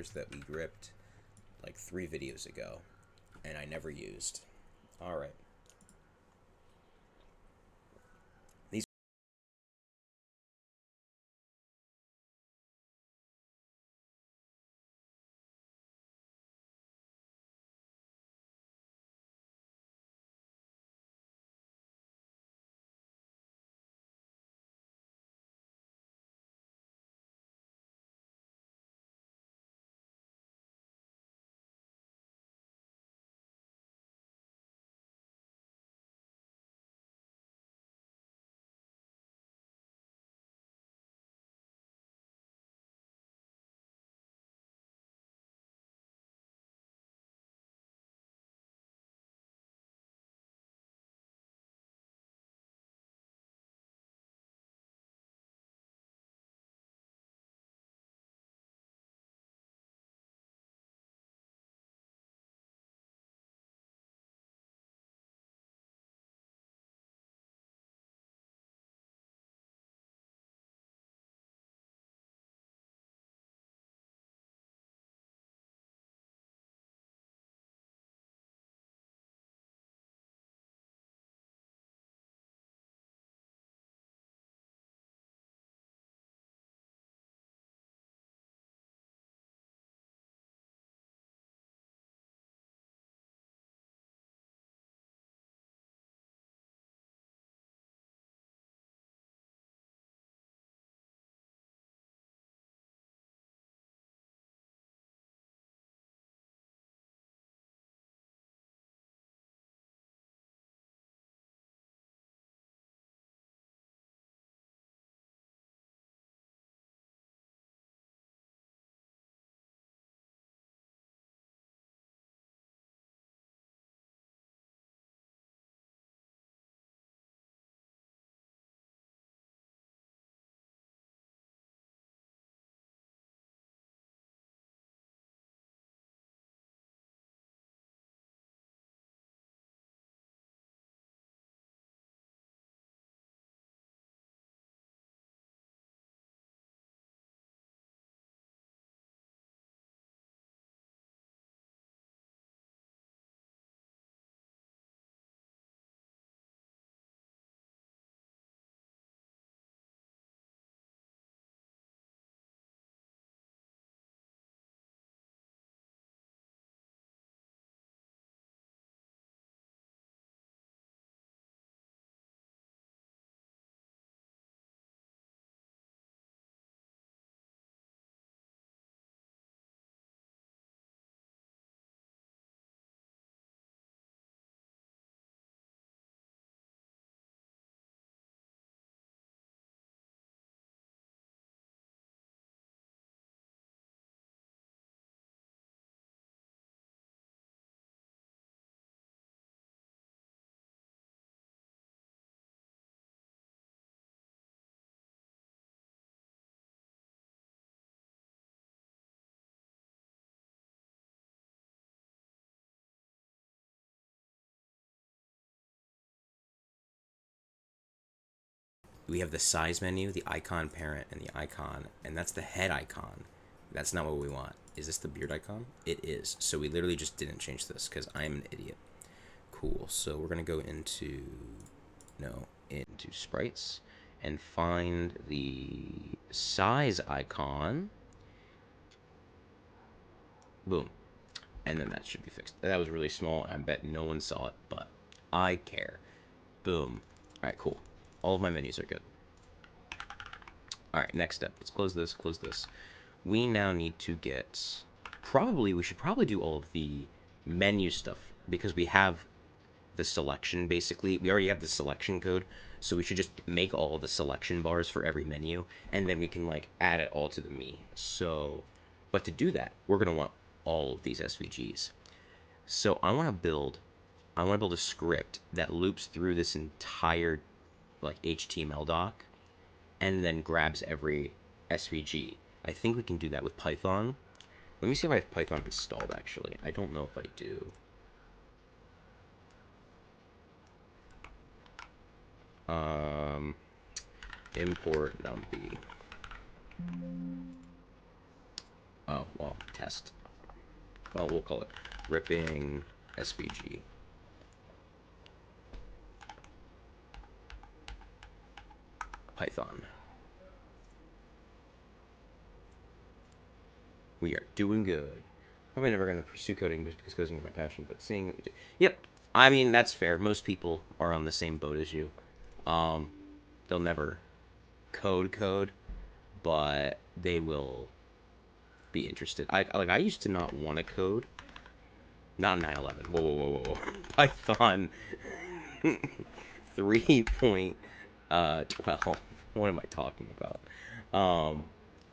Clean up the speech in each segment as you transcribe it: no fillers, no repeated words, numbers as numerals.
selectors that we ripped like 3 videos ago, and I never used. All right. These we have the size menu, the icon parent, and the icon, and that's the head icon. That's not what we want. Is this the beard icon? It is. So we literally just didn't change this because I'm an idiot. Cool. So we're gonna go into sprites and find the size icon. Boom. And then that should be fixed. That was really small. I bet no one saw it, but I care. Boom. All right, cool. All of my menus are good. All right, next step. Let's close this, close this. We now need to get, we should probably do all of the menu stuff because we have the selection basically. We already have the selection code, so we should just make all the selection bars for every menu, and then we can like add it all to the Mii. So, but to do that, we're gonna want all of these SVGs. So I want to build a script that loops through this entire like HTML doc and then grabs every SVG. I think we can do that with Python. Let me see if I have Python installed, actually. I don't know if I do. Import numpy. Oh, well, test. Well, we'll call it ripping SVG. Python. We are doing good. Probably never going to pursue coding just because coding is my passion, but seeing what we do. Yep. I mean, that's fair. Most people are on the same boat as you. Um, they'll never code, but they will be interested. I used to not want to code. Not 9/11. Whoa, whoa, whoa, whoa, whoa. Python 3.12. What am I talking about?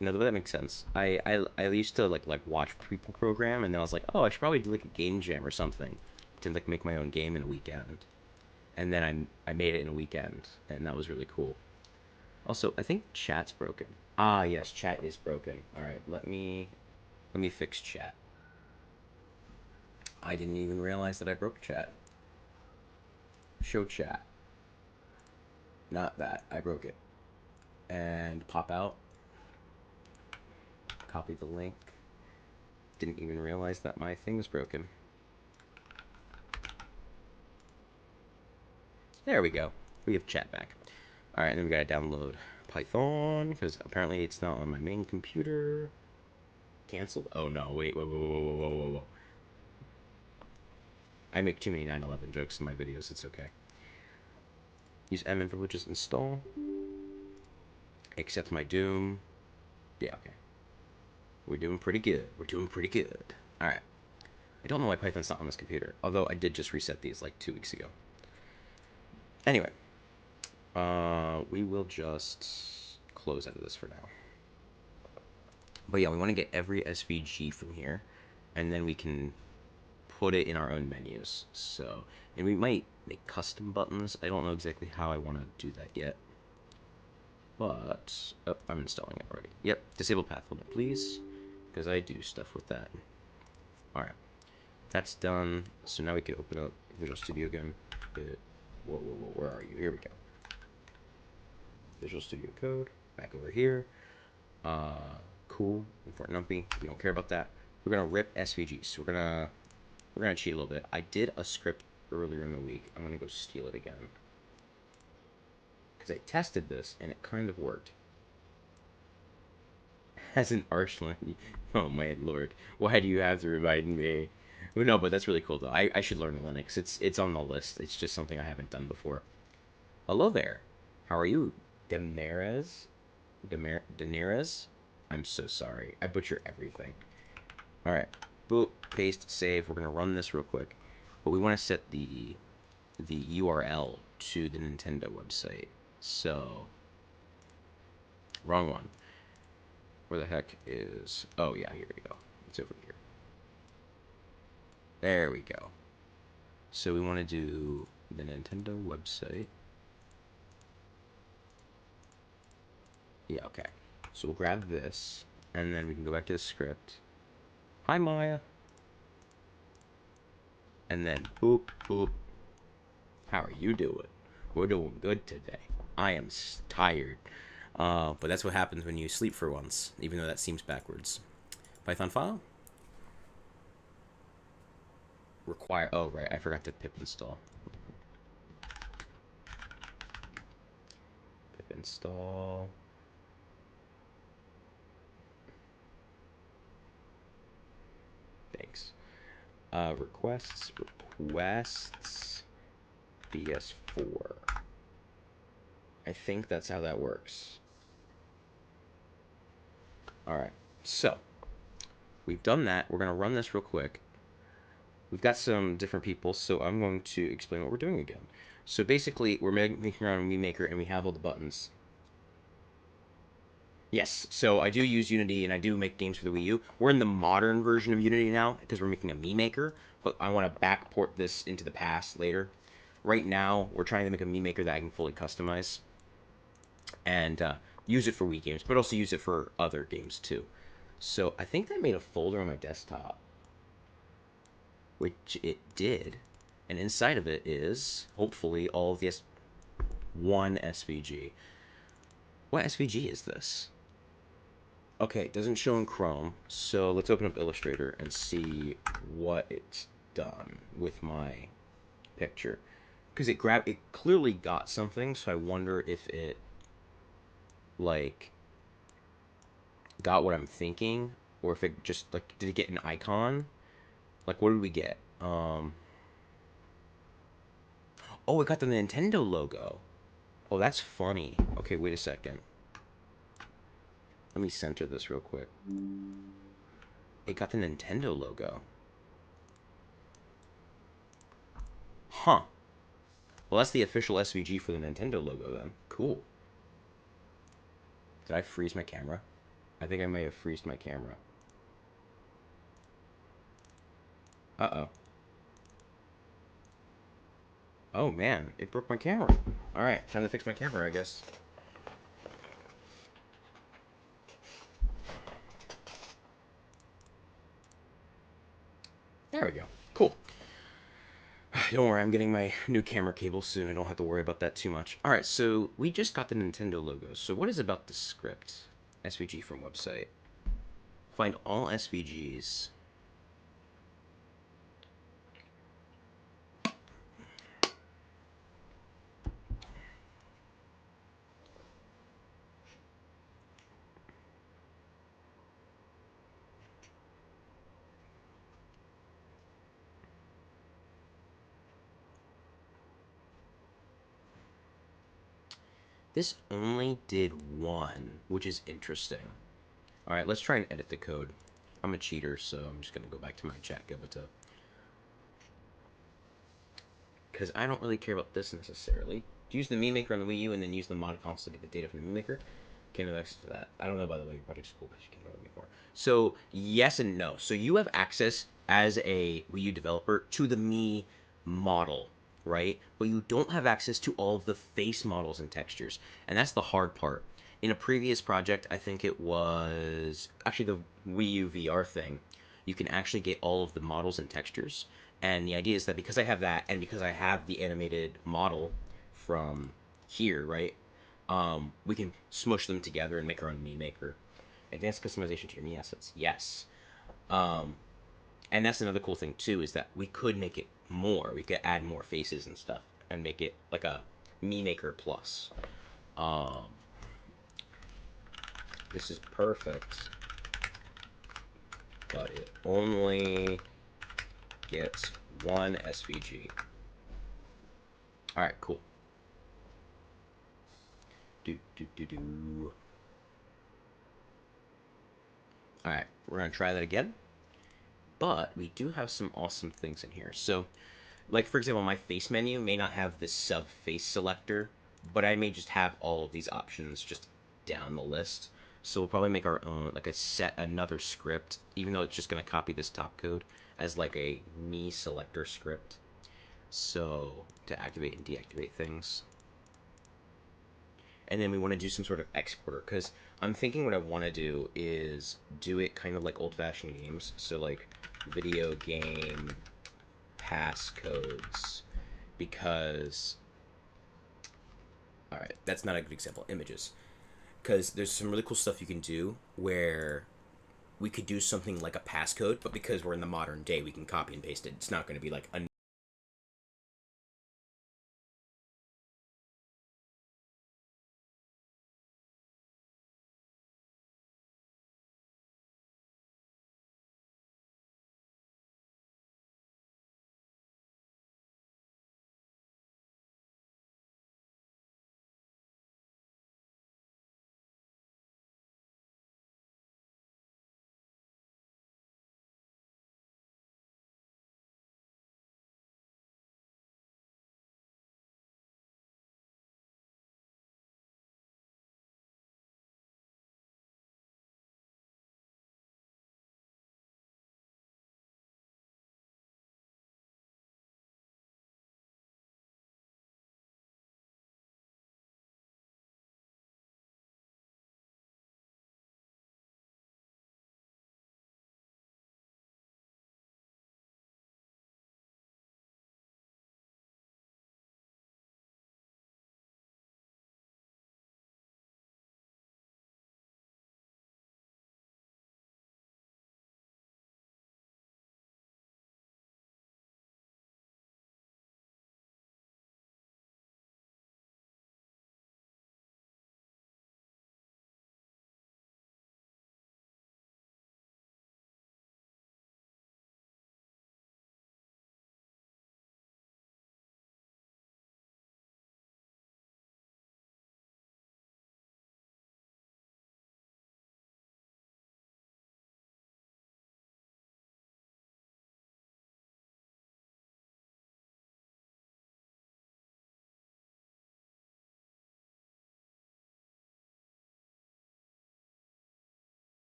No, that makes sense. I used to like watch people program, and then I was like, oh, I should probably do like a game jam or something to like make my own game in a weekend. And then I made it in a weekend, and that was really cool. Also, I think chat's broken. Ah, yes, chat is broken. All right, let me fix chat. I didn't even realize that I broke chat. Show chat. Not that. I broke it. And pop out. Copy the link. Didn't even realize that my thing was broken. There we go. We have chat back. Alright, then we gotta download Python, because apparently it's not on my main computer. Cancelled? Oh no, wait, whoa, whoa, whoa, whoa, whoa, whoa. I make too many 9/11 jokes in my videos, it's okay. Use admin privileges install. Accept my Doom. Yeah, okay. We're doing pretty good. We're doing pretty good. Alright. I don't know why Python's not on this computer, although I did just reset these like 2 weeks ago. Anyway, we will just close out of this for now. But yeah, we want to get every SVG from here, and then we can put it in our own menus. So, and we might make custom buttons. I don't know exactly how I want to do that yet. But, oh, I'm installing it already. Yep, disable path limit, please, because I do stuff with that. Alright, that's done. So now we can open up Visual Studio again. Whoa, whoa, whoa, where are you? Here we go. Visual Studio Code, back over here. Cool, important numpy. We don't care about that. We're gonna rip SVGs. So we're gonna cheat a little bit. I did a script earlier in the week. I'm gonna go steal it again because I tested this and it kind of worked. As an Archland, oh my lord, why do you have to remind me? Well, no, but that's really cool though. I should learn Linux. It's on the list. It's just something I haven't done before. Hello there. How are you, Demirez? Demirez? I'm so sorry. I butcher everything. All right. Boop. Paste. Save. We're gonna run this real quick, but we want to set the URL to the Nintendo website. So, wrong one. Where the heck is? Oh yeah, here we go. It's over here. There we go. So we want to do the Nintendo website. Yeah, okay. So we'll grab this, and then we can go back to the script. Hi, Maya. And then boop, boop. How are you doing? We're doing good today. I am tired. But that's what happens when you sleep for once, even though that seems backwards. Python file? Require. Oh, right. I forgot to pip install. Pip install. Thanks. Requests BS4. I think that's how that works. Alright, so we've done that. We're going to run this real quick. We've got some different people, so I'm going to explain what we're doing again. So basically, we're making our own Mii Maker, and we have all the buttons. Yes, so I do use Unity, and I do make games for the Wii U. We're in the modern version of Unity now, because we're making a Mii Maker, but I want to backport this into the past later. Right now, we're trying to make a Mii Maker that I can fully customize and use it for Wii games, but also use it for other games too. So I think I made a folder on my desktop, which it did, and inside of it is hopefully all of the one SVG. What SVG is this? Okay, it doesn't show in Chrome, so let's open up Illustrator and see what it's done with my picture. Because it clearly got something, so I wonder if it, like, got what I'm thinking, or if it just, like, did it get an icon? Like, what did we get? Oh, it got the Nintendo logo. Oh, that's funny. Okay, wait a second. Let me center this real quick. It got the Nintendo logo. Huh. Well, that's the official SVG for the Nintendo logo then. Cool. Did I freeze my camera? I think I may have freezed my camera. Uh-oh. Oh, man. It broke my camera. Alright, time to fix my camera, I guess. There we go. Cool. Don't worry, I'm getting my new camera cable soon. I don't have to worry about that too much. Alright, so we just got the Nintendo logo. So what is about the script? SVG from website. Find all SVGs. This only did one, which is interesting. Alright, let's try and edit the code. I'm a cheater, so I'm just going to go back to my chat Gabata. Because I don't really care about this necessarily. Use the Mii Maker on the Wii U and then use the mod console to get the data from the Mii Maker. Can't have access to that. I don't know, by the way, your project's cool, but you can't know me more. So, yes and no. So, you have access as a Wii U developer to the Mii model, right? But you don't have access to all of the face models and textures. And that's the hard part. In a previous project, I think it was actually the Wii U VR thing, you can actually get all of the models and textures. And the idea is that because I have that, and because I have the animated model from here, right? We can smush them together and make our own Mii Maker. Advanced customization to your Mii assets, yes. Um, and that's another cool thing too, is that we could make it more. We could add more faces and stuff, and make it like a Mii Maker Plus. Um, this is perfect, but it only gets one SVG. All right, cool. Do. All right, we're gonna try that again. But we do have some awesome things in here. So, like for example, my face menu may not have this sub face selector, but I may just have all of these options just down the list. So we'll probably make our own, like a set another script, even though it's just gonna copy this top code as like a Mii selector script. So to activate and deactivate things. And then we want to do some sort of exporter, because I'm thinking what I want to do is do it kind of like old-fashioned games. So like video game passcodes, because all right, that's not a good example. Images, because there's some really cool stuff you can do where we could do something like a passcode, but because we're in the modern day, we can copy and paste it. It's not going to be like a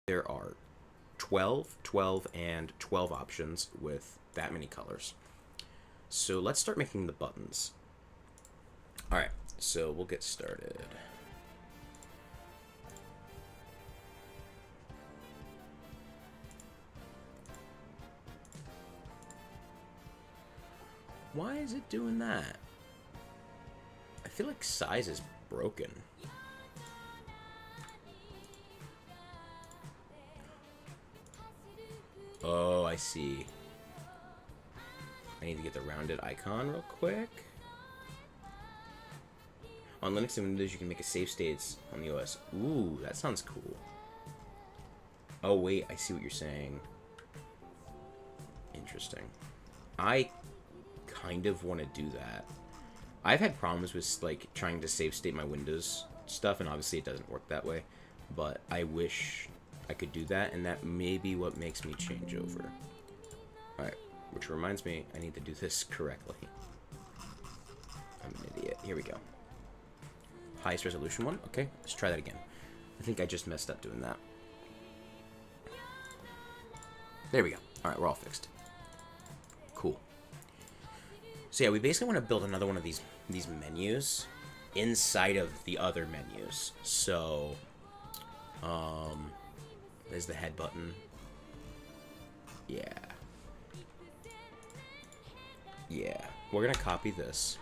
there are 12, 12, and 12 options with that many colors. So let's start making the buttons. All right, so we'll get started. Why is it doing that? I feel like size is broken. Oh, I see. I need to get the rounded icon real quick. On Linux and Windows, you can make a save states on the OS. Ooh, that sounds cool. Oh, wait, I see what you're saying. Interesting. I kind of want to do that. I've had problems with, like, trying to save state my Windows stuff, and obviously it doesn't work that way. But I wish I could do that, and that may be what makes me change over. Alright, which reminds me, I need to do this correctly. I'm an idiot. Here we go. Highest resolution one? Okay, let's try that again. I think I just messed up doing that. There we go. Alright, we're all fixed. Cool. So yeah, we basically want to build another one of these menus inside of the other menus. So, there's the head button. Yeah. Yeah. We're gonna copy this.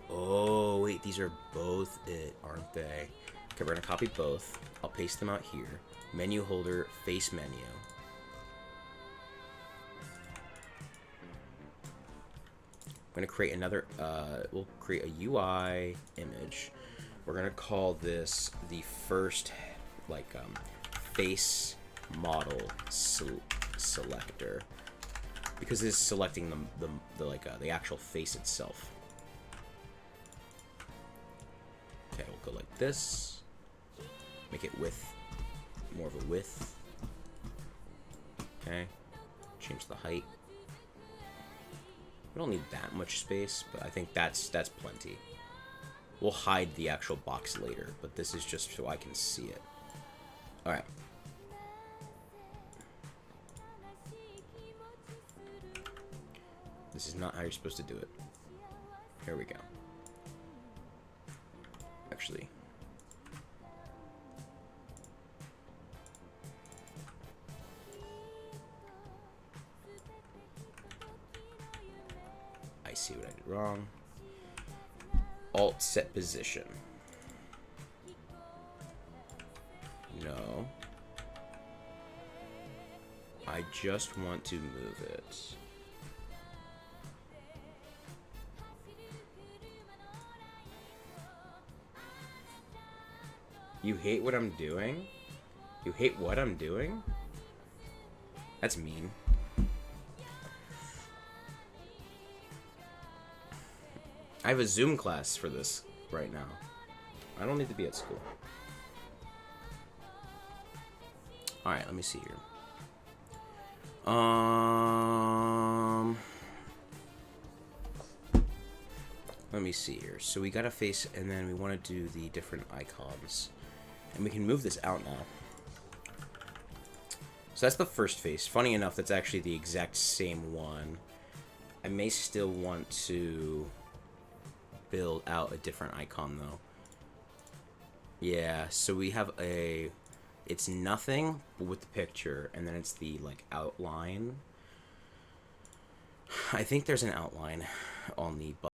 Oh, wait, these are both it, aren't they? Okay, we're gonna copy both. I'll paste them out here. Menu holder, face menu. I'm gonna create another, we'll create a UI image. We're gonna call this the first, like, face model selector. Because it's selecting the actual face itself. Okay, we'll go like this. Make it more of a width. Okay. Change the height. We don't need that much space, but I think that's plenty. We'll hide the actual box later, but this is just so I can see it. Alright. This is not how you're supposed to do it. Here we go. Actually. I see what I did wrong. Alt set position. No. I just want to move it. You hate what I'm doing? You hate what I'm doing? That's mean. I have a Zoom class for this right now. I don't need to be at school. Alright, let me see here. Let me see here. So we got a face, and then we want to do the different icons. And we can move this out now. So that's the first face. Funny enough, that's actually the exact same one. I may still want to build out a different icon, though. Yeah, so we have a... It's nothing with the picture, and then it's the, like, outline. I think there's an outline on the button.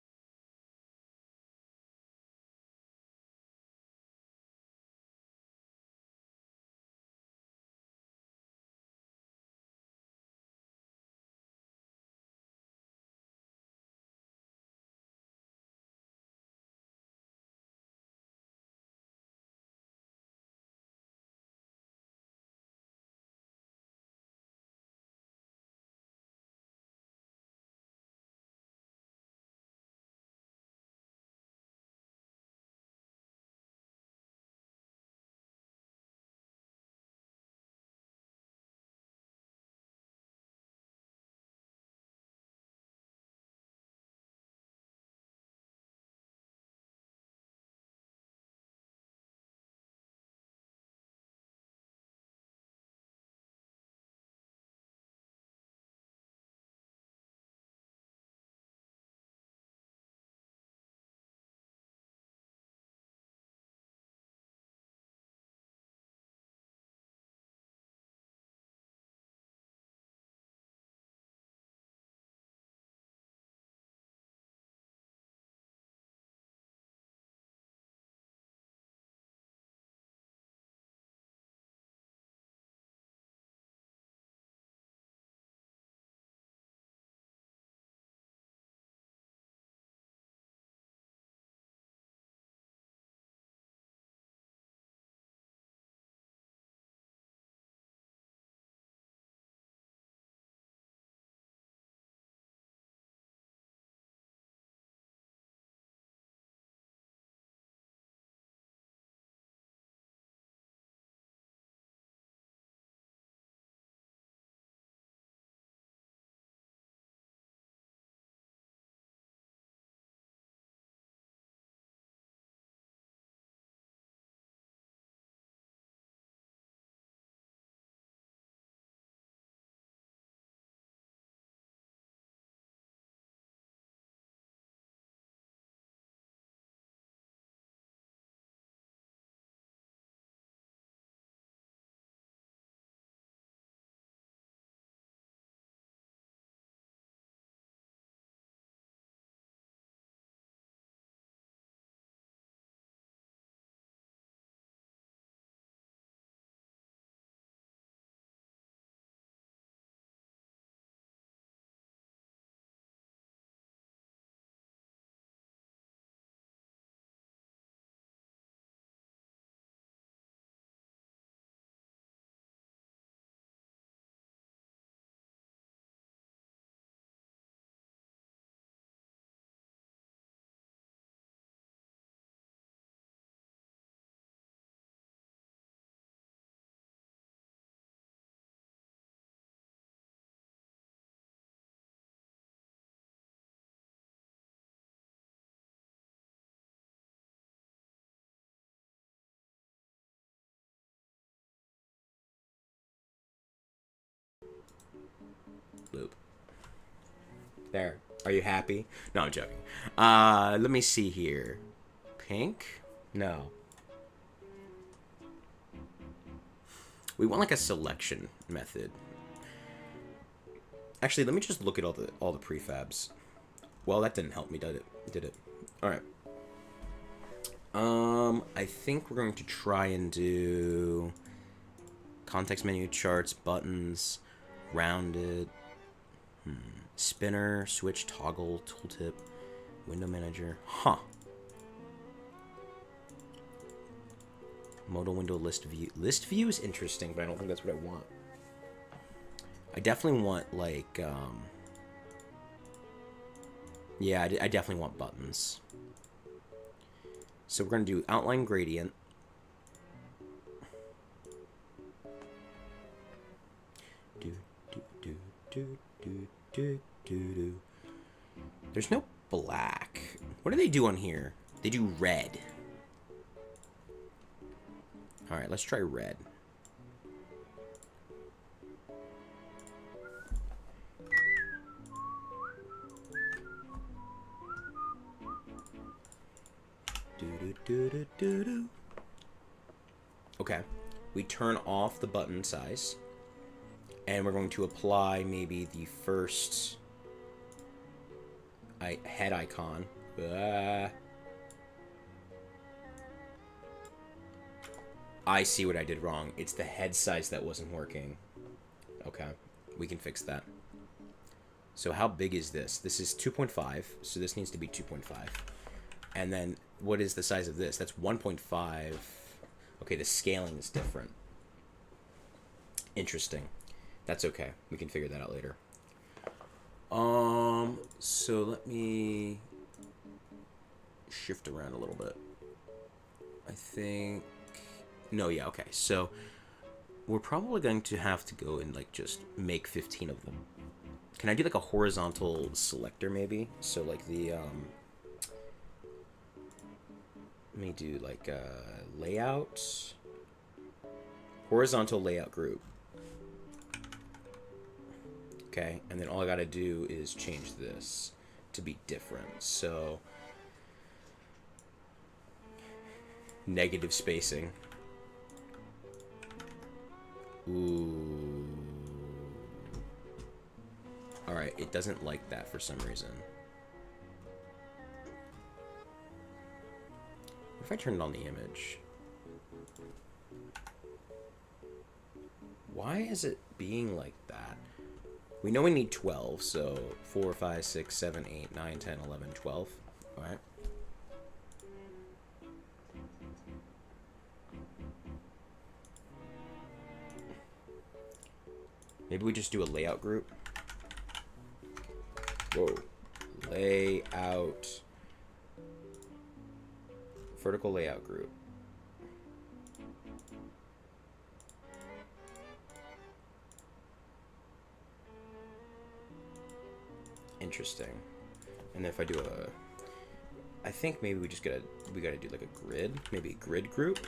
There. Are you happy? No, I'm joking. Let me see here. Pink? No. We want like a selection method. Actually, let me just look at all the prefabs. Well, that didn't help me, did it? Did it? All right. I think we're going to try and do context menu, charts, buttons, rounded, spinner, switch, toggle, tooltip, window manager. Huh. Modal window list view. List view is interesting, but I don't think that's what I want. I definitely want like, yeah, I definitely want buttons. So we're going to do outline gradient. There's no black. What do they do on here? They do red. All right, let's try red. Okay, we turn off the button size, and we're going to apply maybe the first head icon. I see what I did wrong. It's the head size that wasn't working. Okay, we can fix that. So how big is this? This is 2.5, so this needs to be 2.5. And then what is the size of this? That's 1.5. Okay, the scaling is different. Interesting. That's okay. We can figure that out later. So let me shift around a little bit. I think... No, yeah, okay. So we're probably going to have to go and like just make 15 of them. Can I do like a horizontal selector maybe? So like the let me do like a layout, horizontal layout group. Okay, and then all I gotta do is change this to be different. So negative spacing. Ooh. Alright, it doesn't like that for some reason. What if I turn it on the image? Why is it being like that? We know we need 12, so 4, 5, 6, 7, 8, 9, 10, 11, 12. Alright. Maybe we just do a layout group. Whoa. Layout. Vertical layout group. Interesting. And then if I do a... I think maybe we gotta do like a grid. Maybe a grid group.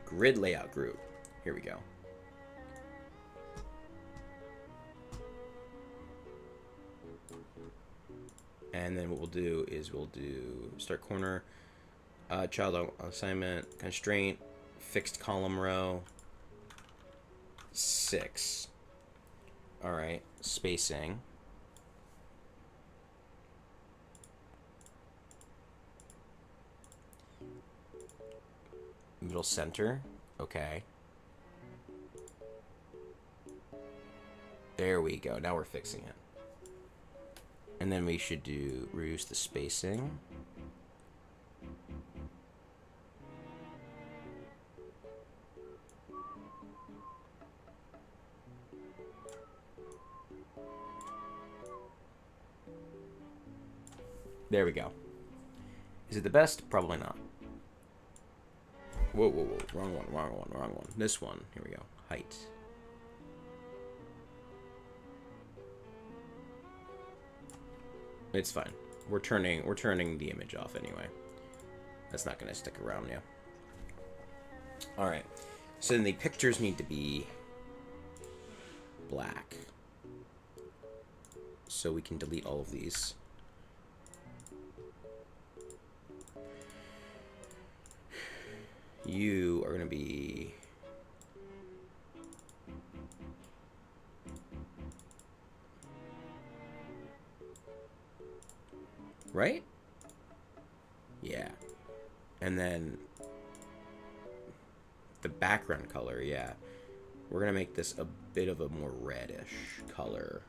Grid layout group. Here we go. And then what we'll do is we'll do start corner, child assignment, constraint, fixed column row, 6. All right, spacing. Middle center, okay. There we go, now we're fixing it. And then we should reduce the spacing. There we go. Is it the best? Probably not. Whoa, whoa, whoa. Wrong one, wrong one, wrong one. This one. Here we go. Height. It's fine. We're turning the image off anyway. That's not gonna stick around now. Alright. So then the pictures need to be black. so we can delete all of these. You are going to be... right? Yeah. And then the background color, yeah. We're going to make this a bit of a more reddish color.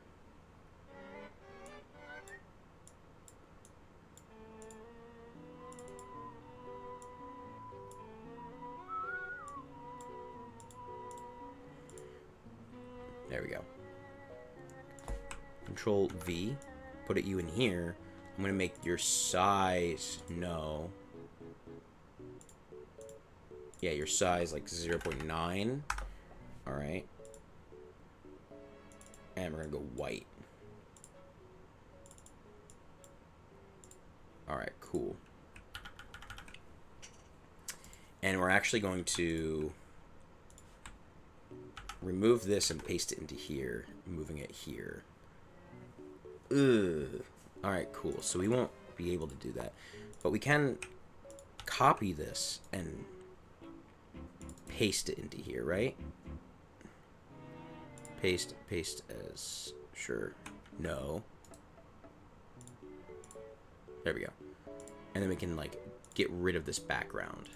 There we go. Control V, put you in here. I'm going to make your size, no. Yeah, your size like 0.9. Alright. And we're going to go white. Alright, cool. And we're actually going to remove this and paste it into here, moving it here. Ugh. Alright, cool. So we won't be able to do that. But we can copy this and paste it into here, right? Paste as... sure. No. There we go. And then we can, like, get rid of this background.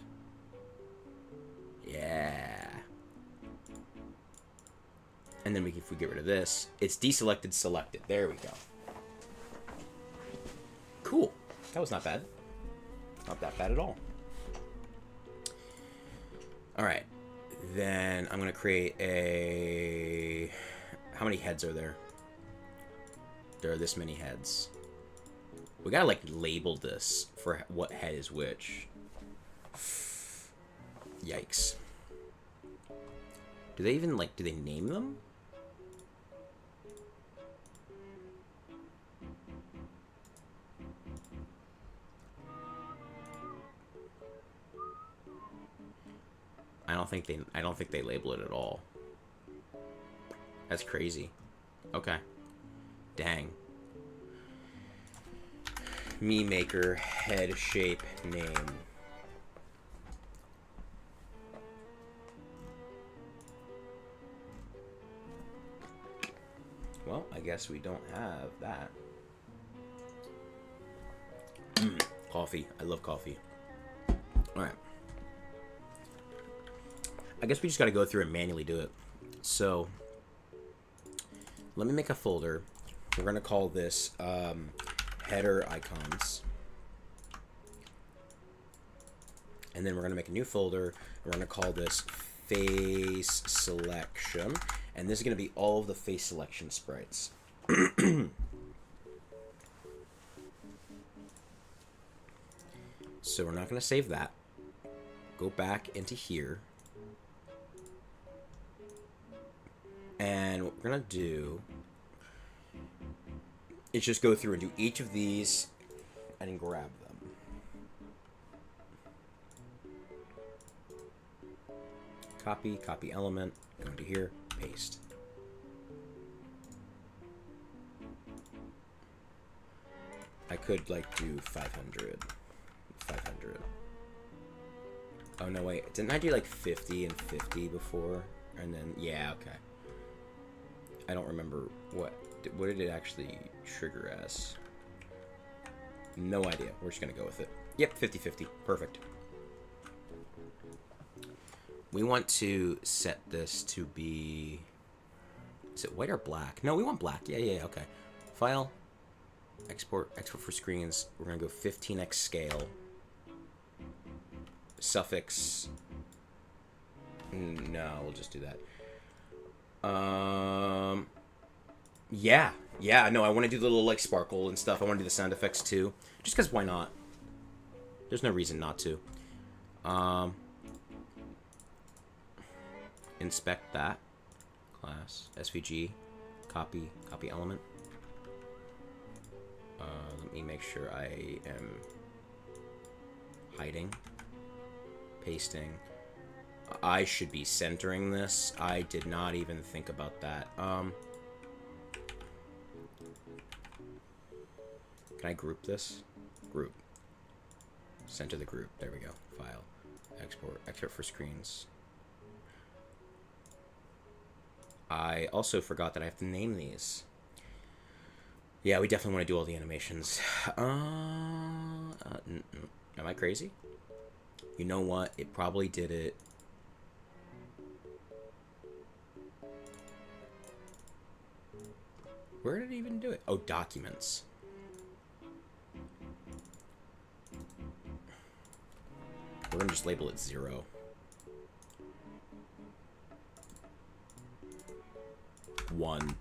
Yeah. And then if we get rid of this, it's deselected, selected. There we go. Cool. That was not bad. Not that bad at all. Alright. Then I'm going to create a... How many heads are there? There are this many heads. We gotta, like, label this for what head is which. Yikes. Do they even, like, do they name them? I don't think they label it at all. That's crazy. Okay. Dang. Mii Maker head shape name. Well, I guess we don't have that. Coffee. I love coffee. Alright. I guess we just gotta go through and manually do it. So, let me make a folder. We're gonna call this header icons. And then we're gonna make a new folder. We're gonna call this face selection. And this is gonna be all of the face selection sprites. So we're not gonna save that. Go back into here. And what we're gonna do is just go through and do each of these and grab them. Copy element, go into here, paste. I could, like, do 500. 500. Oh, no, wait. Didn't I do, like, 50 and 50 before? And then, yeah, okay. I don't remember what did it actually trigger as. No idea. We're just going to go with it. Yep, 50-50. Perfect. We want to set this to be... Is it white or black? No, we want black. Yeah, okay. File. Export for screens. We're going to go 15x scale. Suffix. No, we'll just do that. Yeah, no, I want to do the little, like, sparkle and stuff. I want to do the sound effects, too. Just because why not? There's no reason not to. Inspect that. Class. SVG. Copy element. Let me make sure I am hiding. Pasting. I should be centering this. I did not even think about that. Can I group this? Group. Center the group. There we go. File. Export. Export for screens. I also forgot that I have to name these. Yeah, we definitely want to do all the animations. Am I crazy? You know what? It probably did it. Where did it even do it? Oh, documents. We're going to just label it 0. One.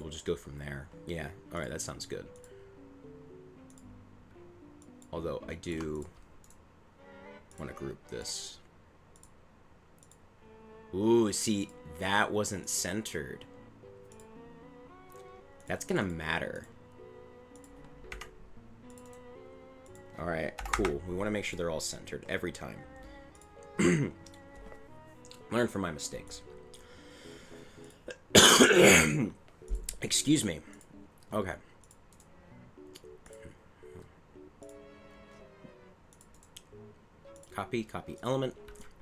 We'll just go from there. Yeah, alright, that sounds good. Although, I do want to group this. Ooh, see, that wasn't centered. That's gonna matter. Alright, cool. We want to make sure they're all centered every time. Learn from my mistakes. Excuse me. Okay. Copy element.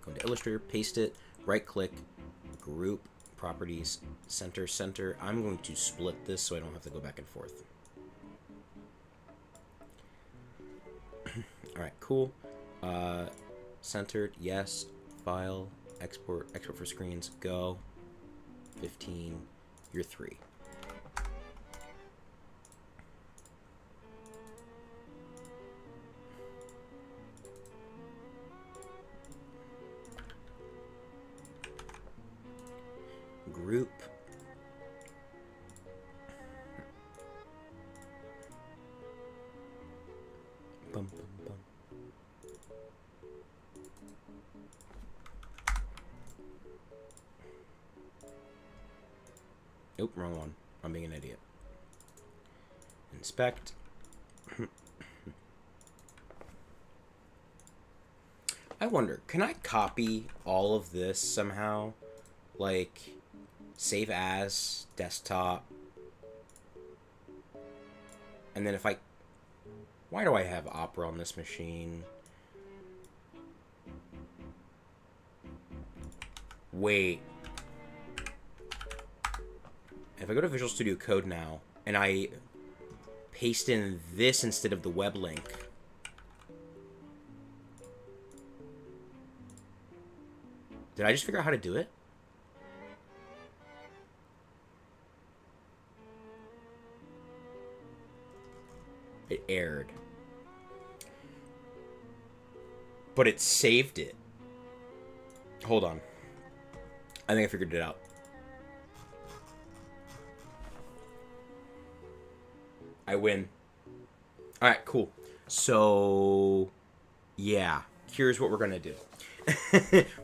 Go into Illustrator, paste it, right click, group, properties, center. I'm going to split this so I don't have to go back and forth. Alright, cool. Centered, yes. File, export for screens, go. 15, you're 3. Group. Bum, bum, bum. Nope, wrong one. I'm being an idiot. Inspect. I wonder, can I copy all of this somehow? Like, save as, desktop. And then if I... Why do I have Opera on this machine? Wait. If I go to Visual Studio Code now, and I paste in this instead of the web link... Did I just figure out how to do it? It erred. But it saved it. Hold on. I think I figured it out. I win. Alright, cool. So, yeah. Here's what we're going to do.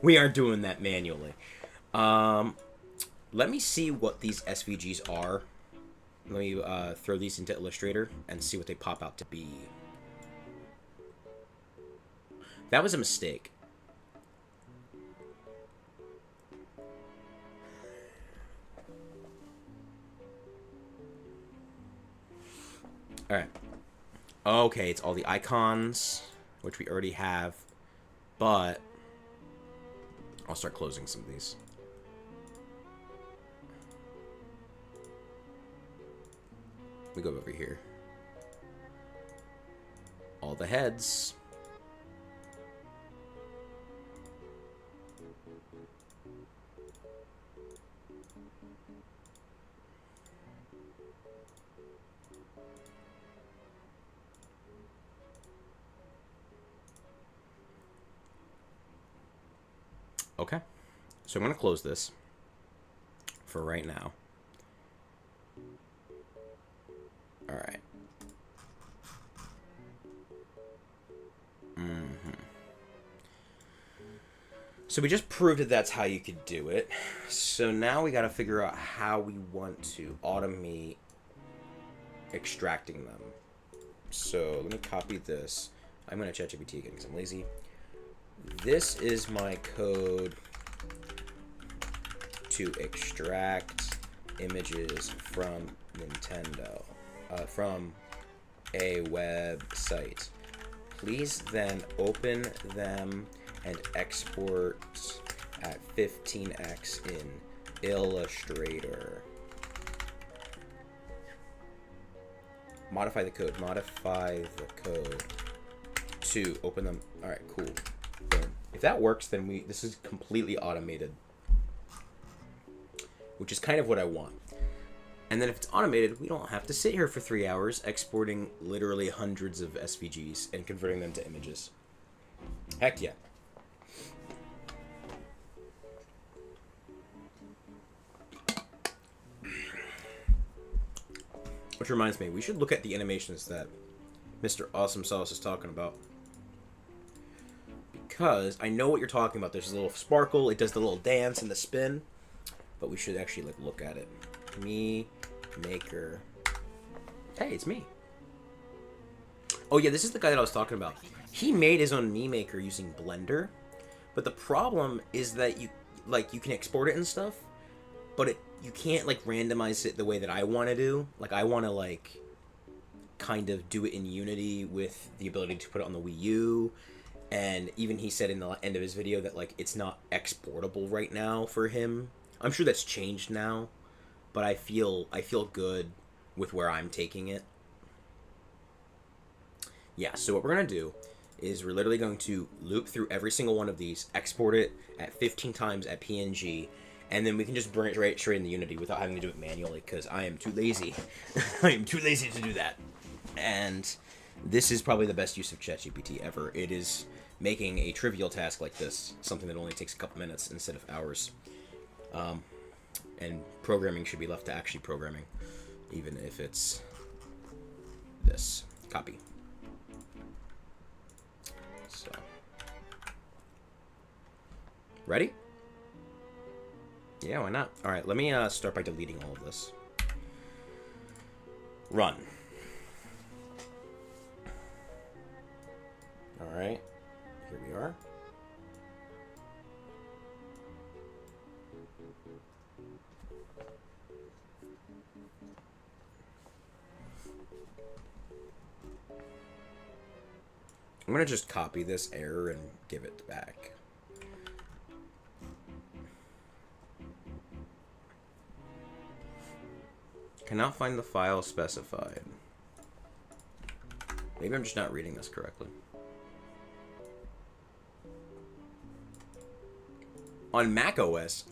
We aren't doing that manually. Let me see what these SVGs are. Let me throw these into Illustrator and see what they pop out to be. That was a mistake. Alright. Okay, it's all the icons, which we already have, but I'll start closing some of these. We go over here. All the heads. Okay. So I'm going to close this for right now. All right. So we just proved that that's how you could do it. So now we got to figure out how we want to automate extracting them. So let me copy this. I'm going to ChatGPT again because I'm lazy. This is my code to extract images from Nintendo. From a website. Please then open them and export at 15x in Illustrator. Modify the code. Modify the code to open them. All right, cool. Boom. If that works, then this is completely automated, which is kind of what I want. And then if it's automated, we don't have to sit here for 3 hours exporting literally hundreds of SVGs and converting them to images. Heck yeah. Which reminds me, we should look at the animations that Mr. Awesome Sauce is talking about. Because I know what you're talking about. There's a little sparkle, it does the little dance and the spin. But we should actually look at it. Mii Maker. Hey, it's me. Oh yeah, this is the guy that I was talking about. He made his own Mii Maker using Blender. But the problem is that you can export it and stuff, but you can't randomize it the way that I want to do. I want to kind of do it in Unity with the ability to put it on the Wii U. And even he said in the end of his video that it's not exportable right now for him. I'm sure that's changed now, but I feel good with where I'm taking it. Yeah, so what we're going to do is we're literally going to loop through every single one of these, export it at 15 times at PNG, and then we can just bring it straight into Unity without having to do it manually, because I am too lazy. I am too lazy to do that. And this is probably the best use of ChatGPT ever. It is making a trivial task like this something that only takes a couple minutes instead of hours. And programming should be left to actually programming, even if it's this. Copy. So, ready? Yeah, why not? All right, let me start by deleting all of this. Run. All right, here we are. I'm going to just copy this error and give it back. Cannot find the file specified. Maybe I'm just not reading this correctly. On Mac OS?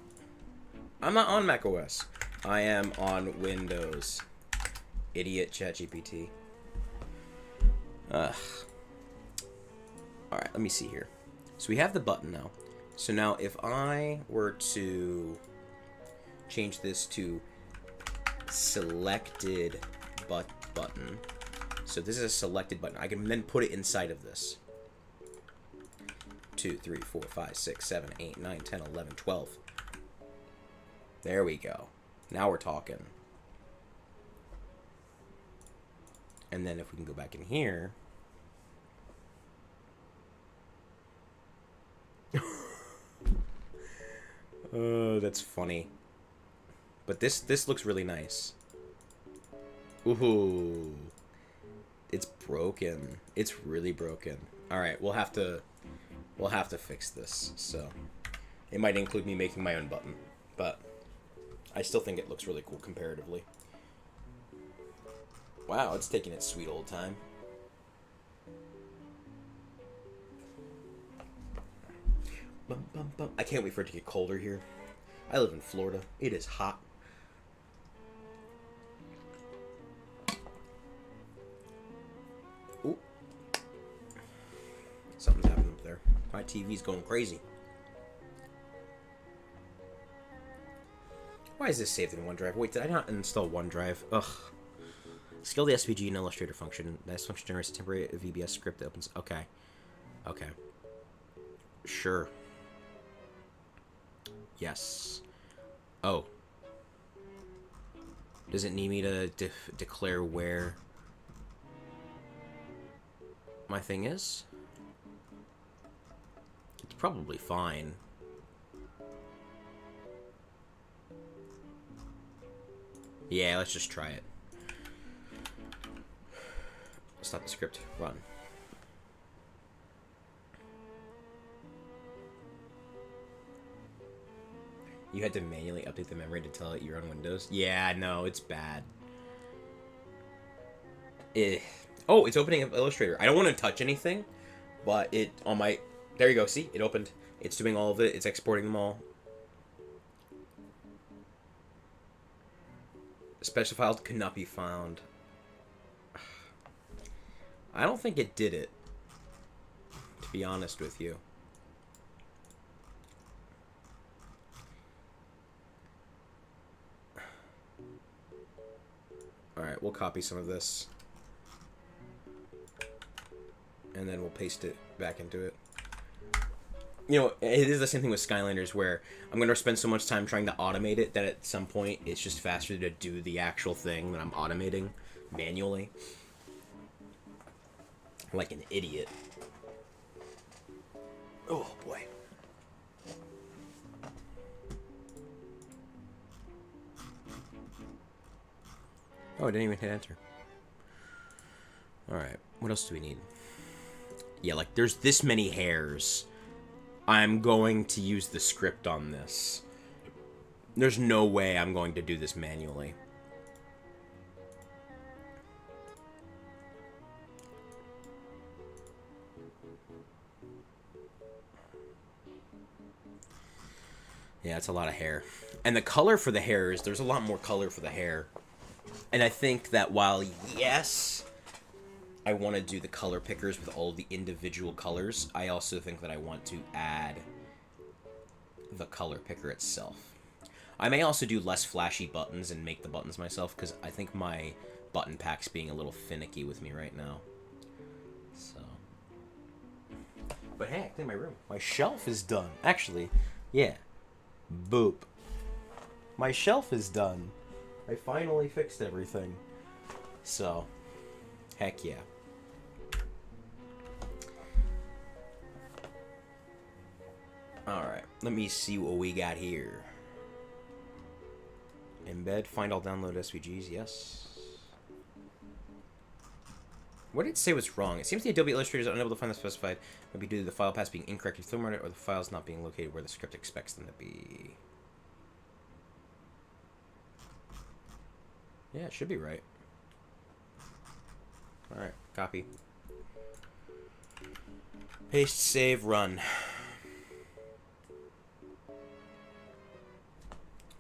I'm not on Mac OS. I am on Windows. Idiot ChatGPT. Ugh. Alright, let me see here. So we have the button now. So now if I were to change this to selected button. So this is a selected button. I can then put it inside of this. 2, 3, 4, 5, 6, 7, 8, 9, 10, 11, 12. There we go. Now we're talking. And then if we can go back in here. Oh, that's funny. But this looks really nice. Ooh. It's broken. It's really broken. Alright, we'll have to fix this. So it might include me making my own button, but I still think it looks really cool comparatively. Wow, it's taking its sweet old time. Bum, bum, bum. I can't wait for it to get colder here. I live in Florida. It is hot. Ooh. Something's happening up there. My TV's going crazy. Why is this saved in OneDrive? Wait, did I not install OneDrive? Ugh. Scale the SVG in Illustrator function. This function generates a temporary VBS script that opens. Okay. Okay. Sure. Yes. Oh. Does it need me to declare where my thing is? It's probably fine. Yeah, let's just try it. Stop the script. Run. You had to manually update the memory to tell it you're on Windows? Yeah, no, it's bad. Oh, it's opening up Illustrator. I don't want to touch anything, but it on my... There you go. See? It opened. It's doing all of it. It's exporting them all. Special files could not be found. I don't think it did it, to be honest with you. Alright, we'll copy some of this. And then we'll paste it back into it. You know, it is the same thing with Skylanders, where I'm going to spend so much time trying to automate it that at some point it's just faster to do the actual thing that I'm automating manually. Like an idiot. Oh, boy. Oh, I didn't even hit enter. Alright, what else do we need? Yeah, like, there's this many hairs. I'm going to use the script on this. There's no way I'm going to do this manually. Yeah, it's a lot of hair. And the color for the hair is... There's a lot more color for the hair. And I think that while, yes, I want to do the color pickers with all the individual colors, I also think that I want to add the color picker itself. I may also do less flashy buttons and make the buttons myself, because I think my button pack's being a little finicky with me right now. So. But hey, I cleaned my room. My shelf is done. Actually, yeah. Boop. My shelf is done. I finally fixed everything. So, heck yeah. Alright, let me see what we got here. Embed, find all download SVGs, yes. What did it say was wrong? It seems the Adobe Illustrator is unable to find the specified, maybe due to the file path being incorrectly formatted or the files not being located where the script expects them to be. Yeah, it should be right. Alright, copy. Paste, save, run.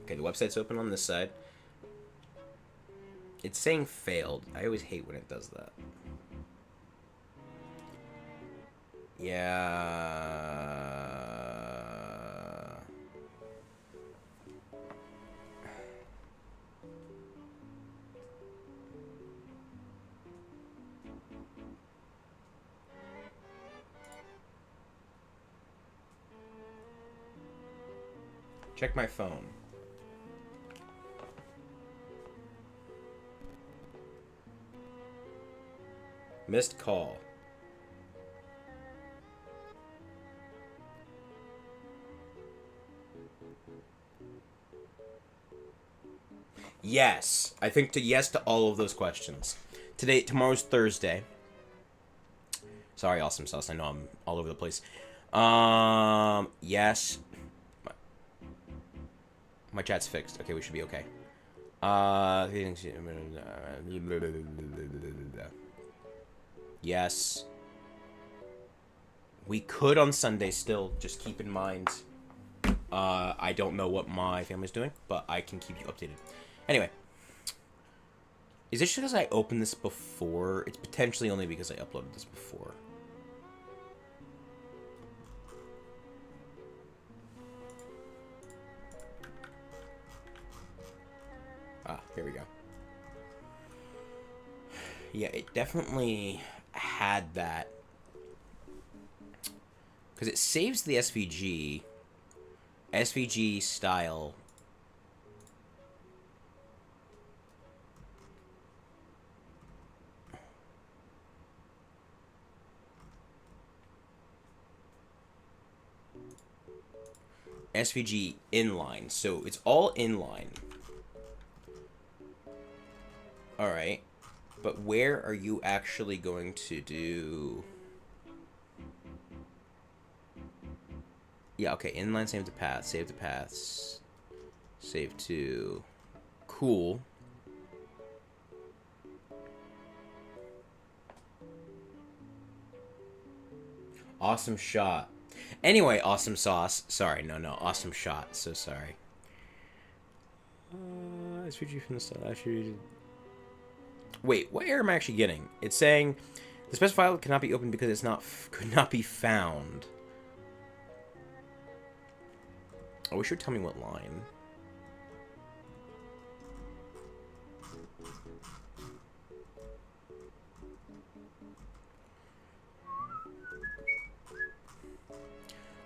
Okay, the website's open on this side. It's saying failed. I always hate when it does that. Yeah. Check my phone. Missed call. Yes. I think yes to all of those questions. Tomorrow's Thursday. Sorry, Awesome Sauce. I know I'm all over the place. Yes. My chat's fixed. Okay, we should be okay. Yes. We could on Sunday still. Just keep in mind, I don't know what my family's doing, but I can keep you updated. Anyway. Is this because I opened this before? It's potentially only because I uploaded this before. Ah, here we go. Yeah, it definitely had that. Because it saves the SVG. SVG style. SVG inline. So it's all inline. Alright. But where are you actually going to do... Yeah, okay, inline save the path, save the paths, save to... Cool. Awesome shot. Anyway, awesome sauce. Sorry, no, awesome shot. So sorry. SVG from the style. Actually, wait, what error am I actually getting? It's saying the specified file cannot be opened because it's not could not be found. Oh, we should tell me what line.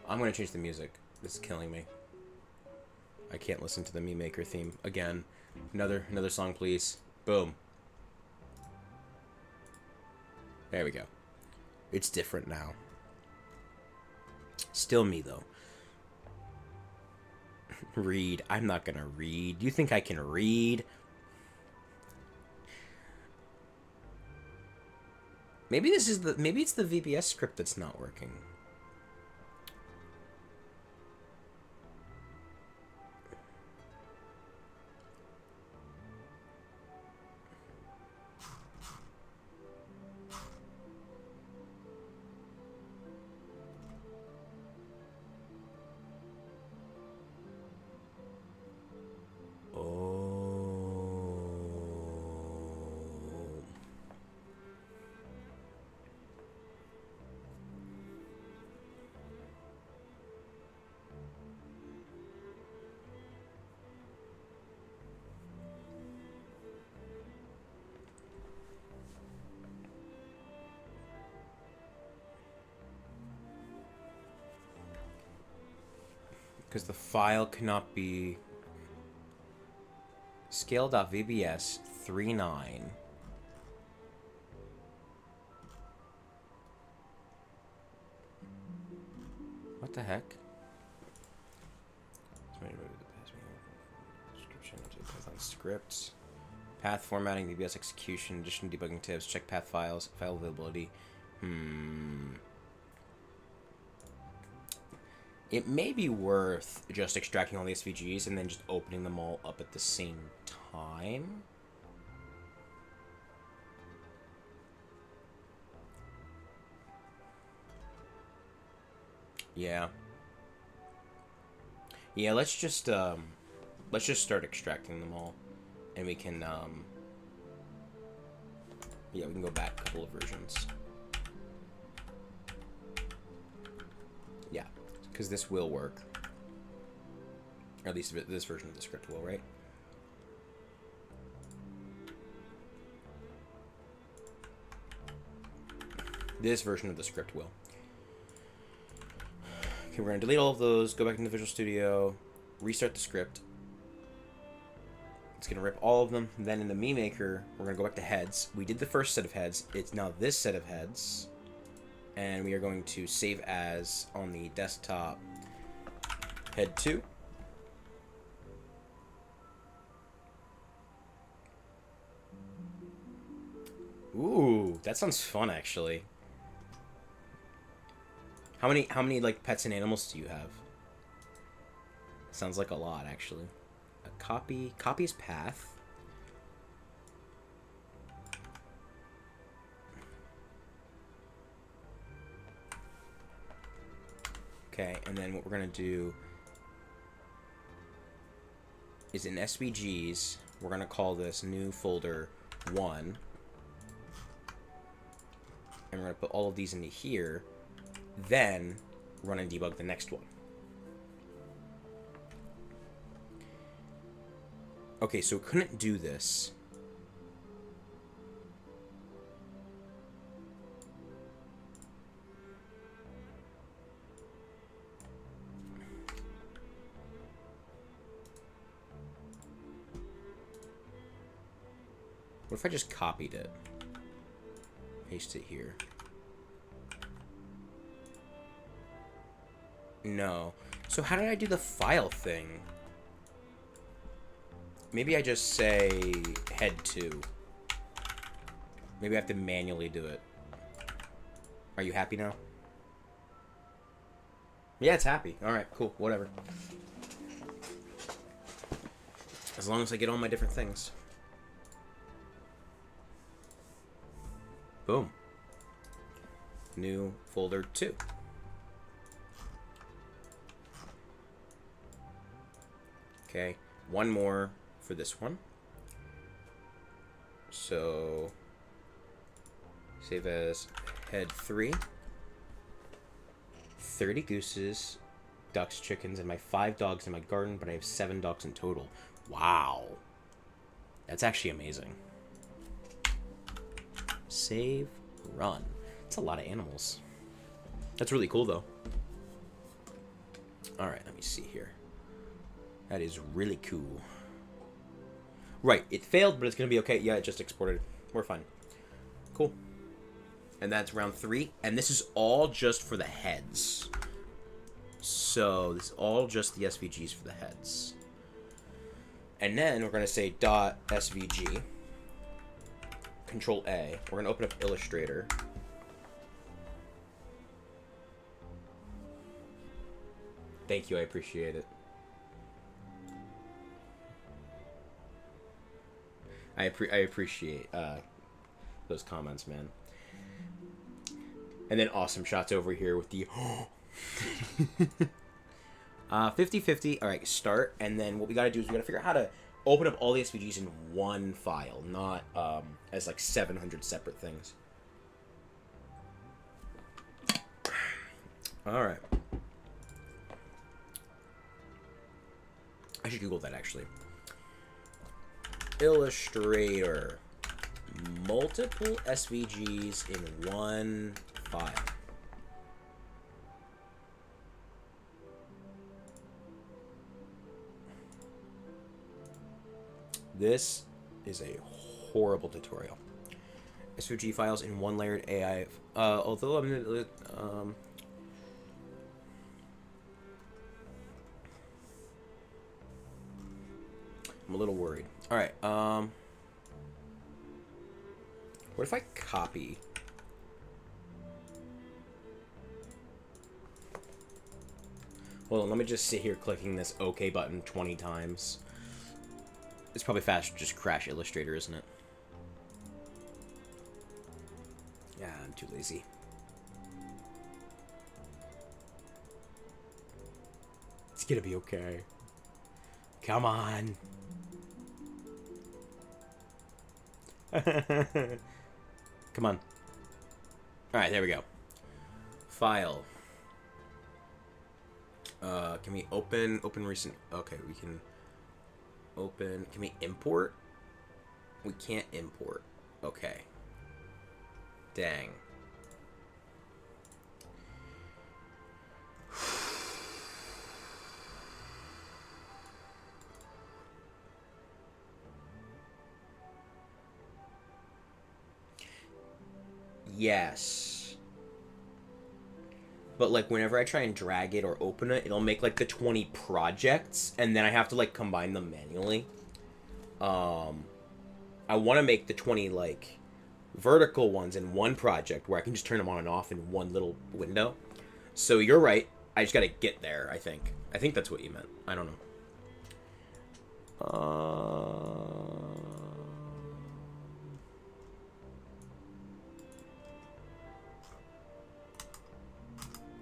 I'm gonna change the music. This is killing me. I can't listen to the Mii Maker theme again. Another song, please. Boom. There we go. It's different now. Still me though. Read. I'm not gonna read. You think I can read? Maybe this is the maybe it's the VBS script that's not working. Because the file cannot be scale.vbs 39. What the heck? Description to Python scripts. Path formatting, VBS execution, addition debugging tips, check path files, file availability. It may be worth just extracting all the SVGs and then just opening them all up at the same time. Yeah. Yeah, let's just start extracting them all. And we can yeah, we can go back a couple of versions. Yeah. Because this will work. Or at least this version of the script will, right? This version of the script will. Okay, we're going to delete all of those, go back into Visual Studio, restart the script. It's going to rip all of them. Then in the Mii Maker, we're going to go back to heads. We did the first set of heads. It's now this set of heads. And we are going to save as on the desktop head 2. Ooh, that sounds fun actually. How many like pets and animals do you have? Sounds like a lot actually. A copy's path. Okay, and then what we're going to do is in SVGs, we're going to call this new folder 1. And we're going to put all of these into here. Then run and debug the next one. Okay, so we couldn't do this. What if I just copied it? Paste it here. No. So how did I do the file thing? Maybe I just say head 2. Maybe I have to manually do it. Are you happy now? Yeah, it's happy. Alright, cool. Whatever. As long as I get all my different things. Boom. New folder 2. Okay. One more for this one. So... save as head 3. 30 gooses, ducks, chickens, and my 5 dogs in my garden, but I have 7 dogs in total. Wow. That's actually amazing. Save, run. That's a lot of animals. That's really cool, though. Alright, let me see here. That is really cool. Right, it failed, but it's going to be okay. Yeah, it just exported. We're fine. Cool. And that's round 3. And this is all just for the heads. So, this is all just the SVGs for the heads. And then we're going to say .svg. Control A. We're going to open up Illustrator. Thank you, I appreciate it. I appreciate those comments, man. And then awesome shots over here with the 50-50. All right, start. And then what we got to do is we got to figure out how to open up all the SVGs in one file, not as like 700 separate things. All right. I should Google that, actually. Illustrator. Multiple SVGs in one file. This is a horrible tutorial. SVG files in one layered AI. Although I'm a little worried. All right. What if I copy? Hold on, let me just sit here clicking this OK button 20 times. It's probably faster to just crash Illustrator, isn't it? Yeah, I'm too lazy. It's gonna be okay. Come on. Come on. Alright, there we go. File. Can we open recent? Okay, we can open. Can we import? We can't import. Okay. Dang. Yes. But, like, whenever I try and drag it or open it, it'll make, like, the 20 projects, and then I have to, like, combine them manually. I want to make the 20, like, vertical ones in one project where I can just turn them on and off in one little window. So, you're right. I just gotta get there, I think. I think that's what you meant. I don't know.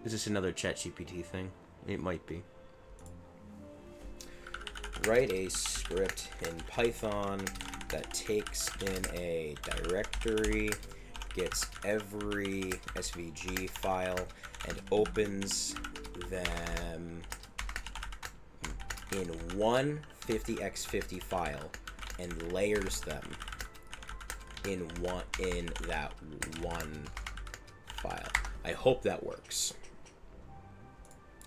Is this another ChatGPT thing? It might be. Write a script in Python that takes in a directory, gets every SVG file, and opens them in one 50x50 file and layers them in that one file. I hope that works.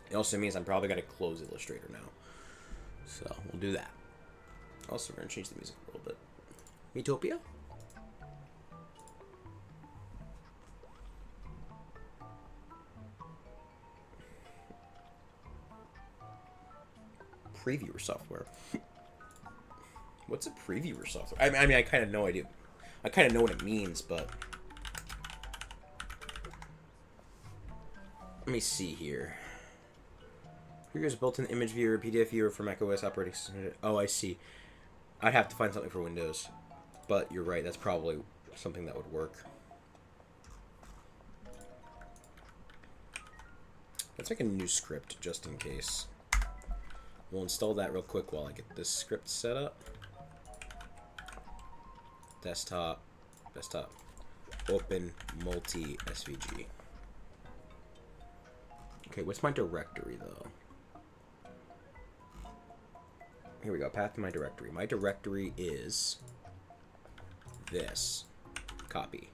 It also means I'm probably going to close Illustrator now. So, we'll do that. Also, we're going to change the music a little bit. Metopia? Previewer software. What's a previewer software? I mean, I kind of have no idea. I kind of know what it means, but let me see here. Here's a built-in image viewer, PDF viewer for macOS operating system. Oh, I see. I'd have to find something for Windows, but you're right. That's probably something that would work. Let's make a new script just in case. We'll install that real quick while I get this script set up. Desktop, desktop, open multi SVG. Okay, what's my directory though? Here we go, path to my directory. My directory is this. Copy.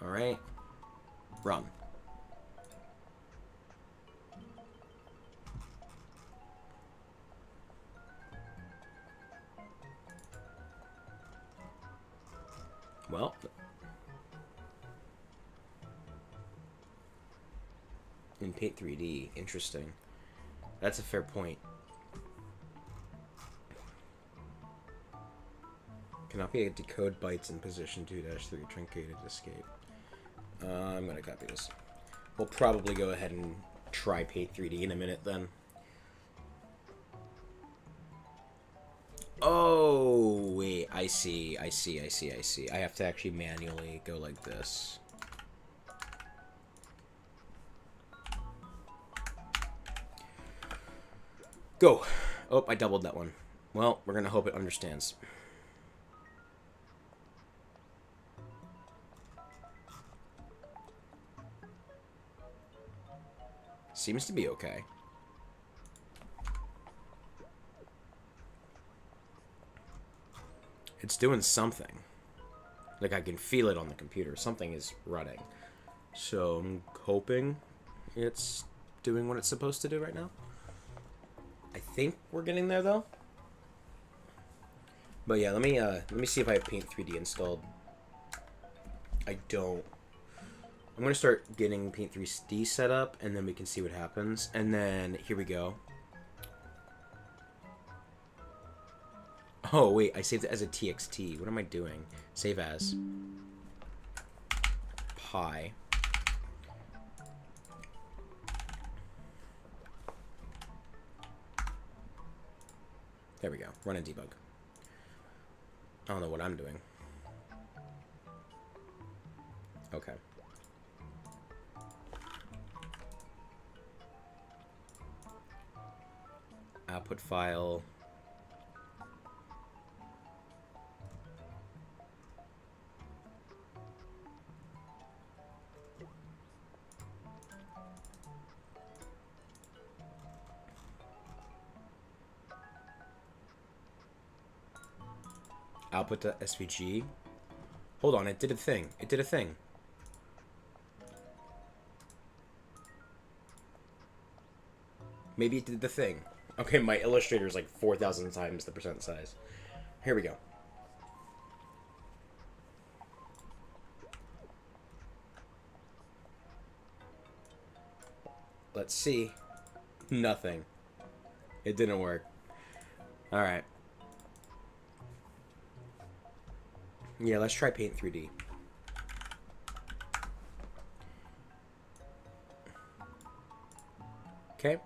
Alright. Run. Well, in Paint 3D, interesting. That's a fair point. Cannot be decode bytes in position 2-3 truncated escape. I'm gonna copy this. We'll probably go ahead and try Paint 3D in a minute then. Oh, wait, I see. I have to actually manually go like this. Go. Oh, I doubled that one. Well, we're gonna hope it understands. Seems to be okay. It's doing something. Like, I can feel it on the computer. Something is running. So, I'm hoping it's doing what it's supposed to do right now. I think we're getting there, though. But yeah, let me see if I have Paint 3D installed. I don't. I'm going to start getting Paint 3D set up, and then we can see what happens. And then, here we go. Oh, wait, I saved it as a TXT. What am I doing? Save as. Pi. There we go. Run and debug. I don't know what I'm doing. Okay. Output file. Output to SVG. Hold on, it did a thing. It did a thing. Maybe it did the thing. Okay, my Illustrator is like 4,000 times the percent size. Here we go. Let's see. Nothing. It didn't work. Alright. Yeah, let's try Paint 3D. Okay.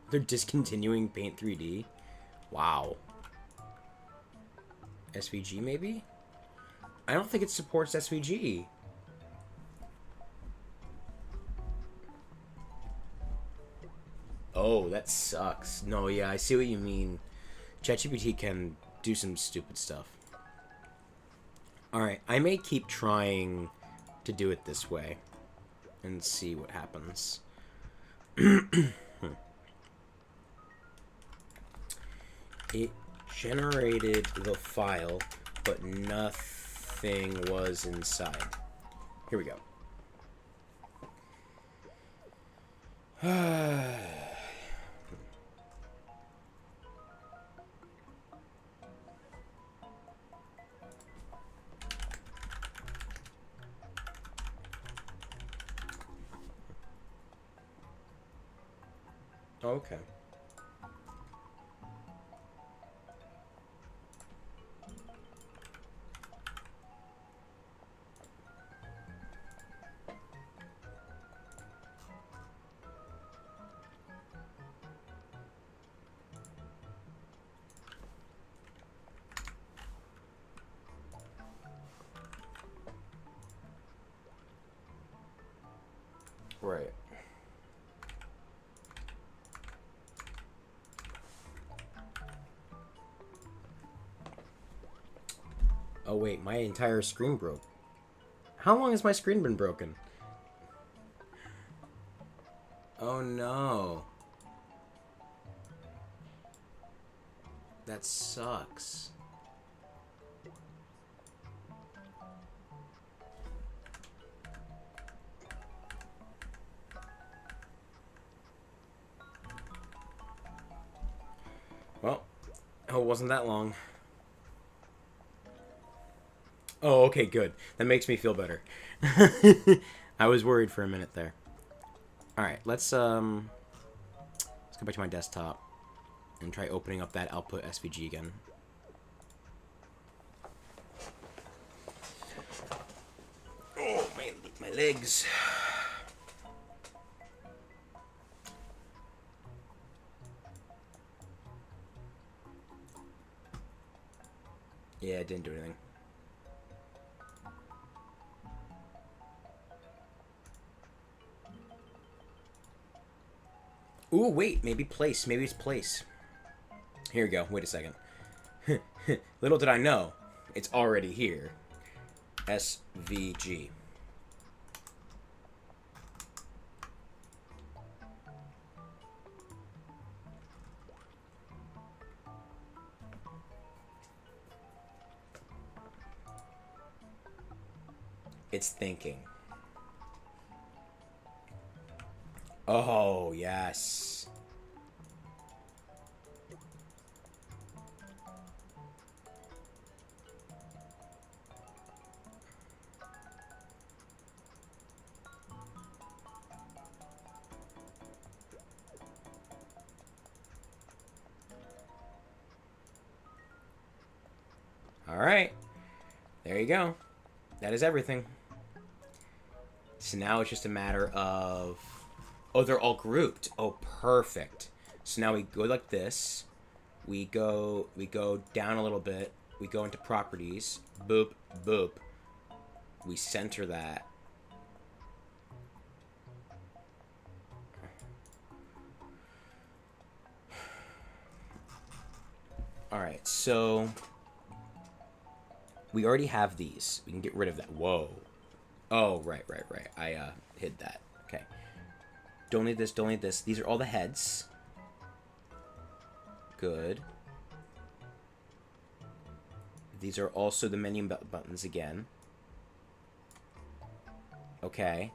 They're discontinuing Paint 3D? Wow. SVG, maybe? I don't think it supports SVG. Oh, that sucks. No, yeah, I see what you mean. ChatGPT can do some stupid stuff. Alright, I may keep trying to do it this way and see what happens. It generated the file, but nothing was inside. Here we go. Okay. Right. Oh wait, my entire screen broke. How long has my screen been broken? Oh no. That sucks. Well, oh, it wasn't that long. Oh, okay, good. That makes me feel better. I was worried for a minute there. All right, let's go back to my desktop and try opening up that output SVG again. Oh, my legs. Yeah, it didn't do anything. Ooh, wait, maybe place. Maybe it's place. Here we go. Wait a second. Little did I know, it's already here. SVG. It's thinking. Oh, yes. All right. There you go. That is everything. So now it's just a matter of... Oh, they're all grouped. Oh, perfect. So now we go like this. We go down a little bit. We go into properties. Boop, boop. We center that. All right, so we already have these. We can get rid of that. Whoa. Oh, right. I hid that. Okay. Don't need this, don't need this. These are all the heads. Good. These are also the menu buttons again. Okay.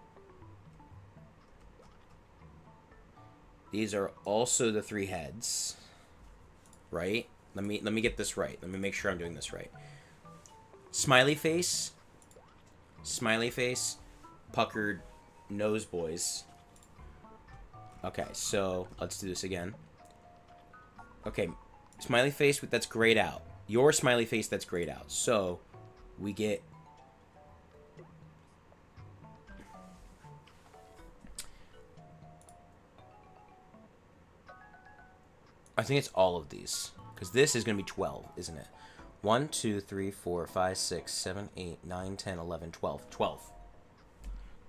These are also the 3 heads. Right? Let me get this right. Let me make sure I'm doing this right. Smiley face. Smiley face. Puckered nose boys. Okay, so let's do this again. Okay, smiley face that's grayed out. Your smiley face that's grayed out. So we get... I think it's all of these. Because this is going to be 12, isn't it? 1, 2, 3, 4, 5, 6, 7, 8, 9, 10, 11, 12. 12.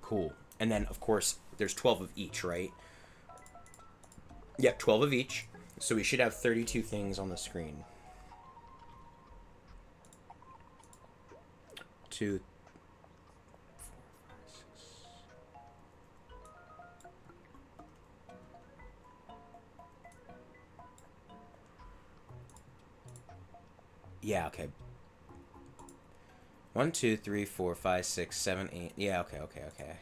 Cool. And then, of course, there's 12 of each, right? Yep, 12 of each. So we should have 32 things on the screen. 2, 4, 5, 6. Yeah, okay. 1, 2, 3, 4, 5, 6, 7, 8. Yeah, okay. Yeah.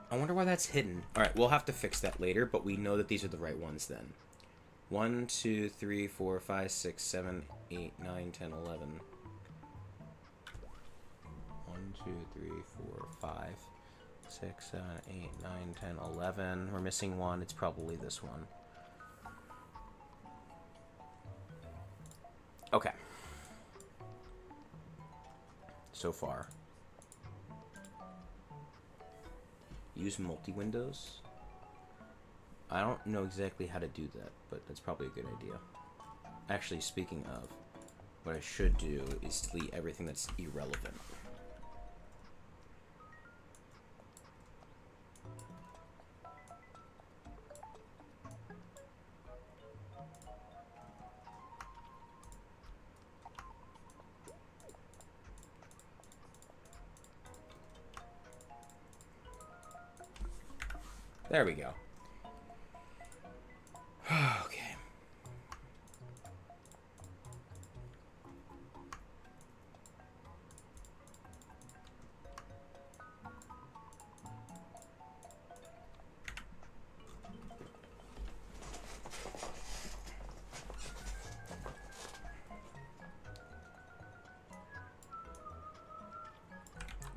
I wonder why that's hidden. Alright, we'll have to fix that later, but we know that these are the right ones then. 1, 2, 3, 4, 5, 6, 7, 8, 9, 10, 11. 1, 2, 3, 4, 5, 6, 7, 8, 9, 10, 11. We're missing one. It's probably this one. Okay. So far. Use multi-windows. I don't know exactly how to do that, but that's probably a good idea. Actually, speaking of, what I should do is delete everything that's irrelevant. There we go. Okay.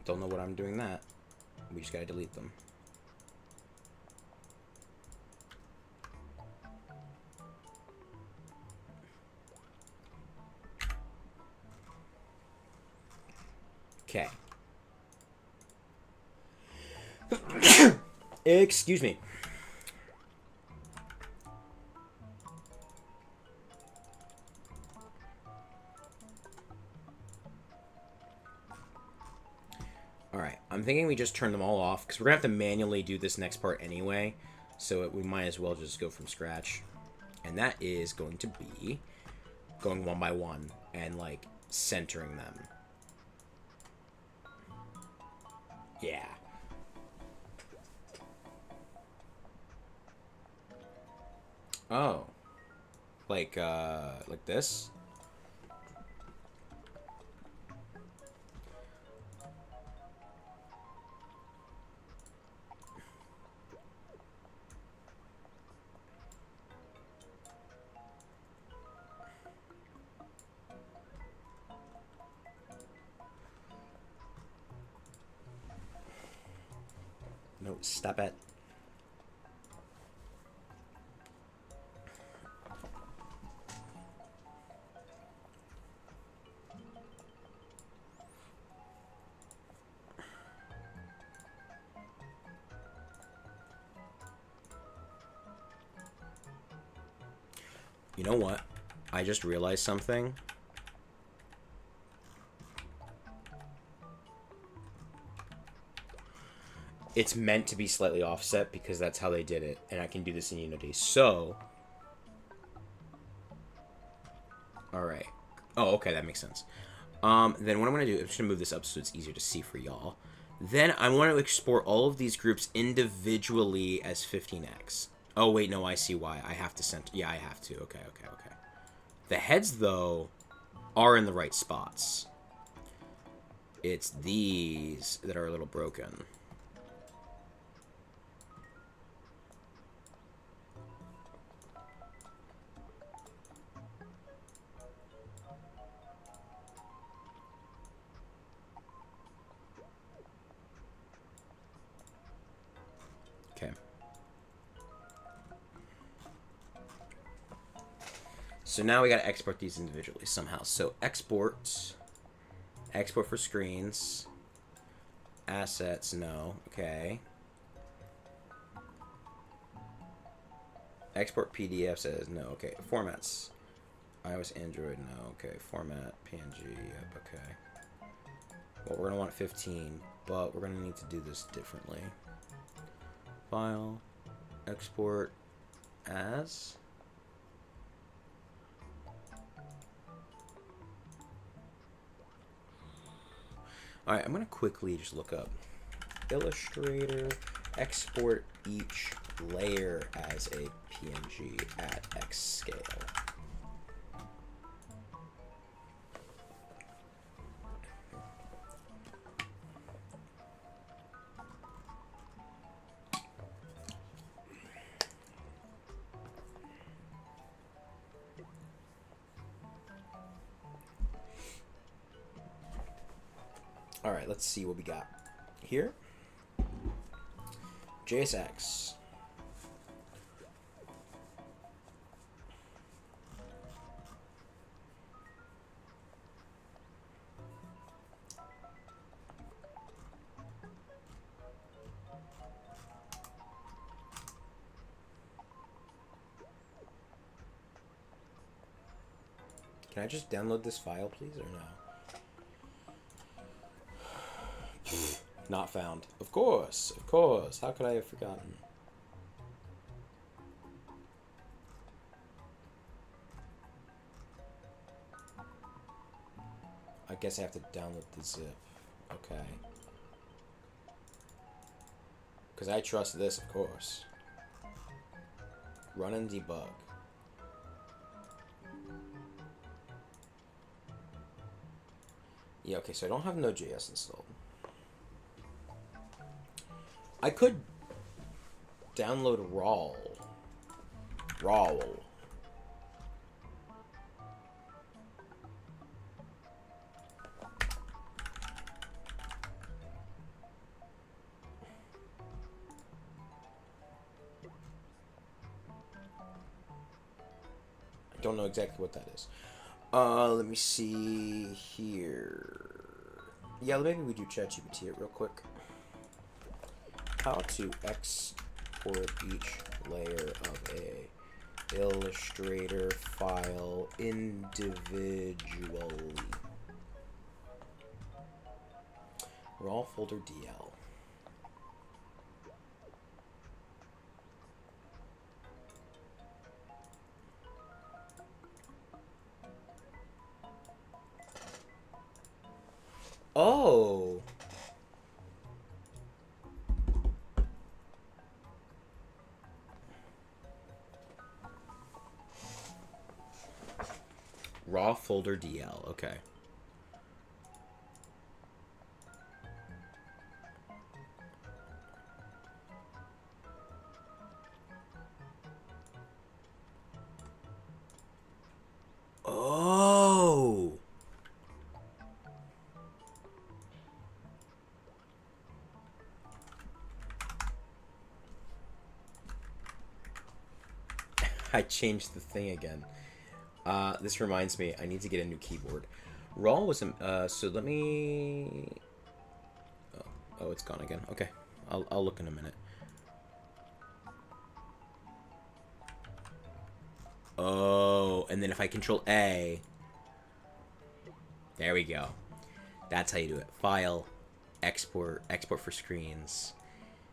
Don't know what I'm doing that. We just gotta delete them. Okay. Excuse me. Alright, I'm thinking we just turn them all off, because we're going to have to manually do this next part anyway, so we might as well just go from scratch. And that is going to be going one by one and, like, centering them. Yeah. Oh. Like this? No, stop it. You know what? I just realized something. It's meant to be slightly offset because that's how they did it, and I can do this in Unity. So, all right. Oh, okay, that makes sense. Then what I'm gonna do, I'm just gonna move this up so it's easier to see for y'all. Then I want to export all of these groups individually as 15x. Oh wait, no, I see why. I have to center. Yeah, I have to. Okay. The heads though are in the right spots. It's these that are a little broken. Okay. So now we gotta export these individually somehow. So export for screens, assets, no, okay. Export PDF says no, okay. Formats, iOS, Android, no, okay. Format, PNG, yep, okay. Well, we're gonna want 15, but we're gonna need to do this differently. File, export as. Alright, I'm going to quickly just look up Illustrator, export each layer as a PNG at X scale. All right, let's see what we got here. JSX. Can I just download this file, please, or no? Not found. Of course, of course. How could I have forgotten? I guess I have to download the zip. Okay. Because I trust this, of course. Run and debug. Yeah, okay, so I don't have Node.js installed. I could download raw. I don't know exactly what that is. Let me see here. Yeah, maybe we do ChatGPT it real quick. How to export each layer of a Illustrator file individually. Raw folder DL. Oh. Raw folder DL. Okay. Oh. I changed the thing again. This reminds me, I need to get a new keyboard. Raw was so let me. Oh, it's gone again. Okay, I'll look in a minute. Oh, and then if I control A, there we go. That's how you do it. File, export for screens.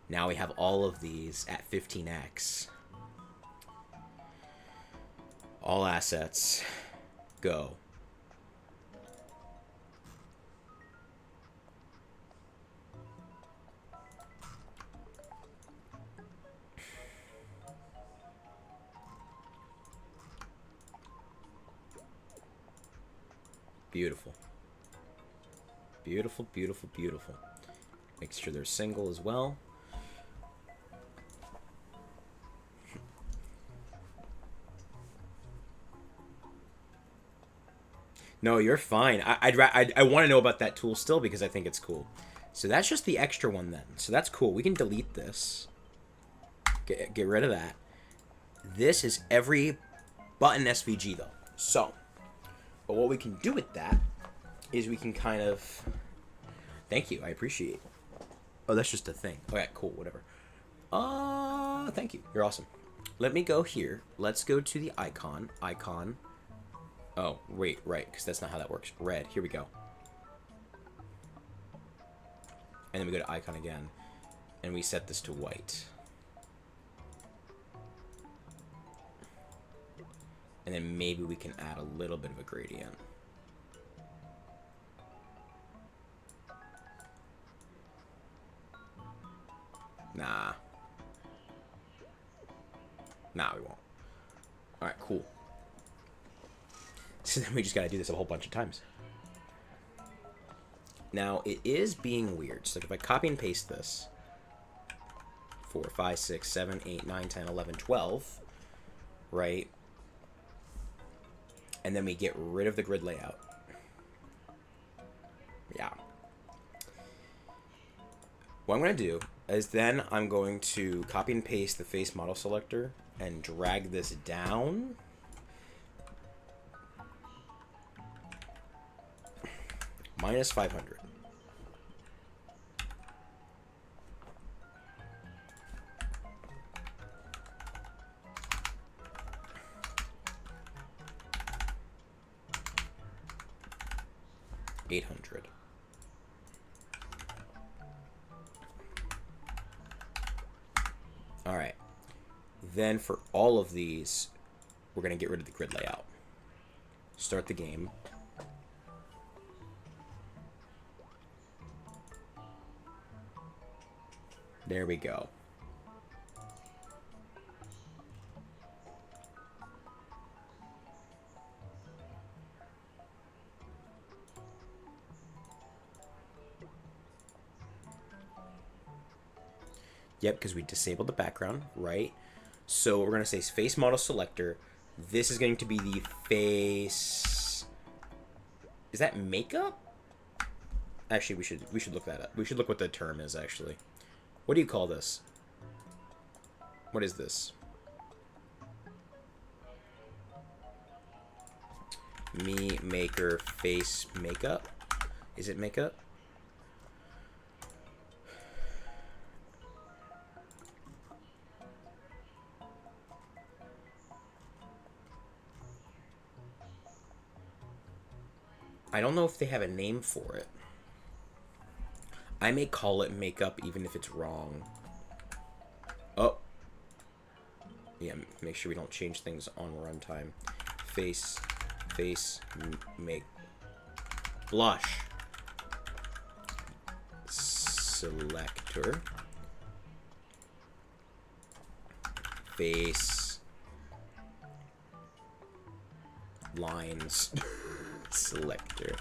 Now we have all of these at 15x. All assets, go. Beautiful. Beautiful, beautiful, beautiful. Make sure they're single as well. No, you're fine. I want to know about that tool still because I think it's cool. So that's just the extra one then. So that's cool. We can delete this. Get rid of that. This is every button SVG though. So, but what we can do with that is we can kind of... Thank you. I appreciate. Oh, that's just a thing. Okay, cool. Whatever. Thank you. You're awesome. Let me go here. Let's go to the icon. Icon. Oh, wait, right, because that's not how that works. Red. Here we go. And then we go to icon again. And we set this to white. And then maybe we can add a little bit of a gradient. Nah. Nah, we won't. Alright, cool. So then we just gotta do this a whole bunch of times. Now, it is being weird. So if I copy and paste this, 4, 5, 6, 7, 8, 9, 10, 11, 12, right? And then we get rid of the grid layout. Yeah. What I'm going to do is then I'm going to copy and paste the face model selector and drag this down. Minus 500. $800. All right. Then for all of these, we're going to get rid of the grid layout. Start the game. There we go. Yep, because we disabled the background, right? So we're going to say face model selector. This is going to be the face... Is that makeup? Actually, we should look that up. We should look what the term is, actually. What do you call this? What is this? Mii Maker face makeup? Is it makeup? I don't know if they have a name for it. I may call it makeup even if it's wrong. Oh. Yeah, make sure we don't change things on runtime. Face, make, blush. Selector. Face. Lines. Selector.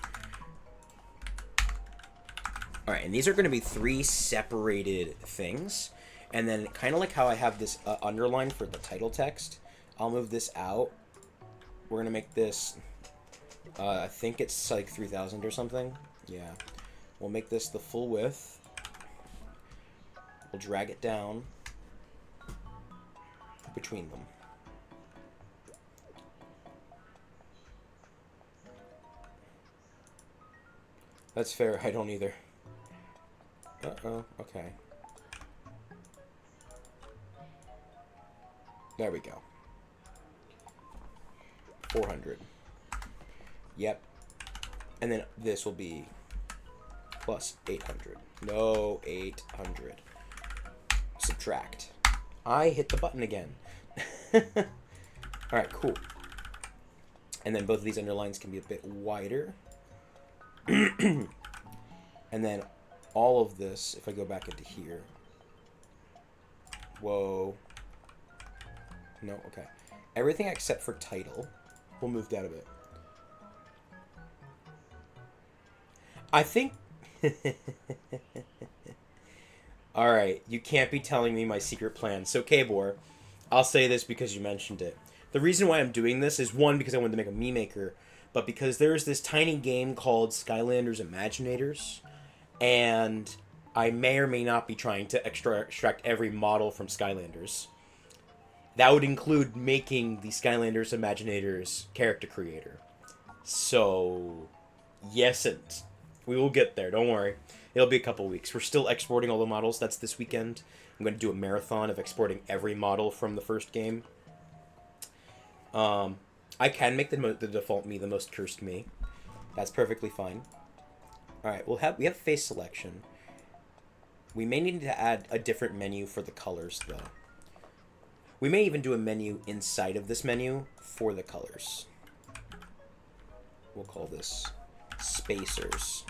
Alright, and these are going to be 3 separated things. And then kind of like how I have this underline for the title text, I'll move this out. We're going to make this, I think it's like 3000 or something. Yeah. We'll make this the full width. We'll drag it down between them. That's fair, I don't either. Uh-oh, okay. There we go. 400. Yep. And then this will be plus 800. No, 800. Subtract. I hit the button again. Alright, cool. And then both of these underlines can be a bit wider. And then all of this, if I go back into here. Whoa. No, okay. Everything except for title will move down a bit. I think... Alright, you can't be telling me my secret plan. So, Kabor, I'll say this because you mentioned it. The reason why I'm doing this is, one, because I wanted to make a Mii Maker, but because there's this tiny game called Skylanders Imaginators, and I may or may not be trying to extract every model from Skylanders. That would include making the Skylanders Imaginators character creator. So, yes, we will get there. Don't worry. It'll be a couple weeks. We're still exporting all the models. That's this weekend. I'm going to do a marathon of exporting every model from the first game. I can make the default Mii the most cursed Mii. That's perfectly fine. Alright, we have face selection. We may need to add a different menu for the colors, though. We may even do a menu inside of this menu for the colors. We'll call this spacers.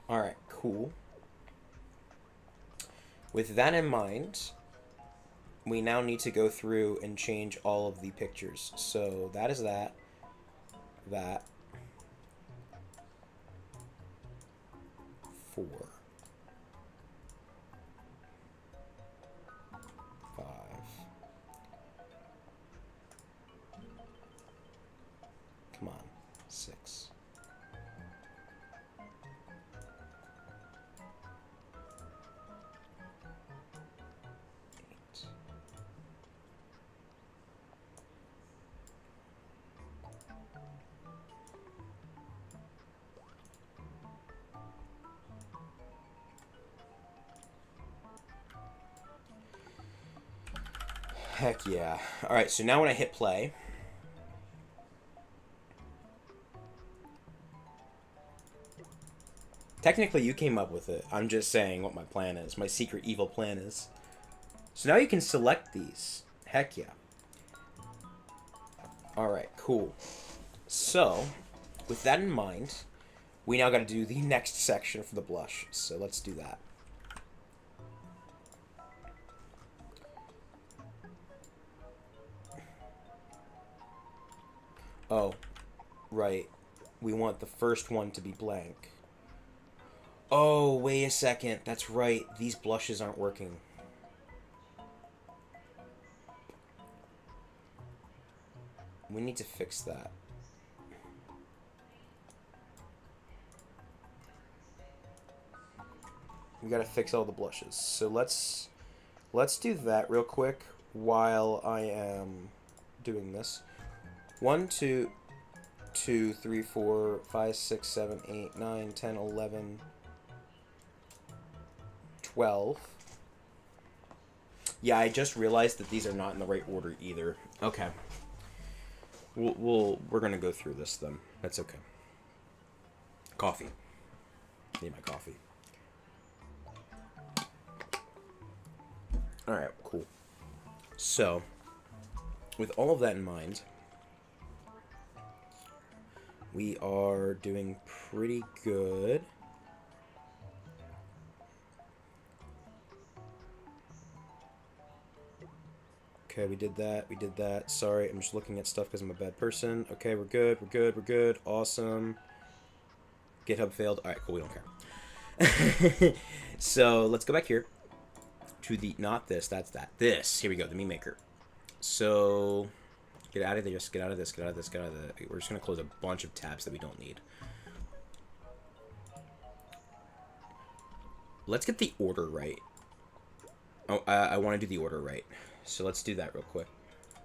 Alright, cool. With that in mind, we now need to go through and change all of the pictures. So that is that. 4. 5. Come on. 6. Heck yeah. Alright, so now when I hit play, technically you came up with it. I'm just saying what my plan is. My secret evil plan is. So now you can select these. Heck yeah. Alright, cool. So, with that in mind, we now gotta do the next section for the blush. So let's do that. Oh, right. We want the first one to be blank. Oh, wait a second. That's right. These blushes aren't working. We need to fix that. We gotta fix all the blushes. So let's do that real quick while I am doing this. 1, 2, 2, 3, 4, 5, 6, 7, 8, 9, 10, 11, 12. Yeah, I just realized that these are not in the right order either. Okay. We're gonna go through this then. That's okay. Coffee. Need my coffee. Alright, cool. So, with all of that in mind, we are doing pretty good. Okay, we did that. We did that. Sorry, I'm just looking at stuff because I'm a bad person. Okay, we're good. We're good. We're good. Awesome. GitHub failed. Alright, cool. We don't care. So, let's go back here to the, not this, that's that. This. Here we go, the Mii Maker. So, get out of this, get out of this, get out of this, get out of this. We're just going to close a bunch of tabs that we don't need. Let's get the order right. Oh, I want to do the order right. So let's do that real quick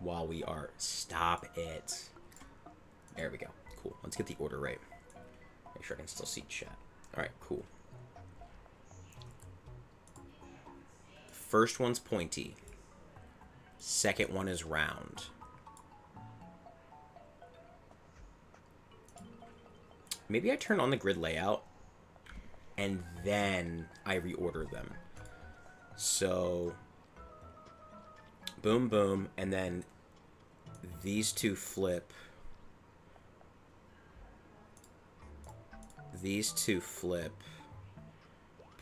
while we are... Stop it. There we go. Cool. Let's get the order right. Make sure I can still see chat. Alright, cool. First one's pointy. Second one is round. Maybe I turn on the grid layout and then I reorder them. So, boom, boom, and then these two flip. These two flip.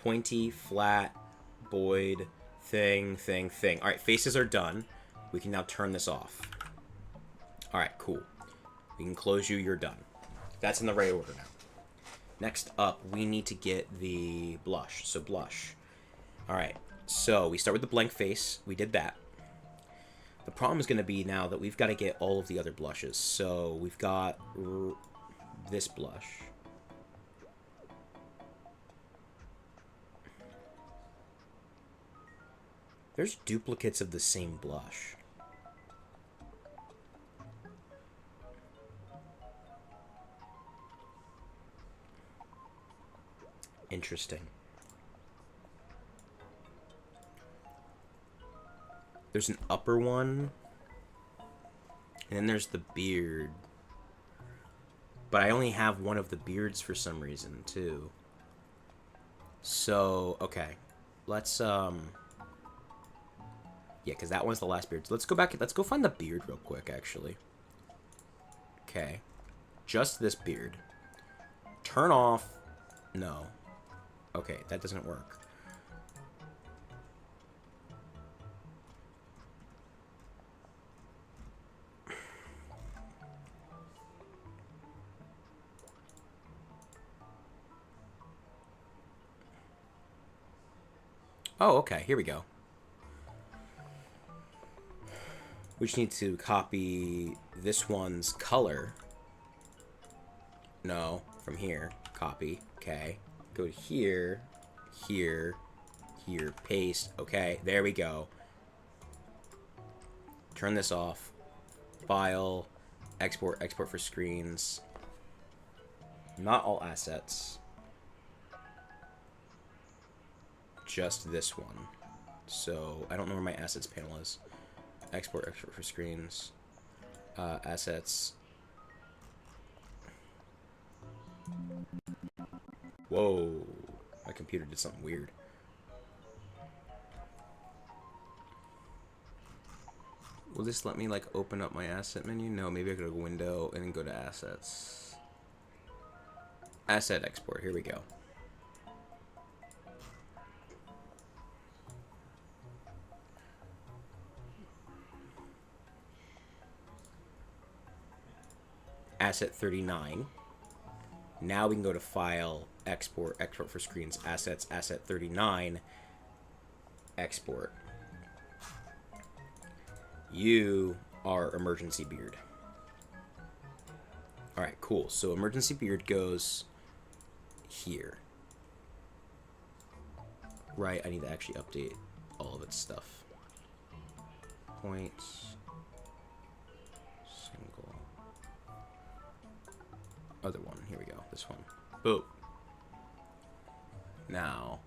Pointy, flat, Boyd, thing, thing, thing. Alright, faces are done. We can now turn this off. Alright, cool. We can close you, you're done. That's in the right order now. Next up, we need to get the blush. So blush. Alright, so we start with the blank face. We did that. The problem is going to be now that we've got to get all of the other blushes. So we've got this blush. There's duplicates of the same blush. Interesting. There's an upper one. And then there's the beard. But I only have one of the beards for some reason, too. So, okay. Let's, yeah, because that one's the last beard. So let's go back. Let's go find the beard real quick, actually. Okay. Just this beard. Turn off. No. Okay, that doesn't work. Oh, okay. Here we go. We just need to copy this one's color. No, from here. Copy. Okay. Go to here. Here. Here. Paste. Okay. There we go. Turn this off. File. Export. Export for screens. Not all assets. Just this one. So, I don't know where my assets panel is. export for screens, assets. Whoa, my computer did something weird. Will this let me like open up my asset menu? No, maybe I go to window and then go to assets. Asset export, here we go. Asset 39. Now we can go to file, export for screens, assets, asset 39, export. You are emergency beard. All right, cool. So emergency beard goes here. Right, I need to actually update all of its stuff. Points. Single. Other one, here we go, this one. Boom. Now,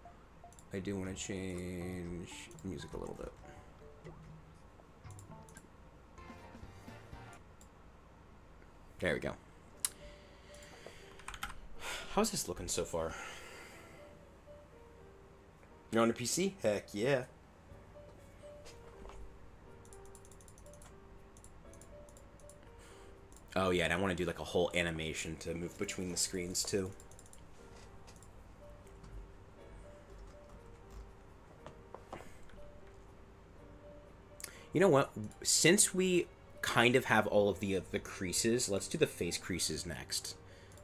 I do want to change music a little bit. There we go. How's this looking so far? You're on a PC? Heck yeah. Oh yeah, and I want to do like a whole animation to move between the screens too. You know what? Since we kind of have all of the creases, let's do the face creases next.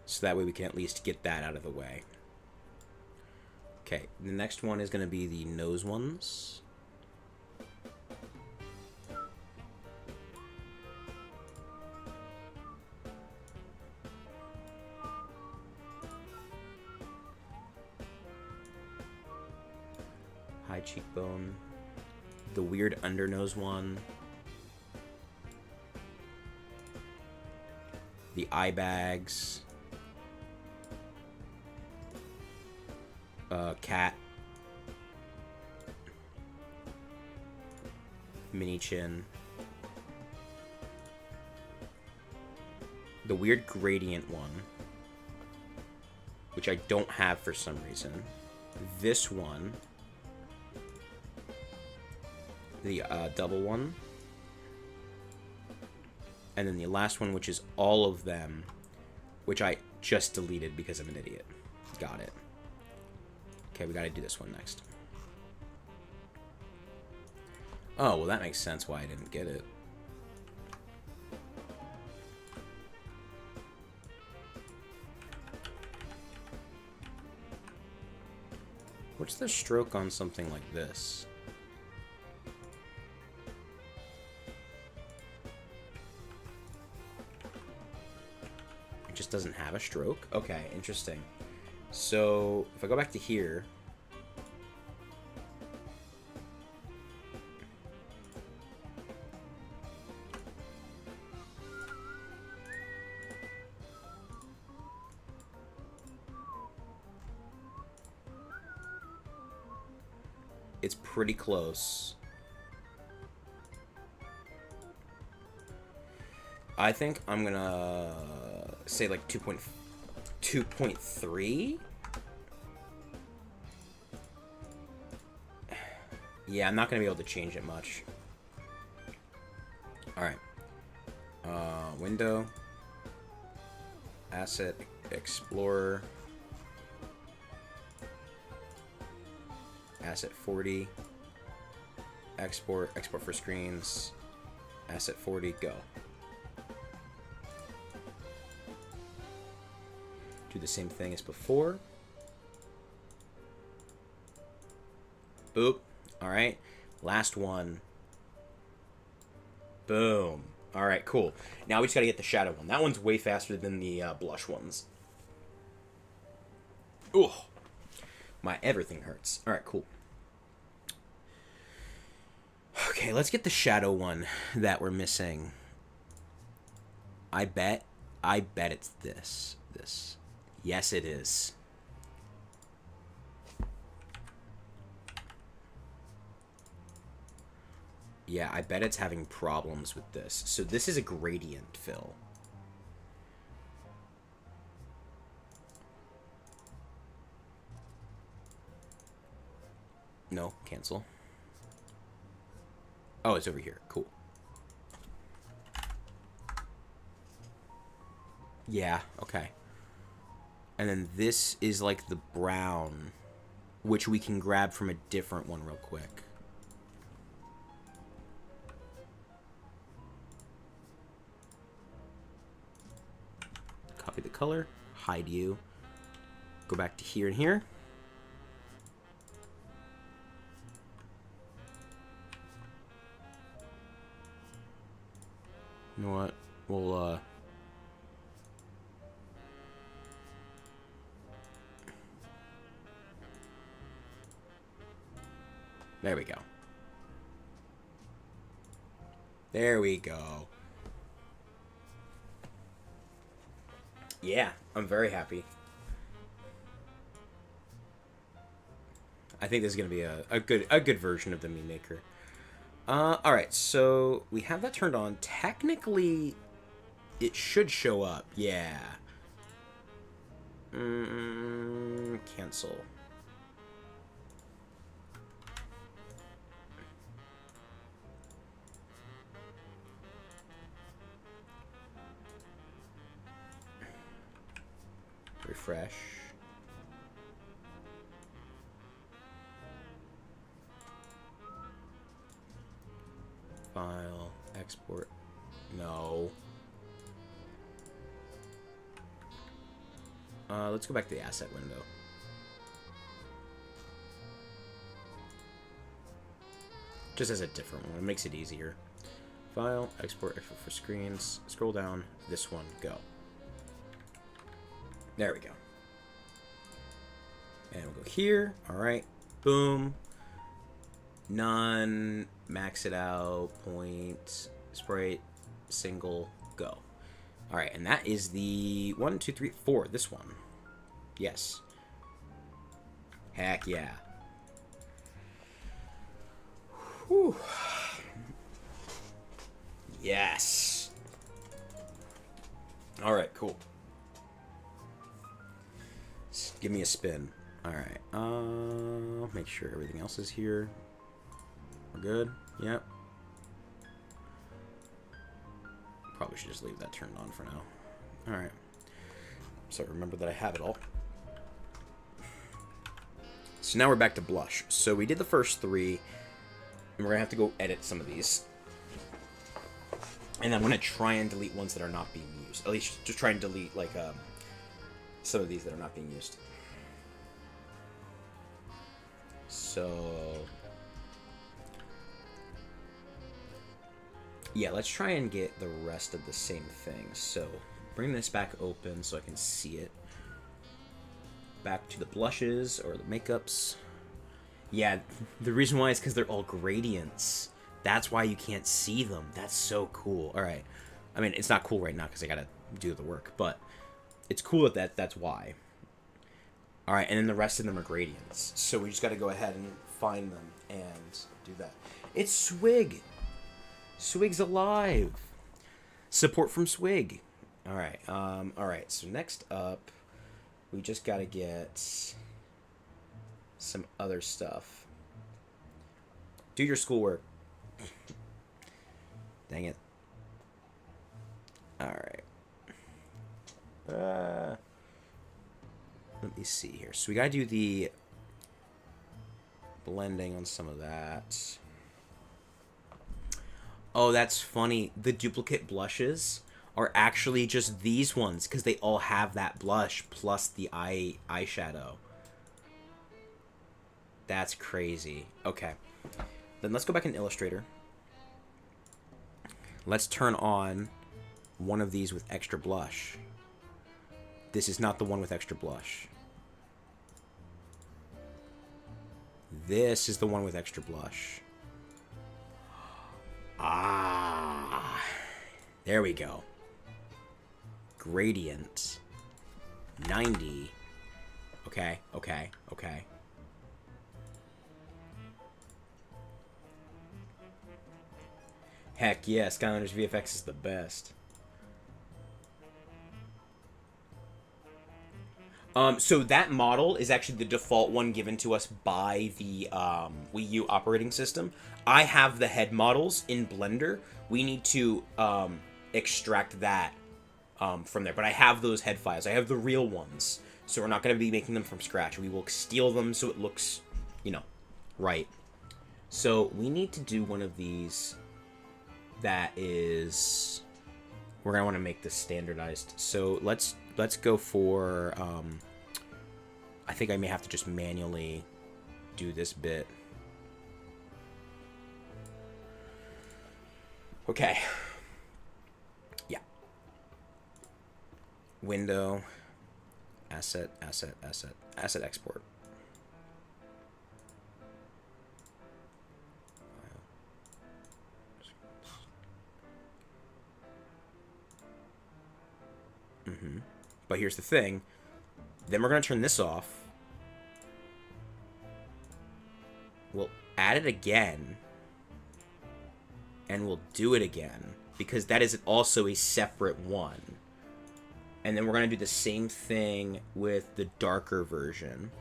So that way we can at least get that out of the way. Okay, the next one is going to be the nose ones. High cheekbone. The weird undernose one. The eye bags. Cat. Mini chin. The weird gradient one, which I don't have for some reason. This one. The double one. And then the last one, which is all of them, which I just deleted because I'm an idiot. Got it. Okay, we gotta do this one next. Oh, well that makes sense why I didn't get it. What's the stroke on something like this? It just doesn't have a stroke? Okay, interesting. So, if I go back to here... It's pretty close. I think I'm gonna say like 2.3. Yeah, I'm not gonna be able to change it much. All right. Window. Asset Explorer. Asset 40. Export for screens. Asset 40, go. Do the same thing as before. Boop. All right. Last one. Boom. All right, cool. Now we just got to get the shadow one. That one's way faster than the blush ones. Ooh. My everything hurts. All right, cool. Okay, let's get the shadow one that we're missing. I bet it's this. Yes, it is. Yeah, I bet it's having problems with this. So this is a gradient fill. No, cancel. Oh, it's over here. Cool. Yeah, okay. And then this is like the brown, which we can grab from a different one real quick. Copy the color, hide you. Go back to here and here. You know what? We'll, there we go. There we go. Yeah, I'm very happy. I think this is going to be a good version of the Mii Maker. Alright, so we have that turned on. Technically, it should show up. Yeah. Cancel. Refresh. File, export. No. Let's go back to the asset window. Just as a different one. It makes it easier. File, export for screens. Scroll down. This one. Go. There we go. And we'll go here. Alright. Boom. None. Max it out. Point. Sprite. Single. Go. Alright, and that is the 1, 2, 3, 4. This one. Yes. Heck yeah. Whew. Yes. Alright, cool. Give me a spin. Alright. Make sure everything else is here. We're good? Yep. Probably should just leave that turned on for now. Alright. So remember that I have it all. So now we're back to blush. So we did the first 3. And we're going to have to go edit some of these. And I'm going to try and delete ones that are not being used. At least just try and delete, like, some of these that are not being used. So... yeah, let's try and get the rest of the same thing. So, bring this back open so I can see it. Back to the blushes, or the makeups. Yeah, the reason why is because they're all gradients. That's why you can't see them. That's so cool. Alright. I mean, it's not cool right now because I gotta do the work, but it's cool that's why. Alright, and then the rest of them are gradients. So we just gotta go ahead and find them and do that. It's Swig! Swig's alive! Support from Swig. Alright, alright, so next up, we just gotta get some other stuff. Do your schoolwork. Dang it. Alright. Let me see here. So we gotta do the blending on some of that. Oh, that's funny. The duplicate blushes are actually just these ones because they all have that blush plus the eyeshadow. That's crazy. Okay. Then let's go back in Illustrator. Let's turn on one of these with extra blush. This is not the one with extra blush. This is the one with extra blush. Ah. There we go. Gradient. 90. Okay, okay, okay. Heck yeah, Skylanders VFX is the best. So that model is actually the default one given to us by the Wii U operating system. I have the head models in Blender. We need to extract that from there. But I have those head files. I have the real ones. So we're not going to be making them from scratch. We will steal them so it looks, right. So we need to do one of these that is... We're going to want to make this standardized. So let's go for... I think I may have to just manually do this bit. Okay. Yeah. Window. Asset export. But here's the thing. Then we're going to turn this off. We'll add it again. And we'll do it again. Because that is also a separate one. And then we're going to do the same thing with the darker version.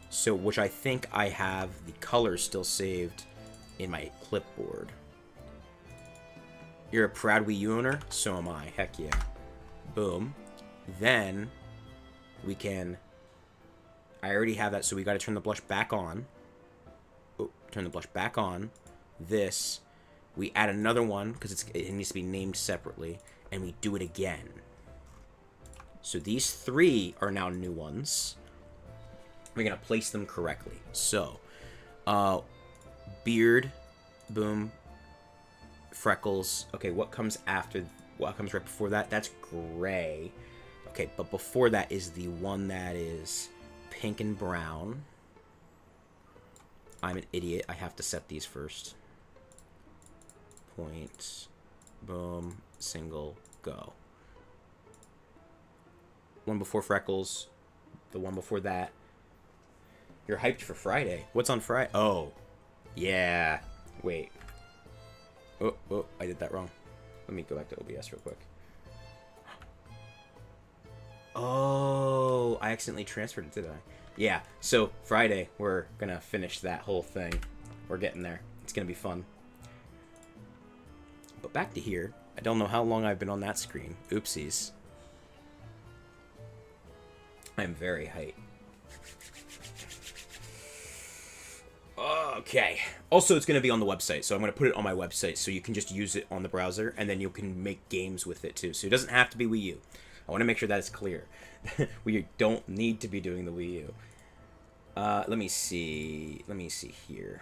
So, which I think I have the colors still saved in my clipboard. You're a proud Wii U owner? So am I. Heck yeah. Boom. Then we can... I already have that, so we got to turn the blush back on. Oh, turn the blush back on. This. We add another one, because it needs to be named separately. And we do it again. So these three are now new ones. We're going to place them correctly. So, beard, boom, freckles. Okay, what comes after... What comes right before that? That's gray. Okay, but before that is the one that is pink and brown. I'm an idiot. I have to set these first. Point. Boom. Single. Go. One before freckles. The one before that. You're hyped for Friday. What's on Friday? Oh. Yeah. Wait. Oh, I did that wrong. Let me go back to OBS real quick. Oh, I accidentally transferred it, didn't I? Yeah, so Friday, we're going to finish that whole thing. We're getting there. It's going to be fun. But back to here. I don't know how long I've been on that screen. Oopsies. I'm very hyped. Okay. Also, it's going to be on the website, so I'm going to put it on my website so you can just use it on the browser, and then you can make games with it, too. So it doesn't have to be Wii U. I want to make sure that is clear. We don't need to be doing the Wii U. Let me see. Let me see here.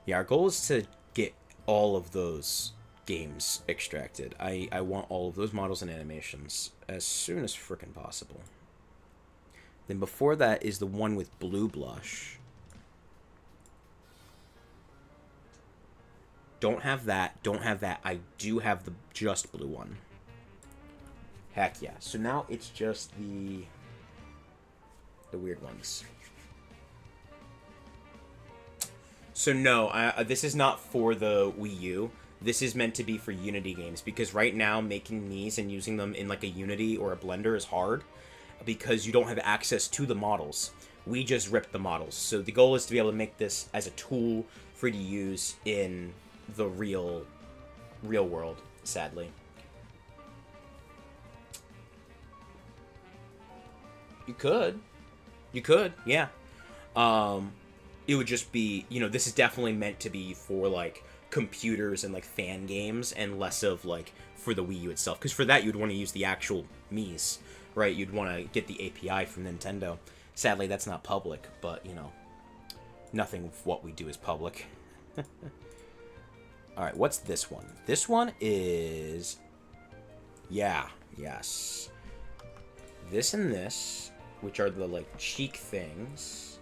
Yeah, our goal is to get all of those games extracted. I want all of those models and animations as soon as frickin' possible. Then before that is the one with blue blush. Don't have that. Don't have that. I do have the just blue one. Heck yeah. So now it's just the weird ones. So no, this is not for the Wii U. This is meant to be for Unity games, because right now making these and using them in like a Unity or a Blender is hard because you don't have access to the models. We just rip the models. So the goal is to be able to make this as a tool for you to use in the real world, sadly. You could, yeah. It would just be, this is definitely meant to be for like computers and like fan games, and less of like for the Wii U itself, because for that you'd want to use the actual miis, right? You'd want to get the API from Nintendo. Sadly, that's not public, but nothing of what we do is public. All right, what's this one? This one is, yes, this and this, which are the like cheek things.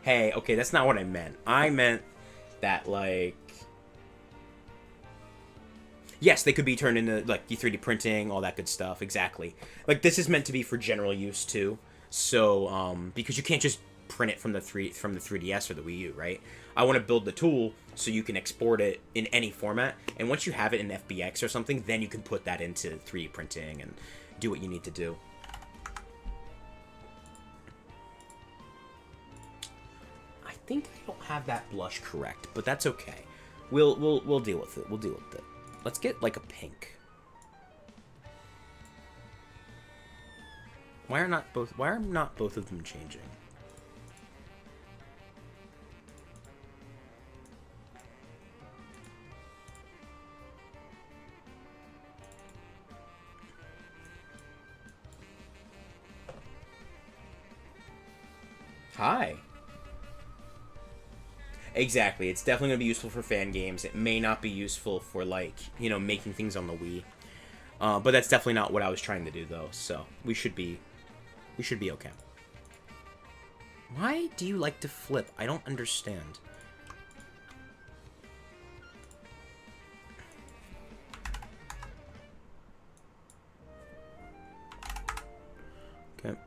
Hey, okay, that's not what I meant. I meant that, like... Yes, they could be turned into, like, 3D printing, all that good stuff. Exactly. Like, this is meant to be for general use, too. So, because you can't just print it from the 3DS or the Wii U, right? I want to build the tool so you can export it in any format, and once you have it in FBX or something, then you can put that into 3D printing and do what you need to do. I think I don't have that blush correct, but that's okay. We'll deal with it. We'll deal with it. Let's get like a pink. Why are not both of them changing? Hi. Exactly. It's definitely going to be useful for fan games. It may not be useful for, like, you know, making things on the Wii. But that's definitely not what I was trying to do, though. So we should be okay. Why do you like to flip? I don't understand. Okay.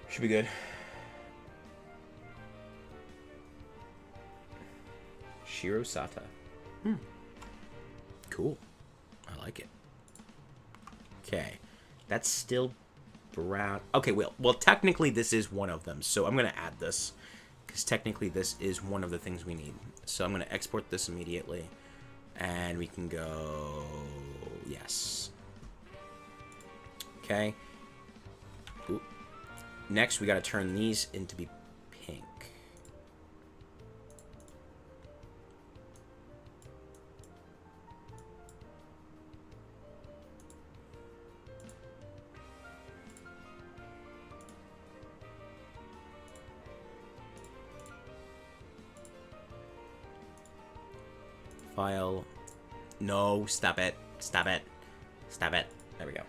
Should be good. Shiro Sata. Cool. I like it. Okay. That's still brown. Okay, well, technically this is one of them, so I'm going to add this, because technically this is one of the things we need. So I'm going to export this immediately, and we can go... Yes. Okay. Ooh. Next, we got to turn these into be pink. File. No, stop it. Stop it. Stop it. There we go.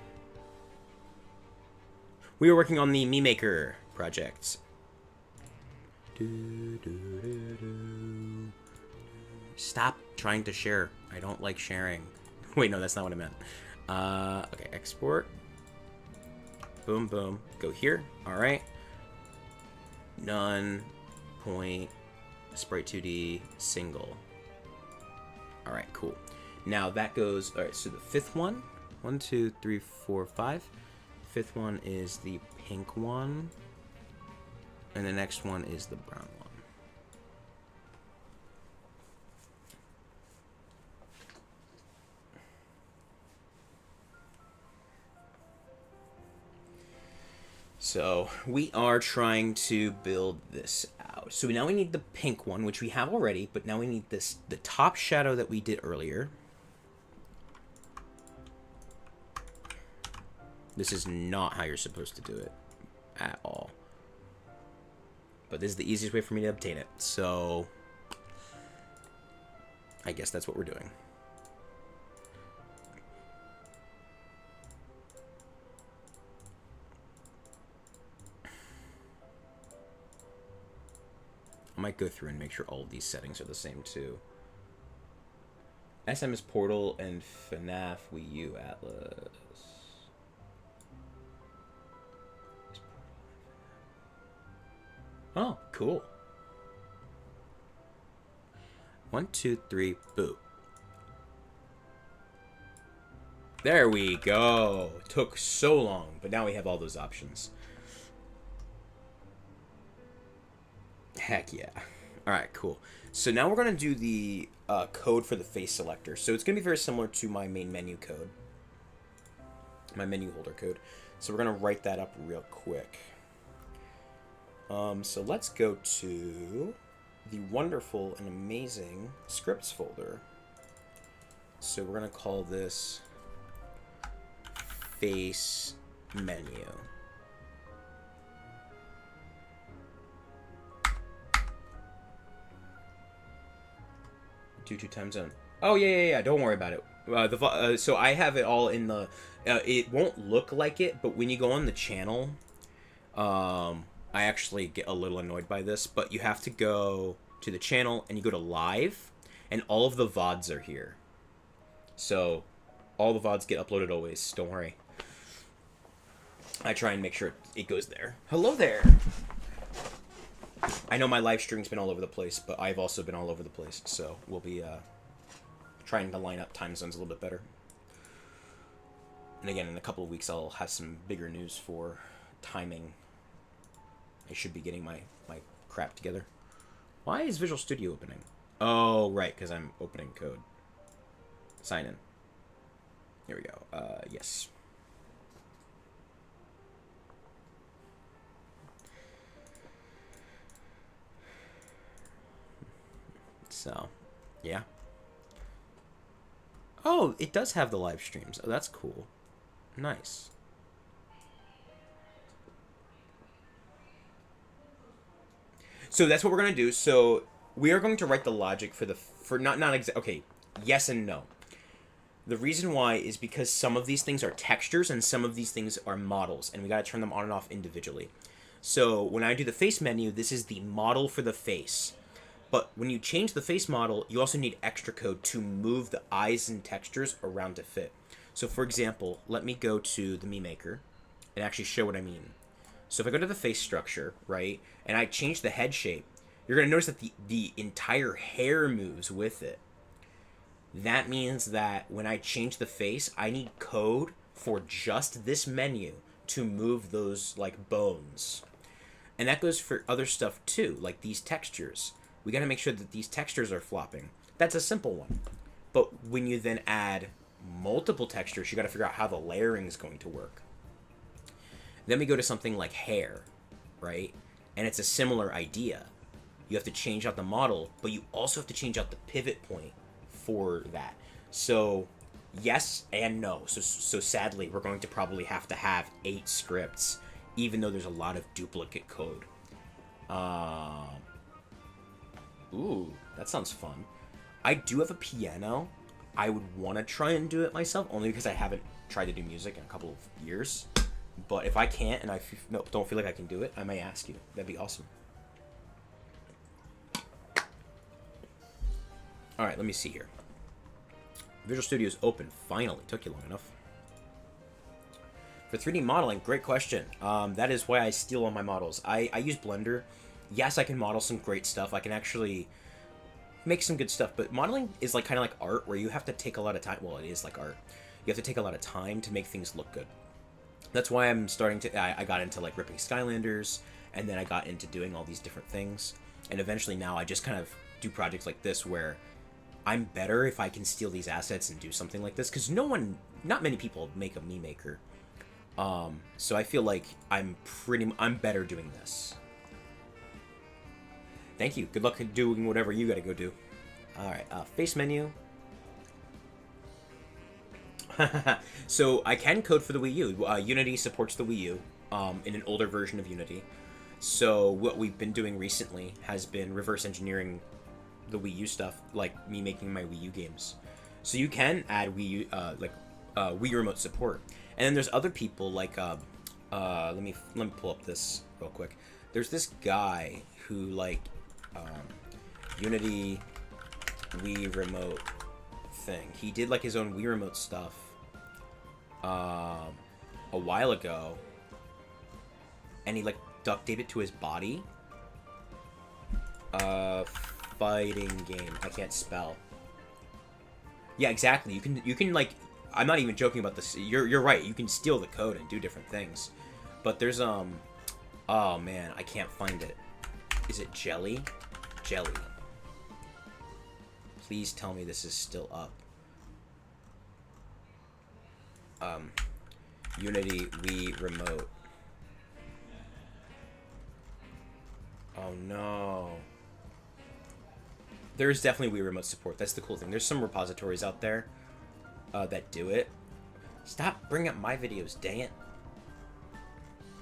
We are working on the Mii Maker project. Stop trying to share. I don't like sharing. Wait, no, that's not what I meant. Okay, export. Boom, boom. Go here. All right. None. Point. Sprite 2D. Single. All right, cool. Now that goes... All right, so the fifth one. 1, 2, 3, 4, 5. Fifth one is the pink one, and the next one is the brown one. So we are trying to build this out. So now we need the pink one, which we have already, but now we need this, the top shadow that we did earlier. This is not how you're supposed to do it at all. But this is the easiest way for me to obtain it. So I guess that's what we're doing. I might go through and make sure all of these settings are the same too. SM is Portal and FNAF Wii U Atlas. Oh, cool. 1, 2, 3, boop. There we go. Took so long, but now we have all those options. Heck yeah. Alright, cool. So now we're going to do the code for the face selector. So it's going to be very similar to my main menu code. My menu holder code. So we're going to write that up real quick. So let's go to the wonderful and amazing scripts folder. So we're going to call this face menu. Two time zone. Oh yeah. Don't worry about it. So I have it all in the. It won't look like it, but when you go on the channel, I actually get a little annoyed by this, but you have to go to the channel and you go to live, and all of the VODs are here. So all the VODs get uploaded always. Don't worry. I try and make sure it goes there. Hello there. I know my live stream's been all over the place, but I've also been all over the place. So we'll be trying to line up time zones a little bit better. And again, in a couple of weeks, I'll have some bigger news for timing. I should be getting my crap together. Why is Visual Studio opening? Oh, right, because I'm opening code. Sign in. Here we go. Yes. So, yeah. Oh, it does have the live streams. Oh, that's cool. Nice. So that's what we're gonna do. So we are going to write the logic for not okay, yes and no. The reason why is because some of these things are textures and some of these things are models, and we gotta turn them on and off individually. So when I do the face menu, this is the model for the face. But when you change the face model, you also need extra code to move the eyes and textures around to fit. So for example, let me go to the Mii Maker and actually show what I mean. So if I go to the face structure, right, and I change the head shape, you're going to notice that the entire hair moves with it. That means that when I change the face, I need code for just this menu to move those, like, bones. And that goes for other stuff too, like these textures. We got to make sure that these textures are flopping. That's a simple one. But when you then add multiple textures, you got to figure out how the layering is going to work. Then we go to something like hair, right? And it's a similar idea. You have to change out the model, but you also have to change out the pivot point for that. So yes and no. So sadly, we're going to probably have to have 8 scripts, even though there's a lot of duplicate code. Ooh, that sounds fun. I do have a piano. I would want to try and do it myself, only because I haven't tried to do music in a couple of years. But if I can't and I don't feel like I can do it, I may ask you. That'd be awesome. Alright, let me see here. Visual Studio is open, finally. Took you long enough. For 3D modeling, great question. That is why I steal all my models. I use Blender. Yes, I can model some great stuff. I can actually make some good stuff, but modeling is like kind of like art, where you have to take a lot of time. Well, it is like art. You have to take a lot of time to make things look good. That's why I'm starting to... I got into like ripping Skylanders, and then I got into doing all these different things, and eventually now I just kind of do projects like this where I'm better if I can steal these assets and do something like this, because not many people make a Mii Maker. So I feel like I'm better doing this. Thank you. Good luck doing whatever you gotta go do. Alright, face menu. So I can code for the Wii U. Unity supports the Wii U in an older version of Unity. So what we've been doing recently has been reverse engineering the Wii U stuff, like me making my Wii U games. So you can add Wii U, Wii remote support. And then there's other people like let me pull up this real quick. There's this guy who like Unity Wii remote thing. He did like his own Wii remote stuff a while ago, and he like duct taped it to his body. Fighting game. I can't spell. Yeah, exactly. You can like, I'm not even joking about this. You're right. You can steal the code and do different things. But there's oh man, I can't find it. Is it Jelly? Jelly. Please tell me this is still up. Unity Wii remote. Oh no. There's definitely Wii remote support. That's the cool thing. There's some repositories out there that do it. Stop bringing up my videos, dang it.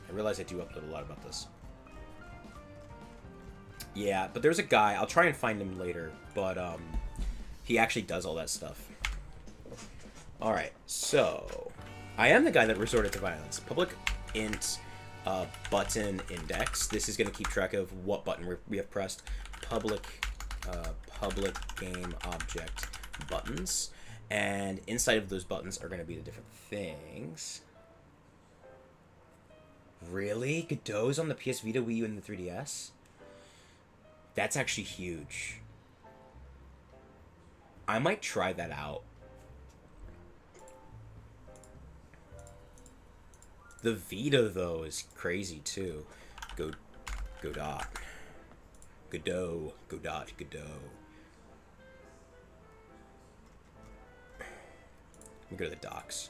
I realize I do upload a lot about this. Yeah, but there's a guy. I'll try and find him later, but he actually does all that stuff. Alright, so I am the guy that resorted to violence. Public int button index. This is going to keep track of what button we have pressed. Public game object buttons, and inside of those buttons are going to be the different things. Really? Godot's on the PS Vita, Wii U, and the 3DS? That's actually huge. I might try that out. The Vita, though, is crazy, too. Godot. Godot. Godot. Let me go to the docs.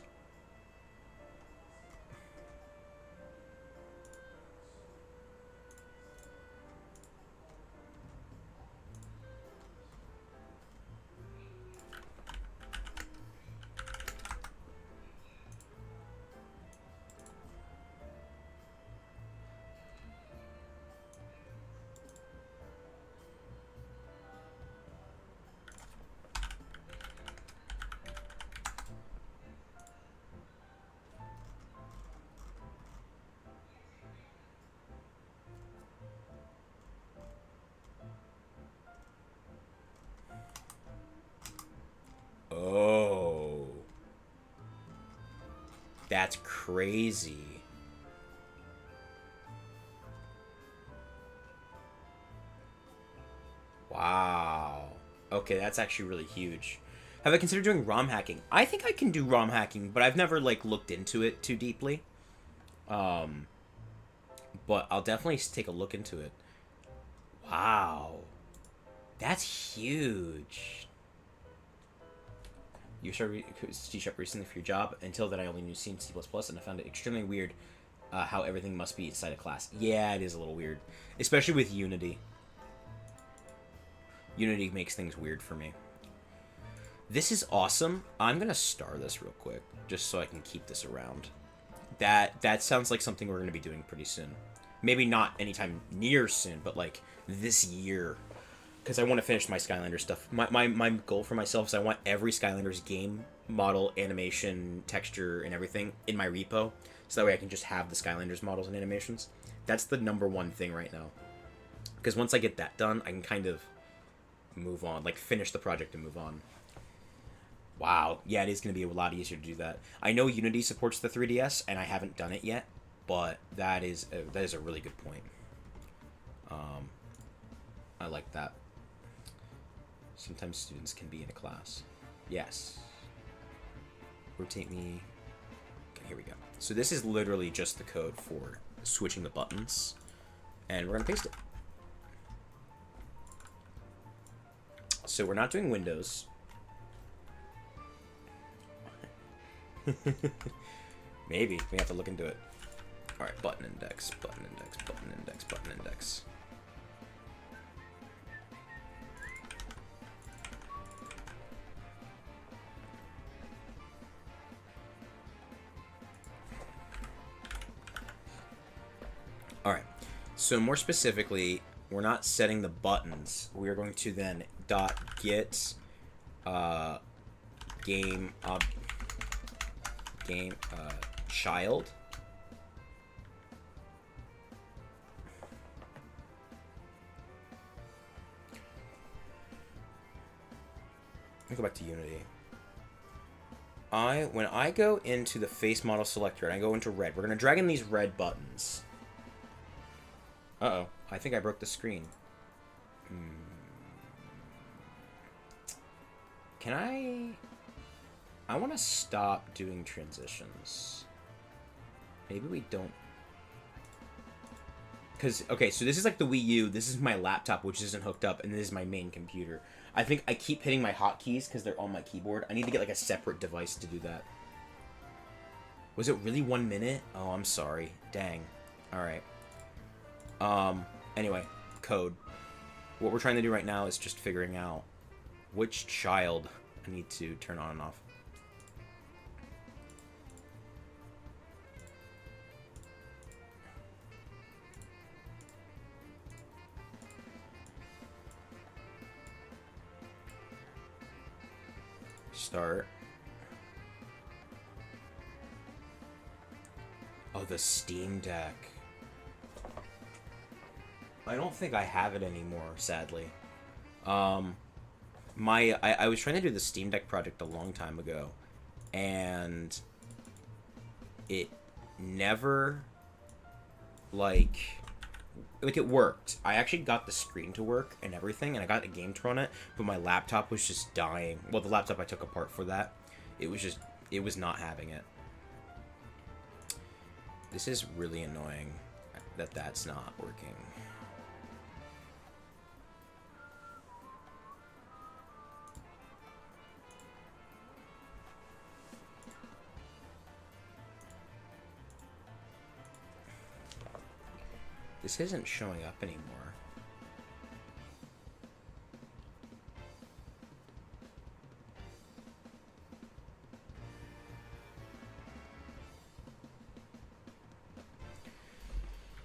Oh. That's crazy. Wow. Okay, that's actually really huge. Have I considered doing ROM hacking? I think I can do ROM hacking, but I've never like looked into it too deeply. But I'll definitely take a look into it. Wow. That's huge. You started C# recently for your job. Until then, I only knew C and C++, and I found it extremely weird how everything must be inside a class. Yeah, it is a little weird. Especially with Unity. Unity makes things weird for me. This is awesome. I'm going to star this real quick, just so I can keep this around. That sounds like something we're going to be doing pretty soon. Maybe not anytime near soon, but like this year. Because I want to finish my Skylanders stuff. My goal for myself is I want every Skylanders game, model, animation, texture, and everything in my repo. So that way I can just have the Skylanders models and animations. That's the #1 thing right now. Because once I get that done, I can kind of move on. Like, finish the project and move on. Wow. Yeah, it is going to be a lot easier to do that. I know Unity supports the 3DS, and I haven't done it yet. But that is a really good point. I like that. Sometimes students can be in a class. Yes. Rotate me. Okay, here we go. So this is literally just the code for switching the buttons. And we're going to paste it. So we're not doing Windows. Maybe. We have to look into it. Alright, button index, button index, button index, button index. Alright, so more specifically, we're not setting the buttons. We are going to then .get game child. Let me go back to Unity. When I go into the face model selector and I go into red, we're going to drag in these red buttons. Uh-oh. I think I broke the screen. Can I want to stop doing transitions. Maybe we don't. Because, okay, so this is like the Wii U. This is my laptop, which isn't hooked up, and this is my main computer. I think I keep hitting my hotkeys because they're on my keyboard. I need to get like a separate device to do that. Was it really 1 minute? Oh, I'm sorry. Dang. Alright. Anyway, code. What we're trying to do right now is just figuring out which child I need to turn on and off. Start. Oh, the Steam Deck. I don't think I have it anymore, sadly. Um, I was trying to do the Steam Deck project a long time ago, and it never like it worked. I actually got the screen to work and everything, and I got a game to run it, but my laptop was just dying. Well, the laptop I took apart for that, it was not having it. This is really annoying that that's not working. This isn't showing up anymore.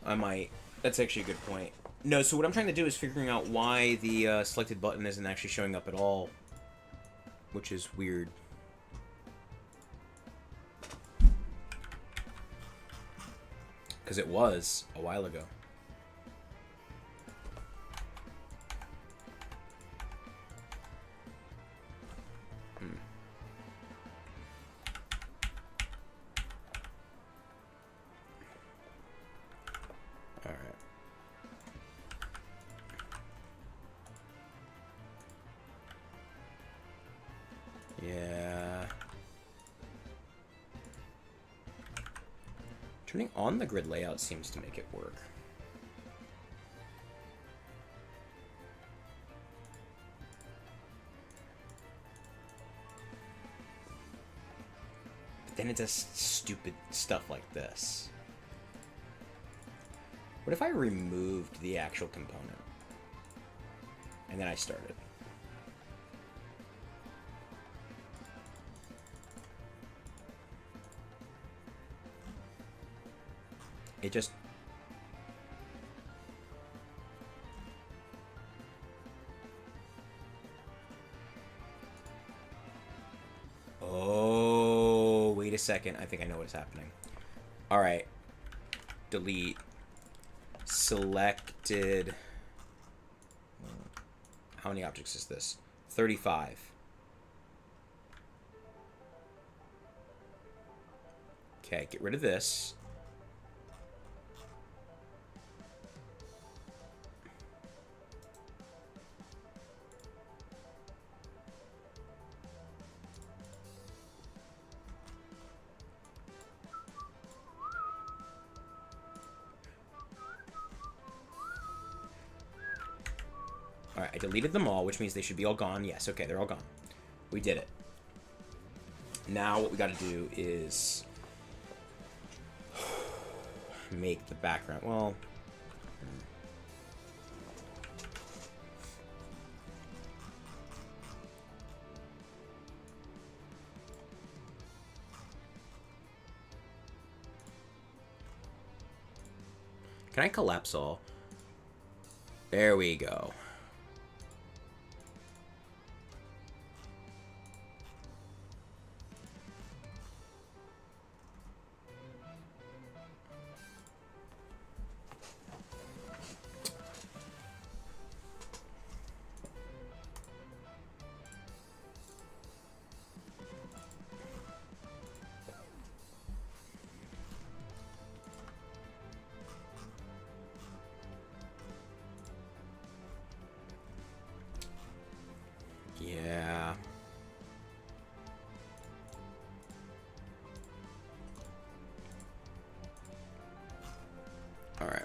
I might. That's actually a good point. No, so what I'm trying to do is figuring out why the selected button isn't actually showing up at all, which is weird. Because it was a while ago. Alright. Yeah. Turning on the grid layout seems to make it work. But then it does stupid stuff like this. What if I removed the actual component? And then I started. It just... Oh, wait a second. I think I know what's happening. Alright. Delete. Selected. How many objects is this? 35. Okay, get rid of this. Alright, I deleted them all, which means they should be all gone. Yes, okay, they're all gone. We did it. Now what we gotta do is make the background, well... Can I collapse all? There we go. Yeah. All right.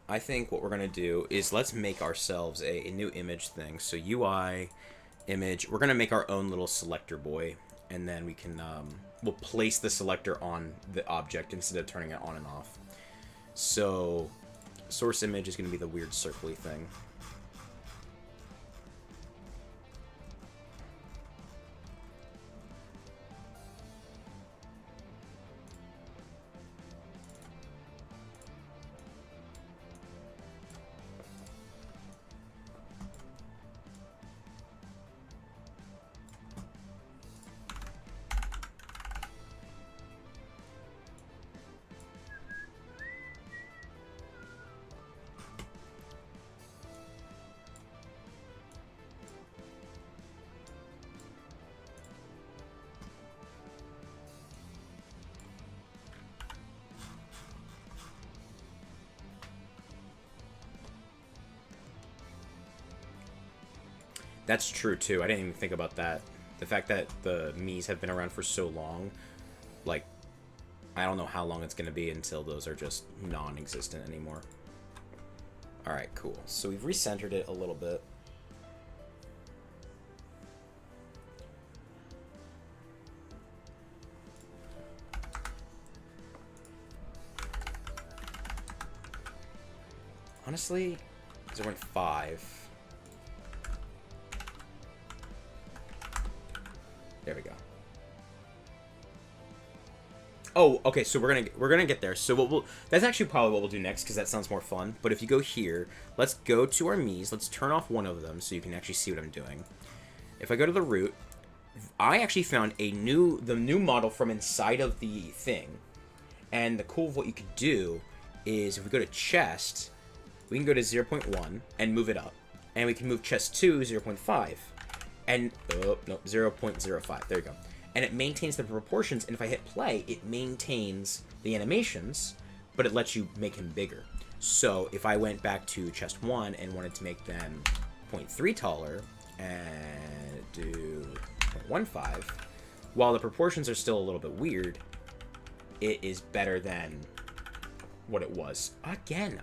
I think what we're going to do is let's make ourselves a new image thing. So UI, image, we're going to make our own little selector boy. And then we can, we'll place the selector on the object instead of turning it on and off. So source image is going to be the weird circly thing. That's true too. I didn't even think about that. The fact that the Miis have been around for so long, like, I don't know how long it's going to be until those are just non-existent anymore. Alright, cool. So we've recentered it a little bit. Honestly, 0.5. There we go. Oh, okay. So we're gonna get there. So that's actually probably what we'll do next because that sounds more fun. But if you go here, let's go to our Miis. Let's turn off one of them so you can actually see what I'm doing. If I go to the root, I actually found the new model from inside of the thing. And the cool of what you could do is if we go to chest, we can go to 0.1 and move it up. And we can move chest 2 0.5. And, oh, no, 0.05. There you go. And it maintains the proportions, and if I hit play, it maintains the animations, but it lets you make him bigger. So if I went back to chest 1 and wanted to make them 0.3 taller, and do 0.15, while the proportions are still a little bit weird, it is better than what it was. Again,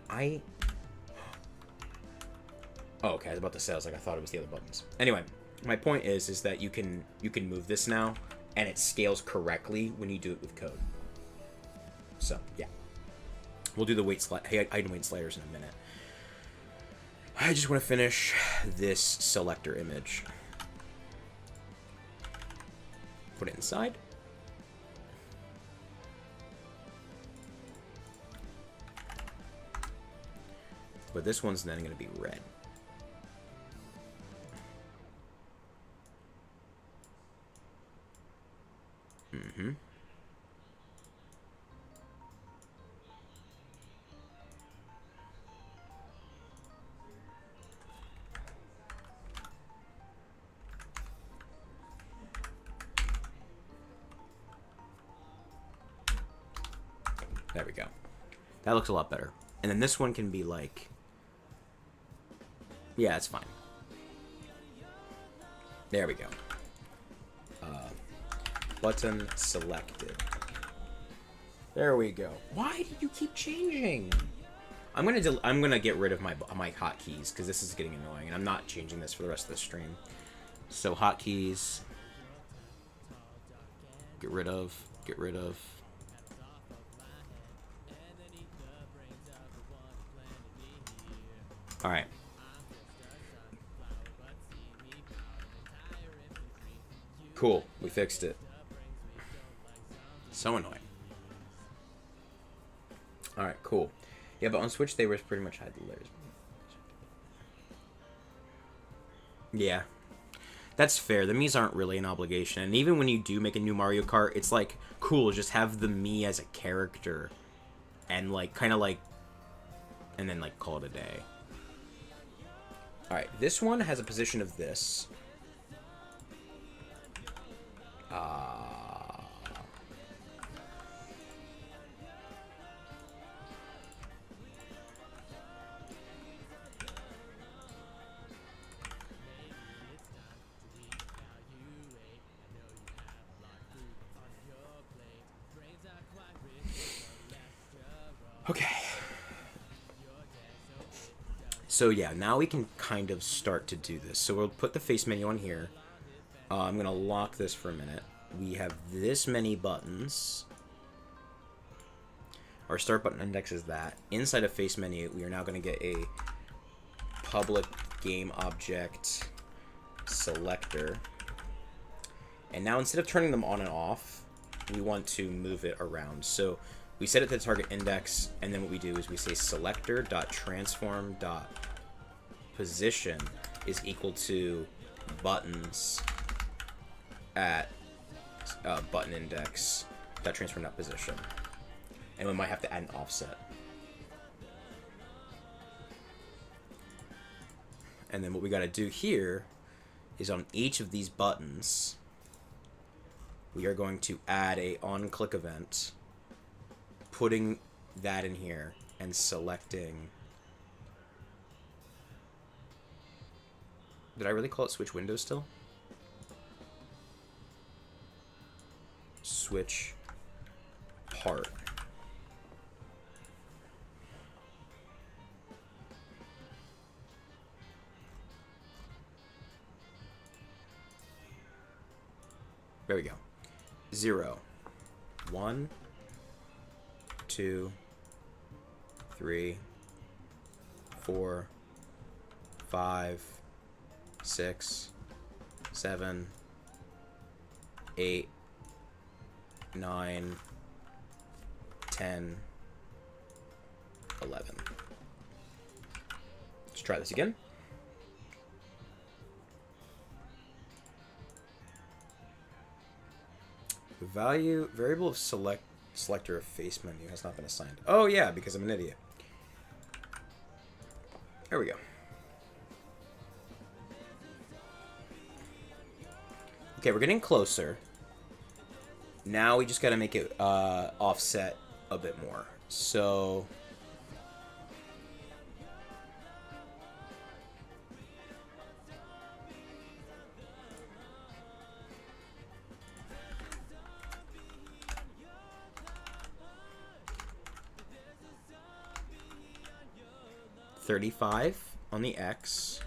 Oh, okay, I was about to say, I was like, I thought it was the other buttons. Anyway, my point is that you can move this now, and it scales correctly when you do it with code. So, yeah. We'll do the height and weight sliders in a minute. I just want to finish this selector image. Put it inside. But this one's then going to be red. Mm-hmm. There we go. That looks a lot better. And then this one can be like... Yeah, it's fine. There we go. Button selected. There we go. Why do you keep changing? I'm gonna get rid of my hotkeys because this is getting annoying, and I'm not changing this for the rest of the stream. So hotkeys. Get rid of. Get rid of. All right. Cool. We fixed it. So annoying. Alright, cool. Yeah, but on Switch, they were pretty much hide the layers. Yeah. That's fair. The Miis aren't really an obligation. And even when you do make a new Mario Kart, it's like, cool, just have the Mii as a character. And like, kind of like, and then like call it a day. Alright, this one has a position of this. Okay. So yeah, now we can kind of start to do this. So we'll put the face menu on here. I'm going to lock this for a minute. We have this many buttons. Our start button index is that. Inside of face menu, we are now going to get a public game object selector. And now instead of turning them on and off, we want to move it around. So we set it to the target index, and then what we do is we say selector.transform.position is equal to buttons at button index .transform.position. And we might have to add an offset. And then what we got to do here is on each of these buttons, we are going to add a on-click event, putting that in here and selecting Did I really call it switch window still? Switch part. There we go. 0, 1, 2, 3, 4, 5, 6, 7, 8, 9, 10, 11. Let's try this again. Value variable of selector of face menu has not been assigned. Oh yeah, because I'm an idiot. There we go. Okay, we're getting closer. Now we just got to make it offset a bit more. So $35 on the X.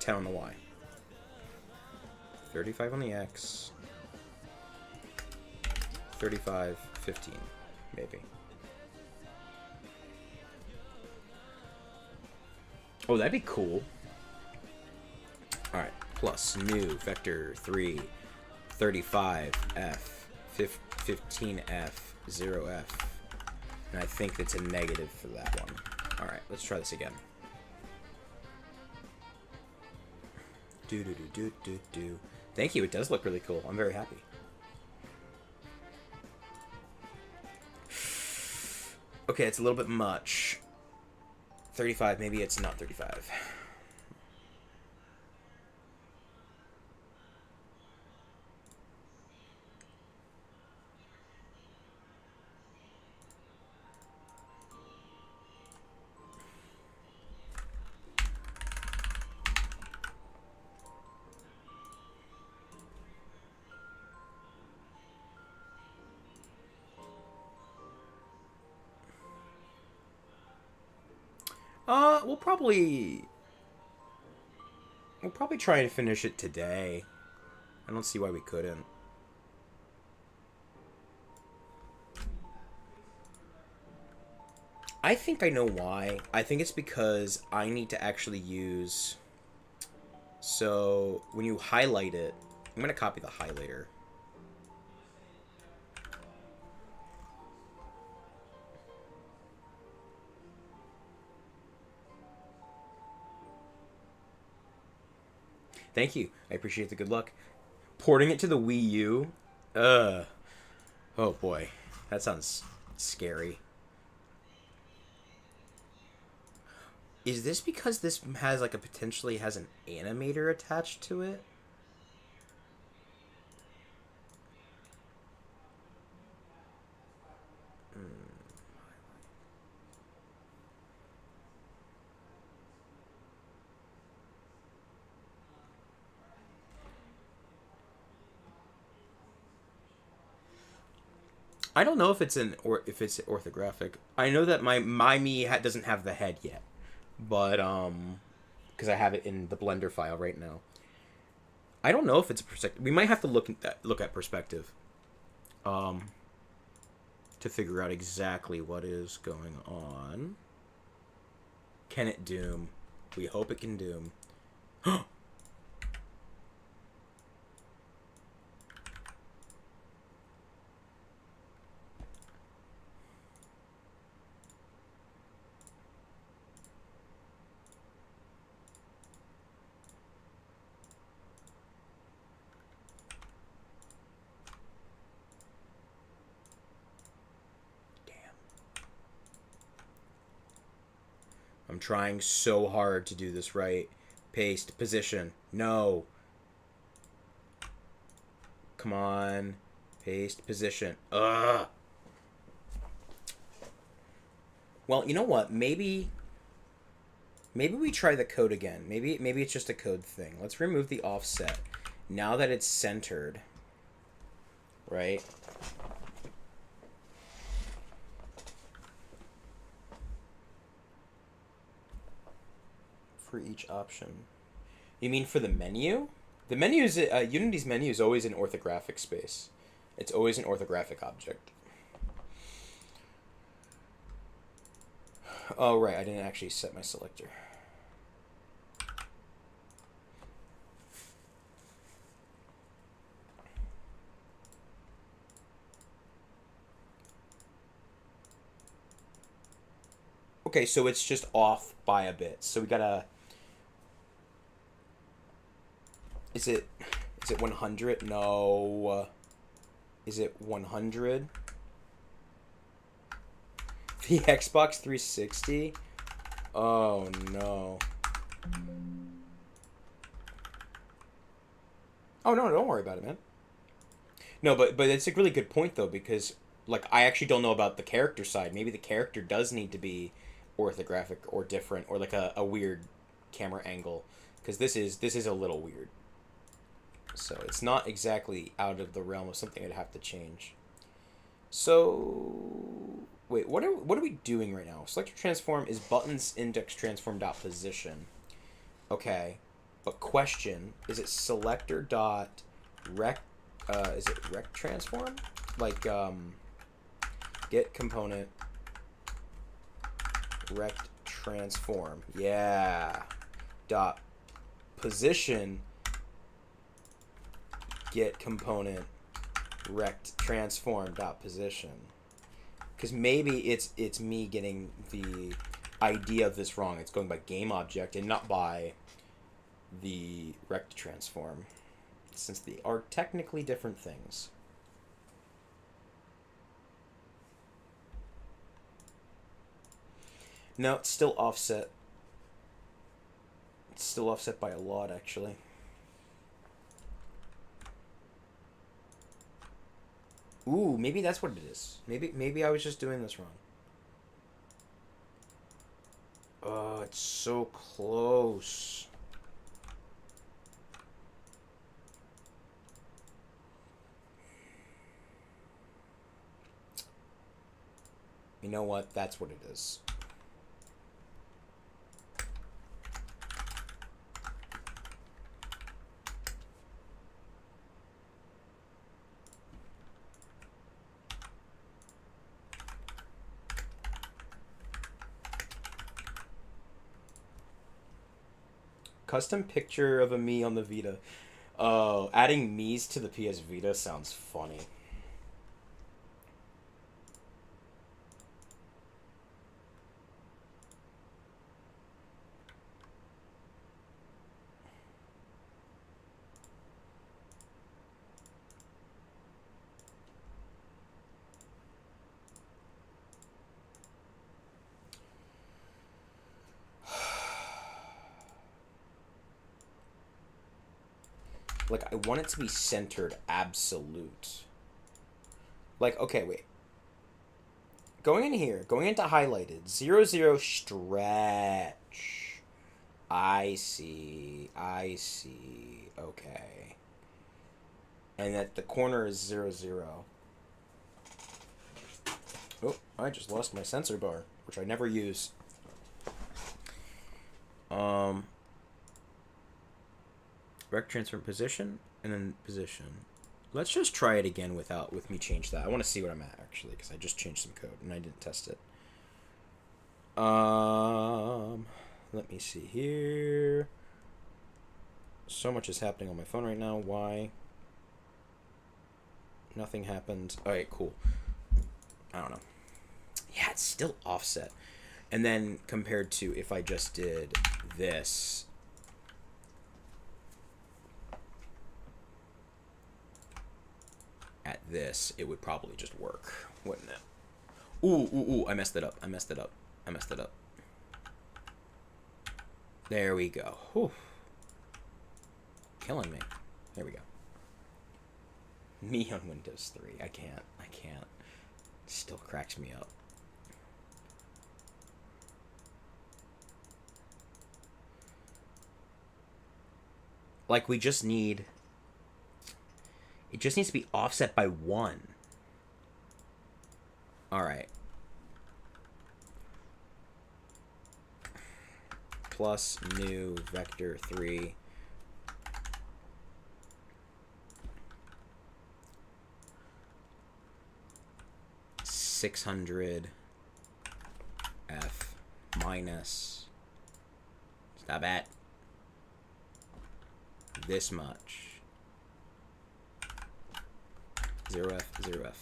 $10 on the Y. 35 on the X. 35, 15, maybe. Oh, that'd be cool. All right, plus new vector 3, 35F, 15F, 0F. And I think that's a negative for that one. All right, let's try this again. Do. Thank you, it does look really cool. I'm very happy. Okay, it's a little bit much. 35, maybe it's not 35. We'll probably try and finish it today. I don't see why we couldn't. I think I know why. I think it's because I need to actually use... So, when you highlight it... I'm going to copy the highlighter. Thank you. I appreciate the good luck. Porting it to the Wii U? Oh boy. That sounds scary. Is this because this has like potentially has an animator attached to it? I don't know if it's if it's orthographic. I know that my Mii doesn't have the head yet, but because I have it in the Blender file right now. I don't know if it's a perspective. We might have to look at perspective, to figure out exactly what is going on. Can it doom? We hope it can doom. I'm trying so hard to do this right. Paste, position. No. Come on. Paste, position. Ugh. Well, you know what? Maybe we try the code again. Maybe it's just a code thing. Let's remove the offset. Now that it's centered, right? For each option. You mean for the menu? The menu is Unity's menu is always an orthographic space. It's always an orthographic object. Oh, right. I didn't actually set my selector. Okay, so it's just off by a bit. So we gotta... Is it 100? No. Is it 100? The Xbox 360? Oh, no. Oh, no, don't worry about it, man. No, but it's a really good point, though, because, like, I actually don't know about the character side. Maybe the character does need to be orthographic or different, or, like, a weird camera angle, because this is a little weird. So it's not exactly out of the realm of something I'd have to change. So wait, what are we doing right now? Selector transform is buttons index transform dot position. Okay, but question, is it selector dot rect? Is it rect transform? Like get component rect transform. Yeah. Dot position get component rect transform dot position, because maybe it's me getting the idea of this wrong. It's going by game object and not by the rect transform, since they are technically different things. No, it's still offset. It's still offset by a lot, actually. Ooh, maybe that's what it is. Maybe I was just doing this wrong. Oh, it's so close. You know what? That's what it is. Custom picture of a Mii on the Vita. Oh, adding Miis to the PS Vita sounds funny. Like, I want it to be centered absolute. Like, okay, wait. Going in here, going into highlighted, 0, 0, stretch. I see. Okay. And at the corner is 0, 0. Oh, I just lost my sensor bar, which I never use. Rect transform position, and then position. Let's just try it again with me change that. I want to see what I'm at, actually, because I just changed some code, and I didn't test it. Let me see here. So much is happening on my phone right now. Why? Nothing happened. Alright, cool. I don't know. Yeah, it's still offset. And then compared to if I just did this... at this, it would probably just work, wouldn't it? Ooh, I messed it up. There we go. Whew. Killing me. There we go. Me on Windows 3. I can't. Still cracks me up. Like, we just need... It just needs to be offset by 1. Alright. Plus new vector 3. $600 F minus, stop at, this much. 0F, 0F.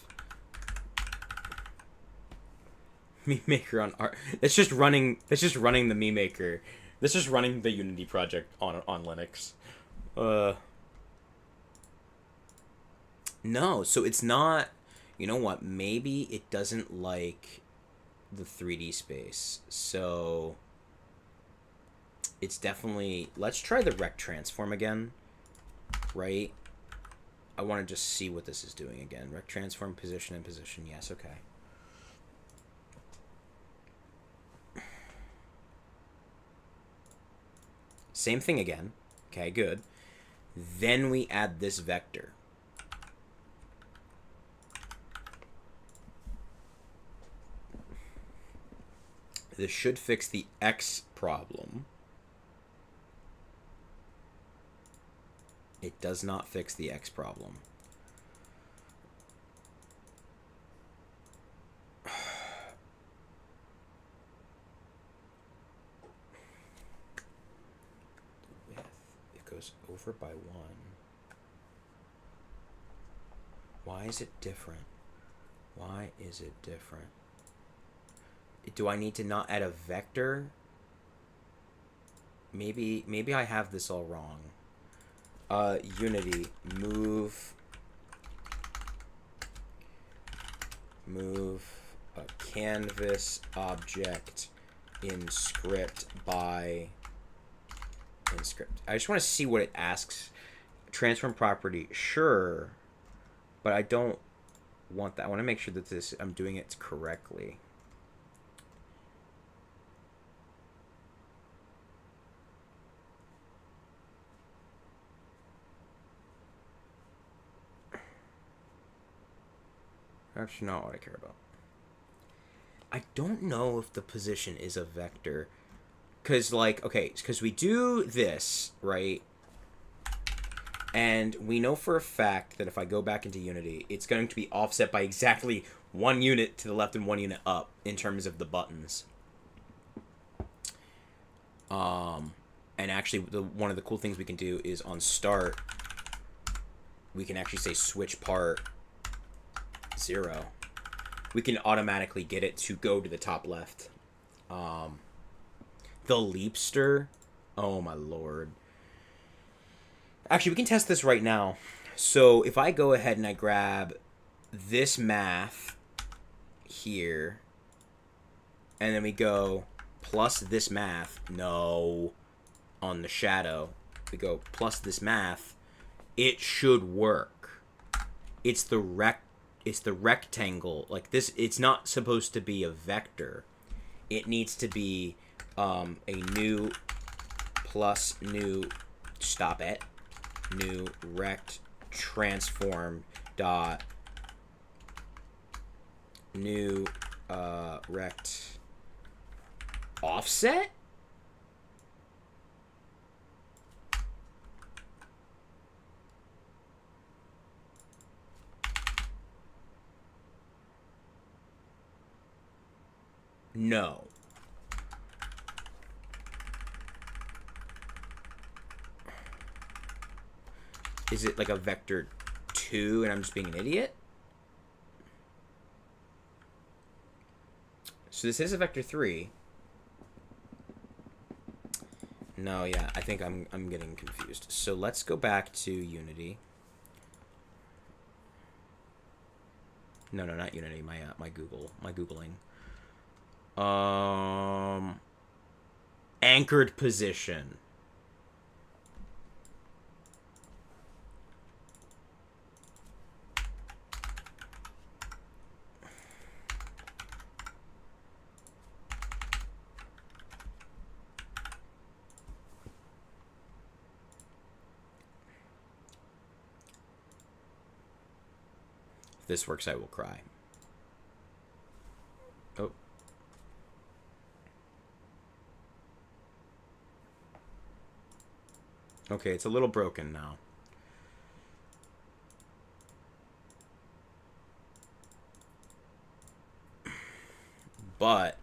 Mii Maker on art. It's just running the Mii Maker. That's just running the Unity project on Linux. No, so it's not, you know what, maybe it doesn't like the 3D space. So it's definitely, let's try the rect transform again, right? I want to just see what this is doing again. Rect transform, position and position. Yes, okay. Same thing again. Okay, good. Then we add this vector. This should fix the X problem. It does not fix the X problem. It goes over by 1. Why is it different? Why is it different? Do I need to not add a vector? Maybe I have this all wrong. Unity, move a canvas object in script by in script. I just want to see what it asks. Transform property, sure, but I don't want that. I want to make sure that this, I'm doing it correctly. That's not what I care about. I don't know if the position is a vector. Because, like, okay, because we do this, right? And we know for a fact that if I go back into Unity, it's going to be offset by exactly 1 unit to the left and 1 unit up in terms of the buttons. And actually, one of the cool things we can do is on start, we can actually say switch part 0. We can automatically get it to go to the top left. The leapster, oh my lord. Actually, we can test this right now. So if I go ahead and I grab this math here, and then we go plus this math, no, on the shadow, we go plus this math, it should work. It's the rectangle, like this, it's not supposed to be a vector. It needs to be a new plus new, stop it, new rect transform dot new rect offset. No. Is it like a vector 2 and I'm just being an idiot? So this is a vector 3. No, yeah, I think I'm getting confused. So let's go back to Unity. No, not Unity, my Googling. Anchored position. this works, I will cry. Oh. Okay, it's a little broken now. But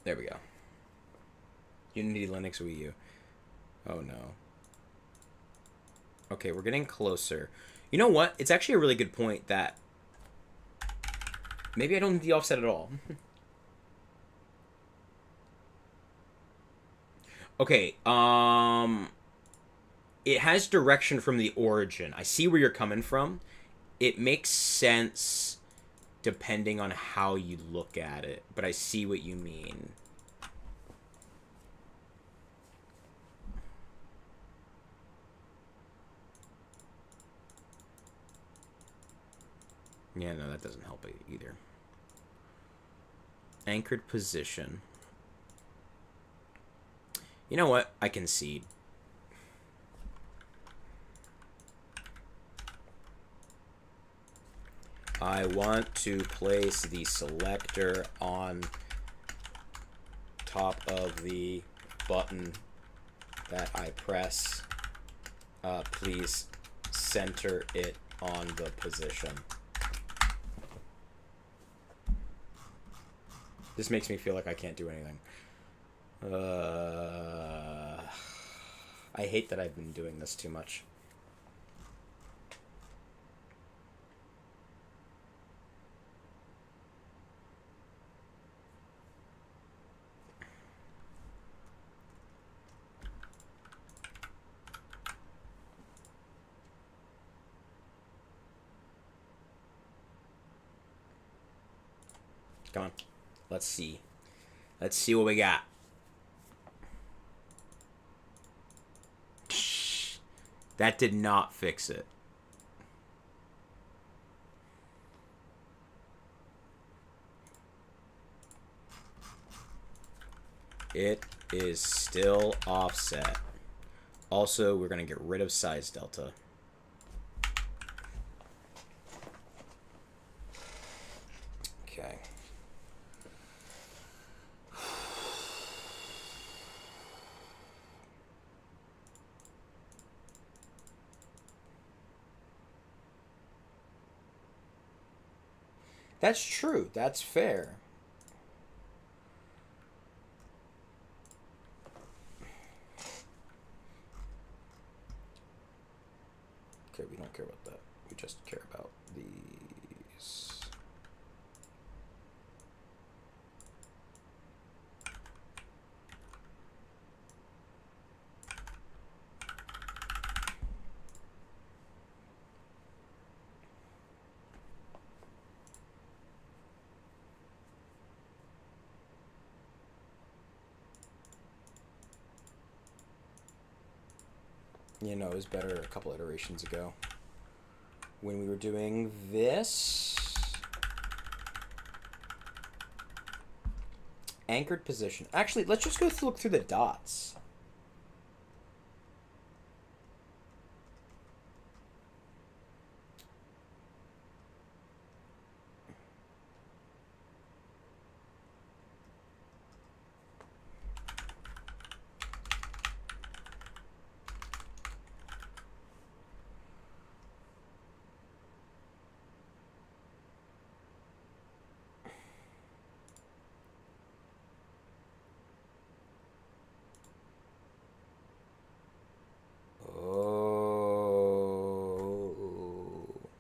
there we go. Unity, Linux, Wii U. Oh no. Okay, we're getting closer. You know what? It's actually a really good point that maybe I don't need the offset at all. Okay, it has direction from the origin. I see where you're coming from. It makes sense depending on how you look at it, but I see what you mean. Yeah, no, that doesn't help either. Anchored position. You know what? I concede. I want to place the selector on top of the button that I press. Please center it on the position. This makes me feel like I can't do anything. I hate that I've been doing this too much. Come on. Let's see. Let's see what we got. That did not fix it. It is still offset. Also, we're going to get rid of size delta. Okay. That's true. That's fair. Okay, we don't care about that. We just care about these. You know, it was better a couple iterations ago when we were doing this. Anchored position. Actually, let's just go look through the dots.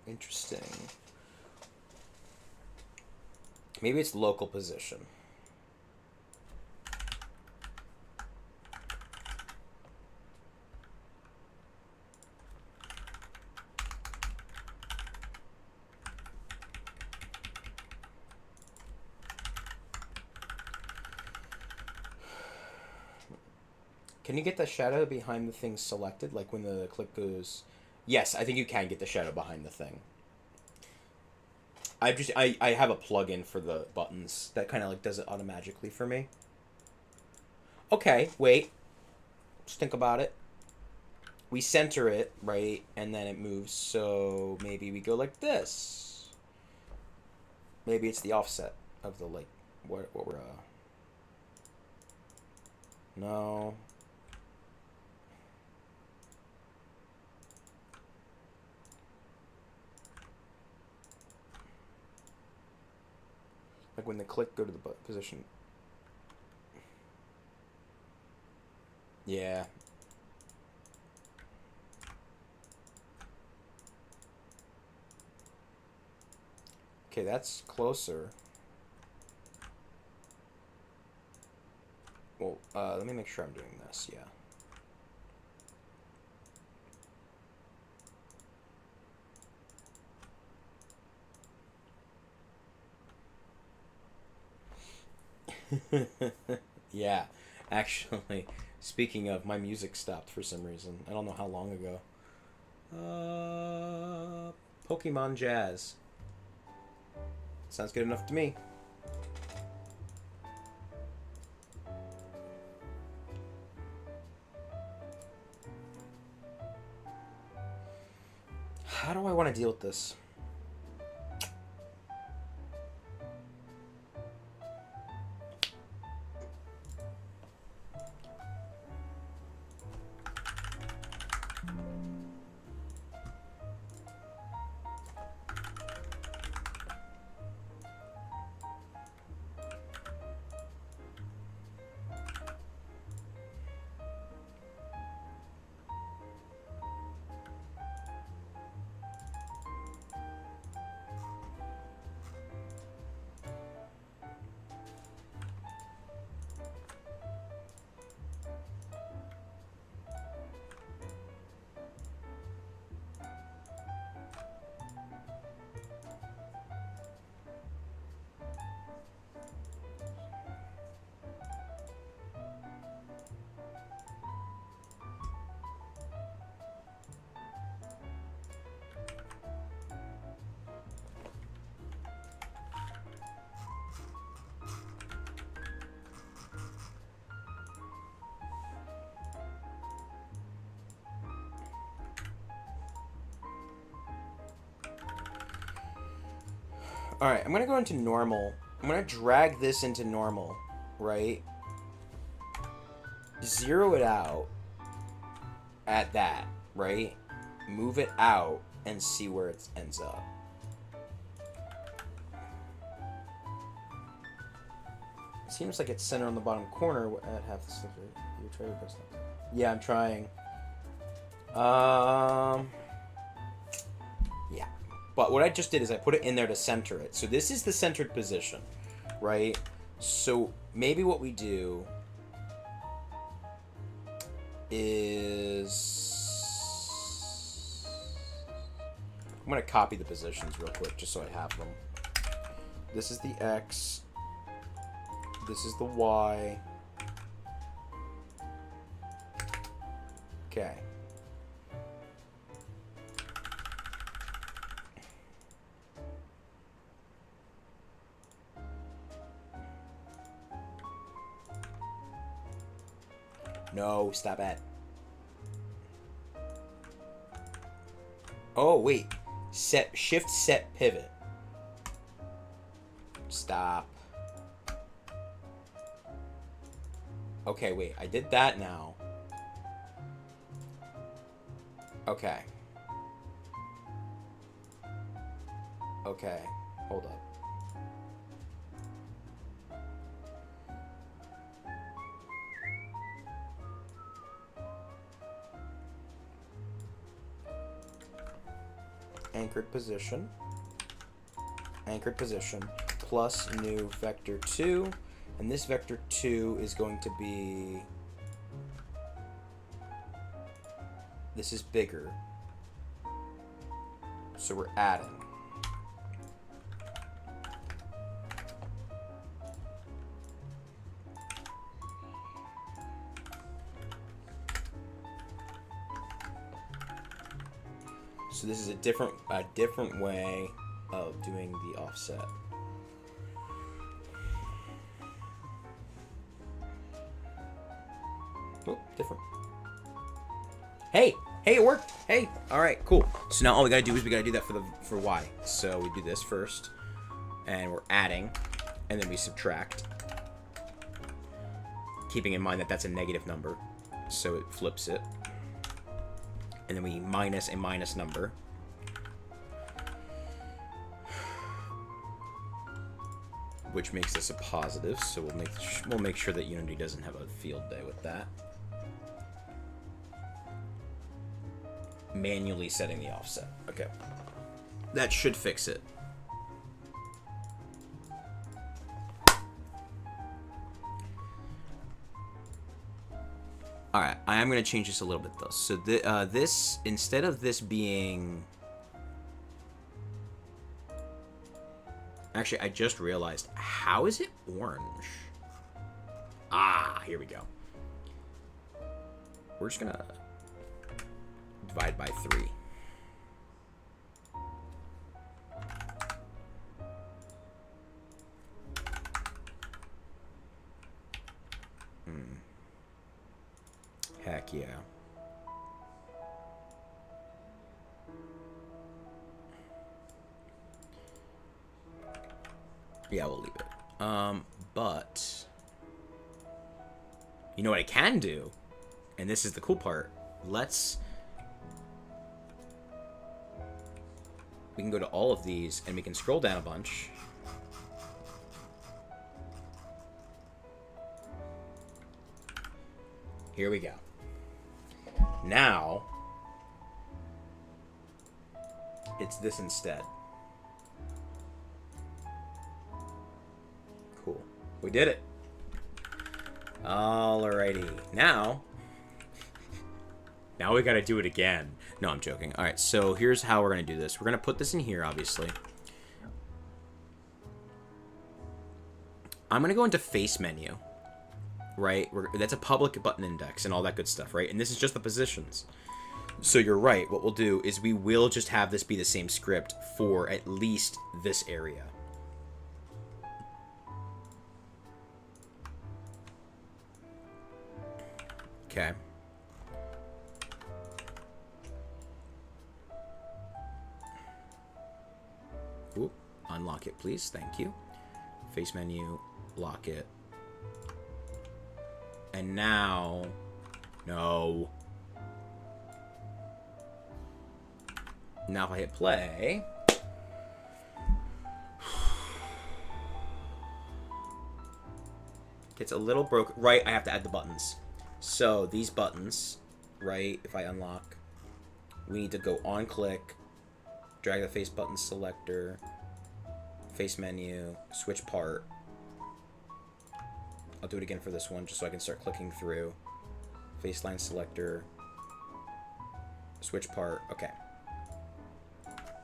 Interesting. Maybe it's local position. Can you get the shadow behind the thing selected, like when the click goes? Yes, I think you can get the shadow behind the thing. I have a plugin for the buttons that kind of like does it automatically for me. Okay, wait. Just think about it. we center it, right, and then it moves. So maybe we go like this. Maybe it's the offset of the, like, what we're, no. Like when the click go to the position. Yeah. Okay, that's closer. Well, let me make sure I'm doing this, yeah. Yeah, actually, speaking of, my music stopped for some reason. I don't know how long ago. Pokemon Jazz. Sounds good enough to me. How do I want to deal with this? Alright, I'm going to go into normal. I'm going to drag this into normal, right? Zero it out at that, right? Move it out and see where it ends up. It seems like it's centered on the bottom corner at half the sliver. You try your best. Yeah, I'm trying. Yeah. But what I just did is I put it in there to center it. So this is the centered position, right? So maybe what we do is... I'm going to copy the positions real quick just so I have them. This is the X. This is the Y. Okay. No, stop it. Oh, wait. Shift, set, pivot. Stop. Okay, wait. I did that now. Okay. Okay. Hold up. Anchored position. Anchored position. Plus new vector 2. And this vector 2 is going to be... This is bigger. So we're adding. So this is a different way of doing the offset. Oh, different. Hey, Hey, it worked. Hey, all right, cool. So now all we gotta do is we gotta do that for y. So we do this first, and we're adding, and then we subtract, keeping in mind that that's a negative number, so it flips it, and then we minus a minus number. Which makes this a positive, so we'll make sure that Unity doesn't have a field day with that. Manually setting the offset. Okay. That should fix it. Alright, I am going to change this a little bit, though. So this, instead of this being... Actually, I just realized, how is it orange? Ah, here we go. We're just going to divide by 3. Heck yeah. Yeah, we'll leave it. But you know what I can do? And this is the cool part. We can go to all of these and we can scroll down a bunch. Here we go. Now, it's this instead. Cool. We did it. Alrighty. Now we gotta do it again. No, I'm joking. Alright, so here's how we're gonna do this. We're gonna put this in here, obviously. I'm gonna go into face menu. Right? That's a public button index and all that good stuff, right? And this is just the positions. So you're right. What we'll do is we will just have this be the same script for at least this area. Okay. Ooh, unlock it, please. Thank you. Face menu, lock it. And now... No. Now if I hit play... Gets a little broken. Right, I have to add the buttons. So, these buttons, right, if I unlock, we need to go on click, drag the face button selector, face menu, switch part. I'll do it again for this one, just so I can start clicking through. Face line selector. Switch part. Okay.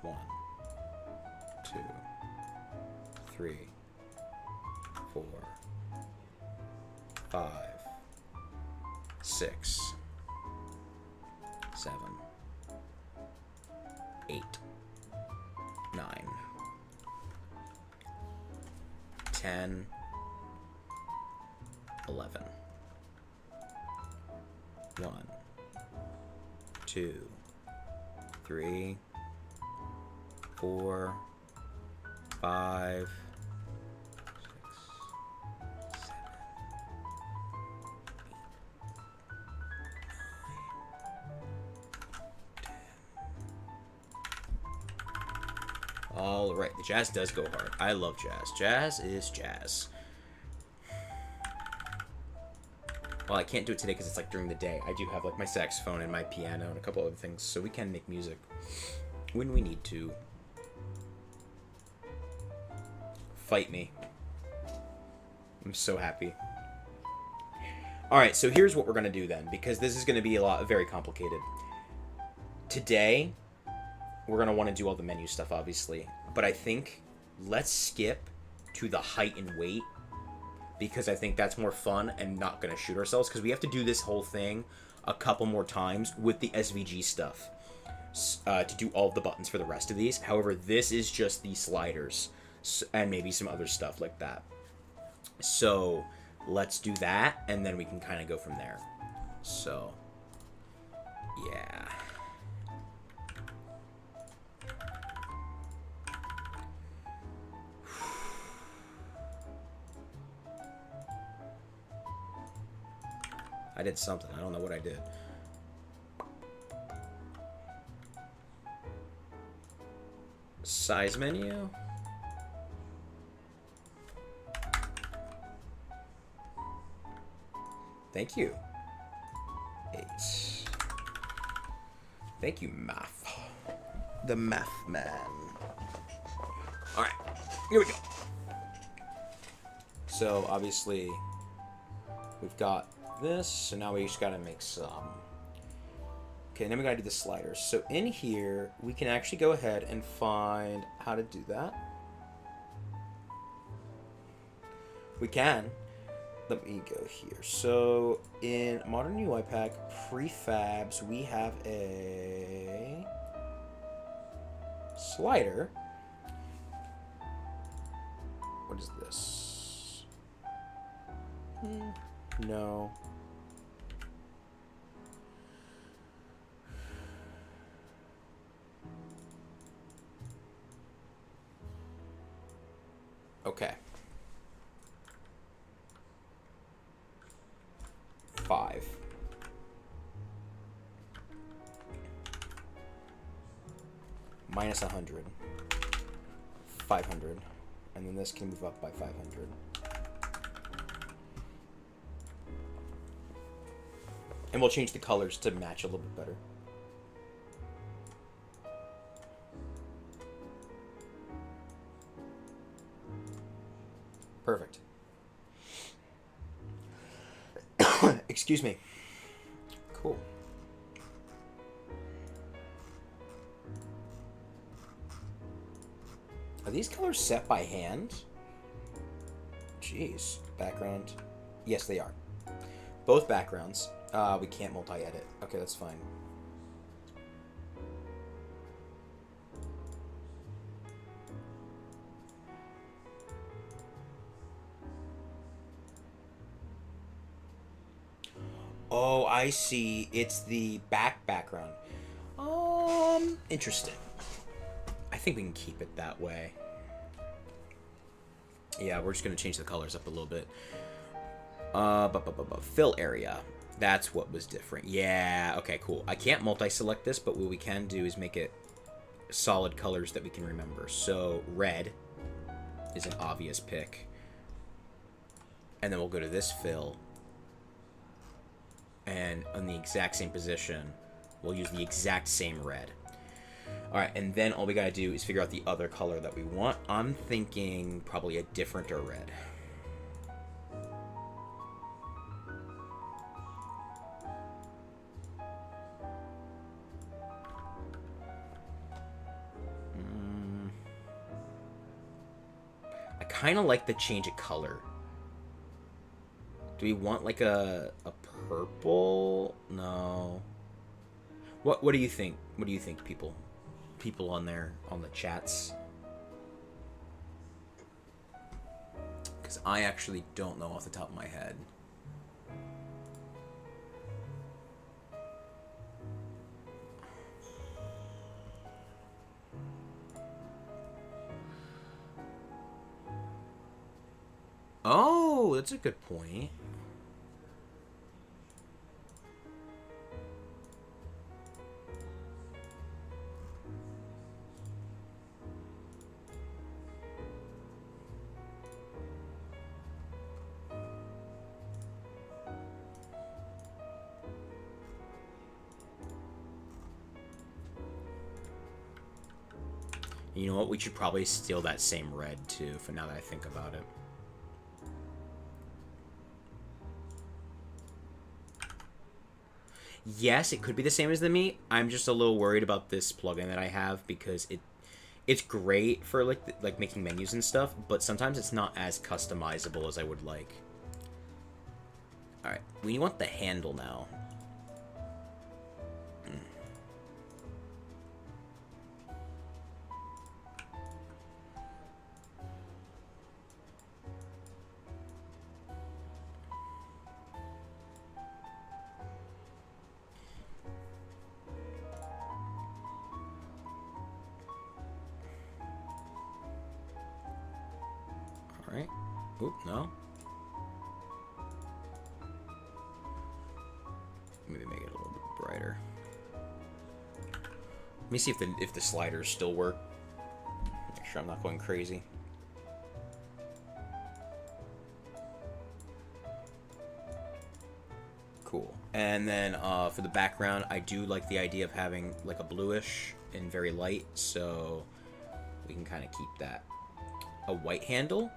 1, 2, 3, 4, 5, 6, 7, 8, 9, 10, 11. 1, 2, 3, 4, 5, 6, 7, 8, 9, 10. All right, the jazz does go hard. I love jazz. Jazz is jazz. Well, I can't do it today because it's like during the day. I do have like my saxophone and my piano and a couple other things, so we can make music when we need to. Fight me. I'm so happy. Alright, so here's what we're going to do then, because this is going to be very complicated. Today, we're going to want to do all the menu stuff, obviously. But I think let's skip to the height and weight, because I think that's more fun and not going to shoot ourselves, because we have to do this whole thing a couple more times with the SVG stuff to do all of the buttons for the rest of these. However, this is just the sliders and maybe some other stuff like that. So let's do that, and then we can kind of go from there. So, yeah. I did something. I don't know what I did. Size menu. Thank you. 8. Thank you, math. The math man. All right, here we go. So obviously we've got this, so now we just gotta make some. Okay, then we gotta do the sliders. So in here, we can actually go ahead and find how to do that. We can. Let me go here. So in Modern UiPath prefabs, we have a slider. What is this? No. Okay. 5. Minus 100. 500. And then this can move up by 500. And we'll change the colors to match a little bit better. Perfect. Excuse me. Cool. Are these colors set by hand? Jeez. Background. Yes, they are. Both backgrounds. We can't multi-edit. Okay, that's fine. Oh, I see. It's the background. Interesting. I think we can keep it that way. Yeah, we're just gonna change the colors up a little bit. Fill area. That's what was different. Yeah, okay, cool. I can't multi-select this, but what we can do is make it solid colors that we can remember. So red is an obvious pick. And then we'll go to this fill. And on the exact same position, we'll use the exact same red. Alright, and then all we gotta do is figure out the other color that we want. I'm thinking probably a differenter red. I kind of like the change of color. Do we want like a purple? No. What do you think? What do you think, people? People on there on the chats? Because I actually don't know off the top of my head. Oh, that's a good point. You know what? We should probably steal that same red, too, for now that I think about it. Yes, it could be the same as the Mii. I'm just a little worried about this plugin that I have because it's great for like making menus and stuff, but sometimes it's not as customizable as I would like. All right, we want the handle now. All right. Oop, no. Maybe make it a little bit brighter. Let me see if the sliders still work. Make sure I'm not going crazy. Cool. And then for the background, I do like the idea of having like a bluish and very light, so we can kind of keep that. A white handle.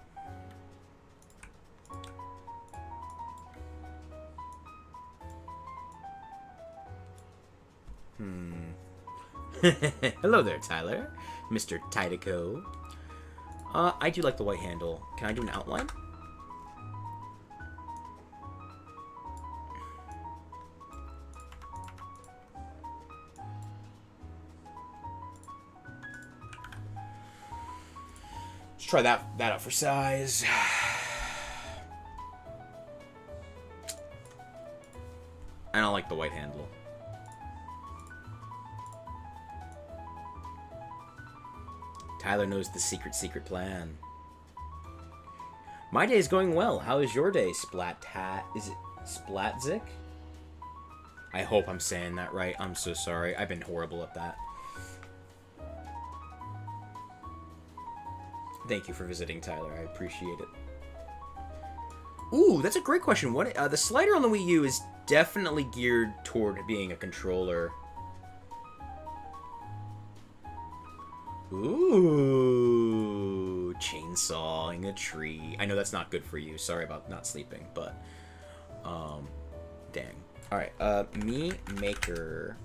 Hello there, Tyler. Mr. Tidico. I do like the white handle. Can I do an outline? Let's try that out for size. I don't like the white handle. Tyler knows the secret plan. My day is going well. How is your day, Splat-Tat? Is it Splatzik? I hope I'm saying that right. I'm so sorry. I've been horrible at that. Thank you for visiting, Tyler. I appreciate it. Ooh, that's a great question. What the slider on the Wii U is definitely geared toward being a controller. Ooh, chainsawing a tree. I know that's not good for you. Sorry about not sleeping, but dang. All right, Mii Maker.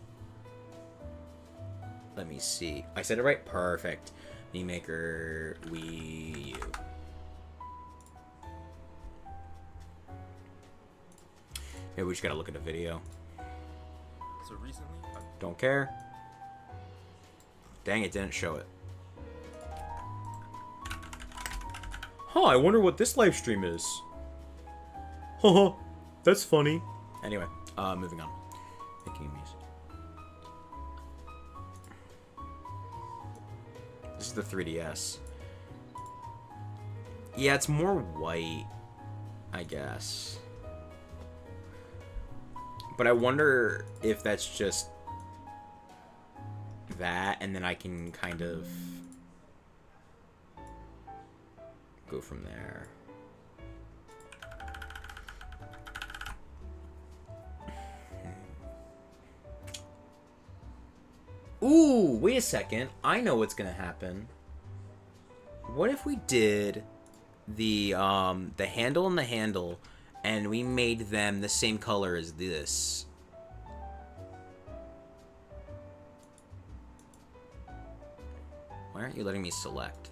Let me see. I said it right. Perfect. Mii Maker Wii U. Maybe we just gotta look at a video. So recently, Don't care. Dang, it didn't show it. Huh, I wonder what this live stream is. Haha, that's funny. Anyway, moving on. Making miis. This is the 3DS. Yeah, it's more white, I guess. But I wonder if that's just that, and then I can kind of go from there. Ooh, wait a second. I know what's gonna happen. What if we did the handle and the handle, and we made them the same color as this? Why aren't you letting me select?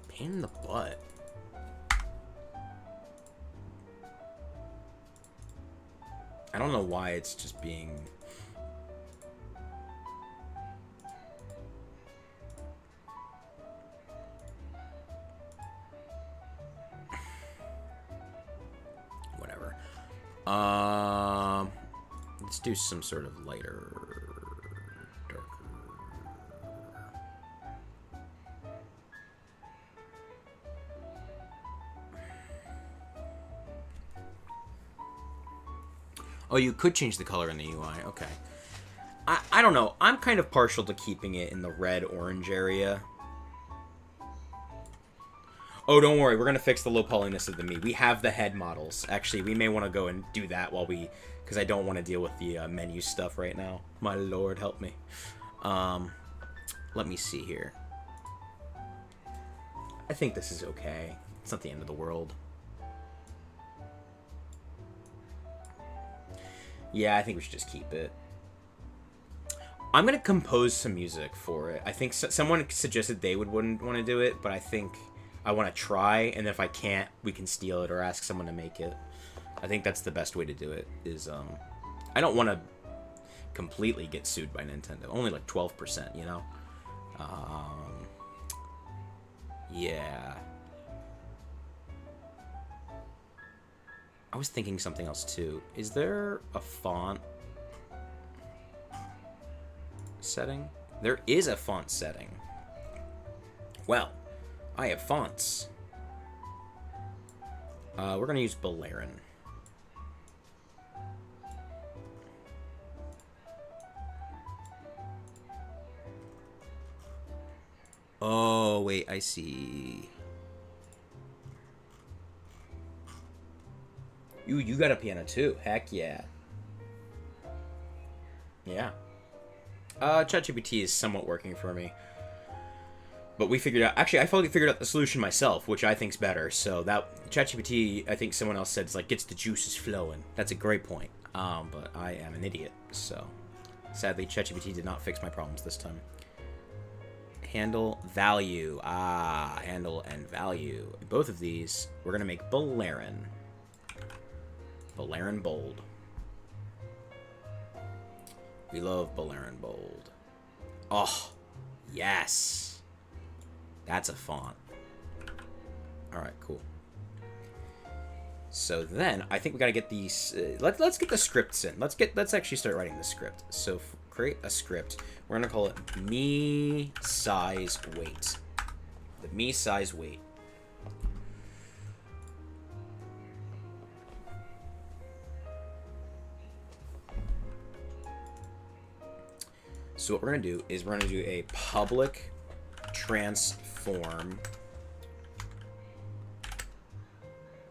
Pain in the butt. I don't know why it's just being... Whatever. Let's do some sort of lighter, darker. Oh, you could change the color in the UI. Okay. I don't know. I'm kind of partial to keeping it in the red-orange area. Oh, don't worry. We're going to fix the low polyness of the Mii. We have the head models. Actually, we may want to go and do that while we... Because I don't want to deal with the menu stuff right now. My lord, help me. Let me see here. I think this is okay. It's not the end of the world. Yeah, I think we should just keep it. I'm going to compose some music for it. I think someone suggested they wouldn't want to do it, but I think I want to try, and then if I can't, we can steal it or ask someone to make it. I think that's the best way to do it, is, I don't want to completely get sued by Nintendo. Only like 12%, you know? Yeah. I was thinking something else, too. Is there a font setting? There is a font setting. Well, I have fonts. We're going to use Balerin. Oh, wait, I see. You got a piano too. Heck yeah. Yeah. ChatGPT is somewhat working for me. But we figured out... Actually, I finally figured out the solution myself, which I think's better. So that... ChatGPT, I think someone else said, it's like, gets the juices flowing. That's a great point. But I am an idiot, so... Sadly, ChatGPT did not fix my problems this time. Handle, value. Handle and value. Both of these, we're going to make Balerin. Balerin Bold. We love Balerin Bold. Oh, yes. That's a font. Alright, cool. So then, I think we gotta get these... let's get the scripts in. Let's actually start writing the script. So, create a script. We're gonna call it Mii size weight. The Mii size weight. So what we're going to do is we're going to do a public transform.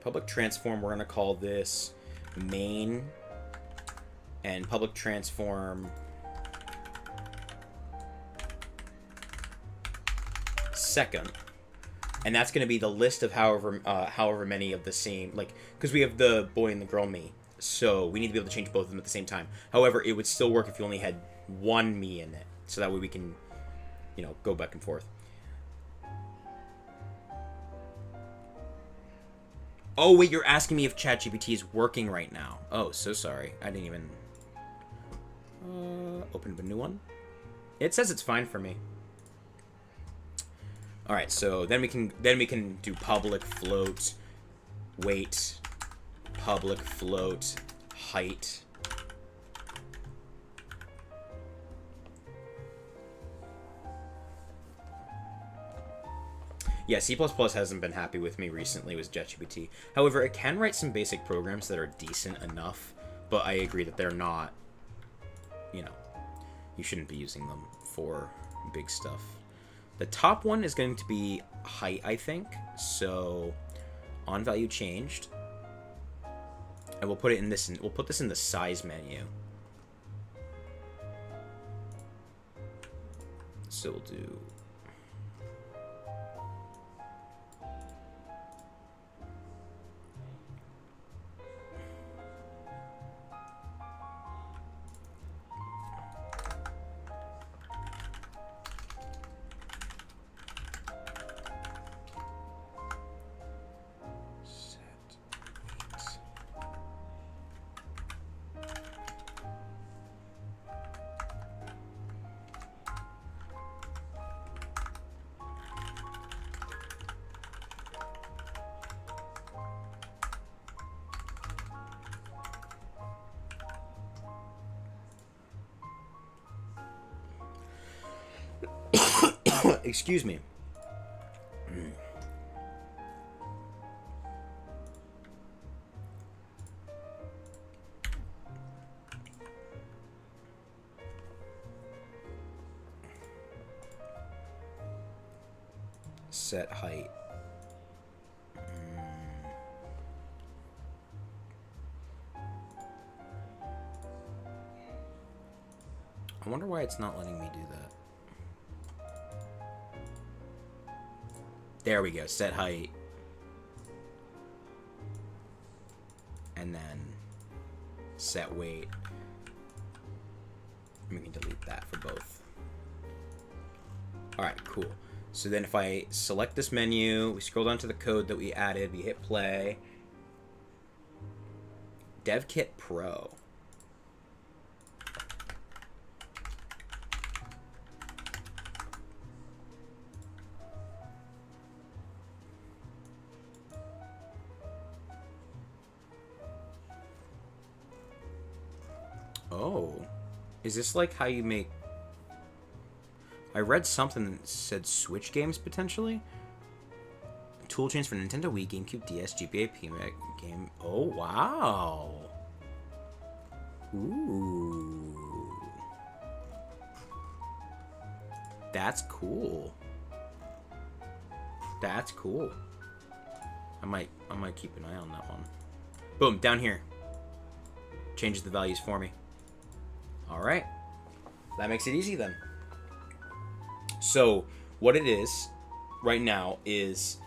Public transform, we're going to call this main. And public transform second. And that's going to be the list of however many of the same, like, because we have the boy and the girl Mii. So we need to be able to change both of them at the same time. However, it would still work if you only had one Mii in it, so that way we can, you know, go back and forth. Oh wait, you're asking me if ChatGPT is working right now. Oh, so sorry. I didn't even open a new one. It says it's fine for me. All right, so then we can do public float weight, public float height. Yeah, C++ hasn't been happy with me recently with ChatGPT. However, it can write some basic programs that are decent enough, but I agree that they're not, you know, you shouldn't be using them for big stuff. The top one is going to be height, I think. So, on value changed. And we'll put it in this, we'll put this in the size menu. So we'll do... Excuse me. Set height. I wonder why it's not letting me do that. There we go, set height. And then set weight. We can delete that for both. Alright, cool. So then if I select this menu, we scroll down to the code that we added, we hit play. DevKit Pro. Oh, is this like how you make... I read something that said Switch games potentially. Tool chains for Nintendo Wii, GameCube, DS, GBA, PMAC, game. Oh wow. Ooh. That's cool. That's cool. I might keep an eye on that one. Boom, down here. Changes the values for me. All right. That makes it easy then. So, what it is right now is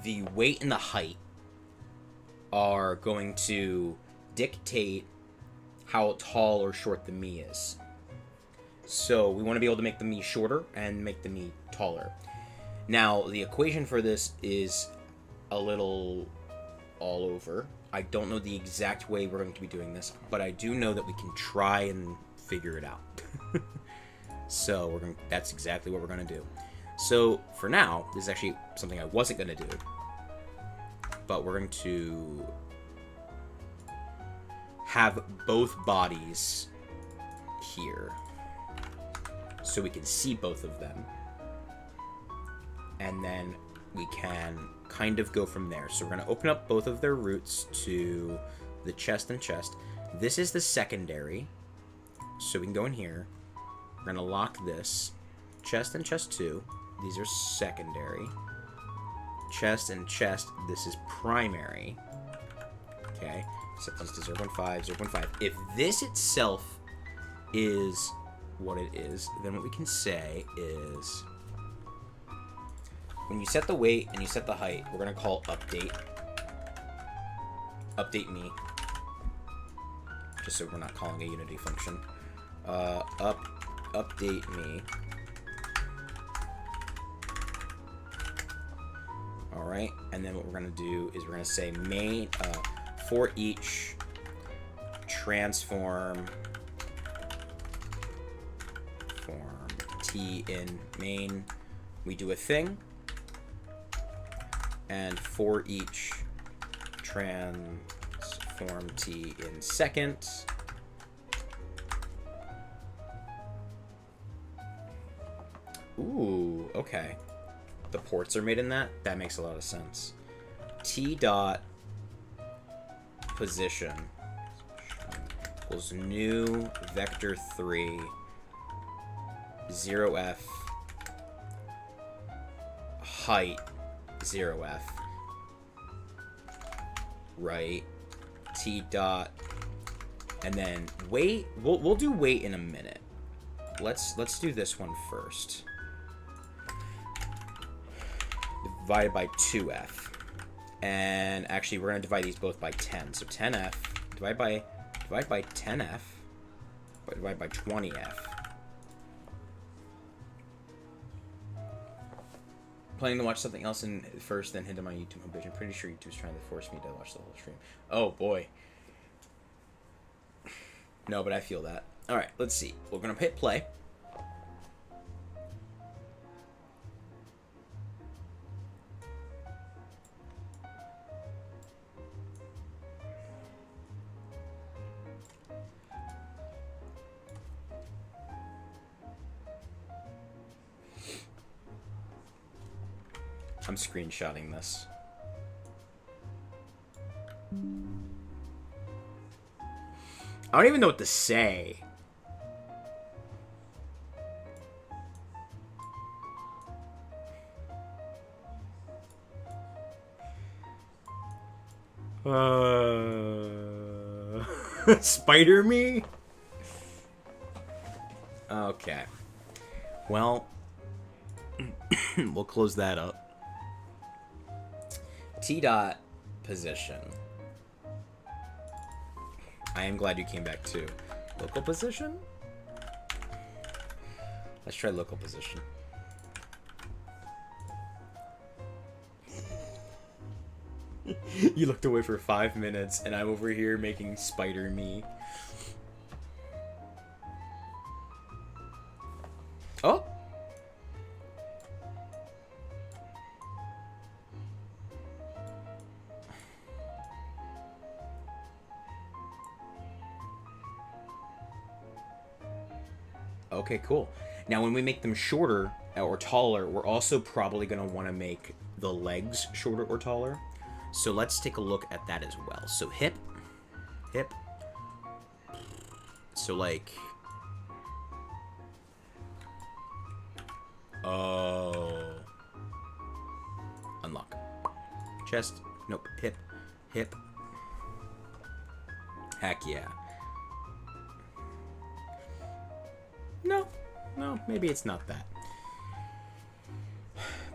the weight and the height are going to dictate how tall or short the Mii is. So, we want to be able to make the Mii shorter and make the Mii taller. Now, the equation for this is a little all over. I don't know the exact way we're going to be doing this, but I do know that we can try and figure it out. So that's exactly what we're going to do. So for now, this is actually something I wasn't going to do, but we're going to have both bodies here so we can see both of them, and then we can kind of go from there. So we're going to open up both of their roots to the chest and chest. This is the secondary, so we can go in here. We're going to lock this. Chest and chest 2. These are secondary. Chest and chest, this is primary. Okay, set these to 0.5, 0.5. If this itself is what it is, then what we can say is, when you set the weight and you set the height, we're going to call update Mii, just so we're not calling a unity function. Update Mii. All right, and then what we're going to do is we're going to say main for each transform form t in main, we do a thing. And for each transform t in second, ooh, okay. The ports are made in that? That makes a lot of sense. T dot position equals new vector 3 0f height 0f, right? T dot, and then weight. We'll do weight in a minute. Let's do this one first. Divided by 2f, and actually we're gonna divide these both by 10. So 10f divide by 10f, divide by 20f. Planning to watch something else first, then hit on my YouTube homepage. I'm pretty sure YouTube's trying to force me to watch the whole stream. Oh boy. No, but I feel that. All right, let's see. We're gonna hit play. I'm screenshotting this. I don't even know what to say. Spider me? Okay. Well, we'll close that up. T dot position. I am glad you came back too. Local position? Let's try local position. You looked away for 5 minutes and I'm over here making Spider me. Oh! Okay, cool. Now, when we make them shorter or taller, we're also probably going to want to make the legs shorter or taller. So let's take a look at that as well. So hip. So like, oh, unlock. Chest, nope, hip. Heck yeah. No, maybe it's not that.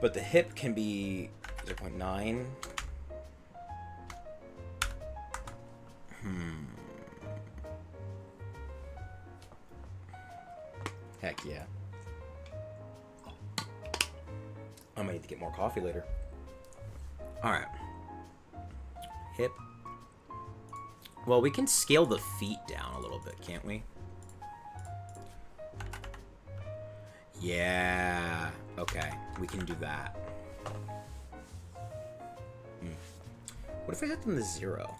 But the hip can be 0.9. Heck yeah. I might need to get more coffee later. Alright. Hip. Well, we can scale the feet down a little bit, can't we? Yeah. Okay, we can do that. What if I set them to 0?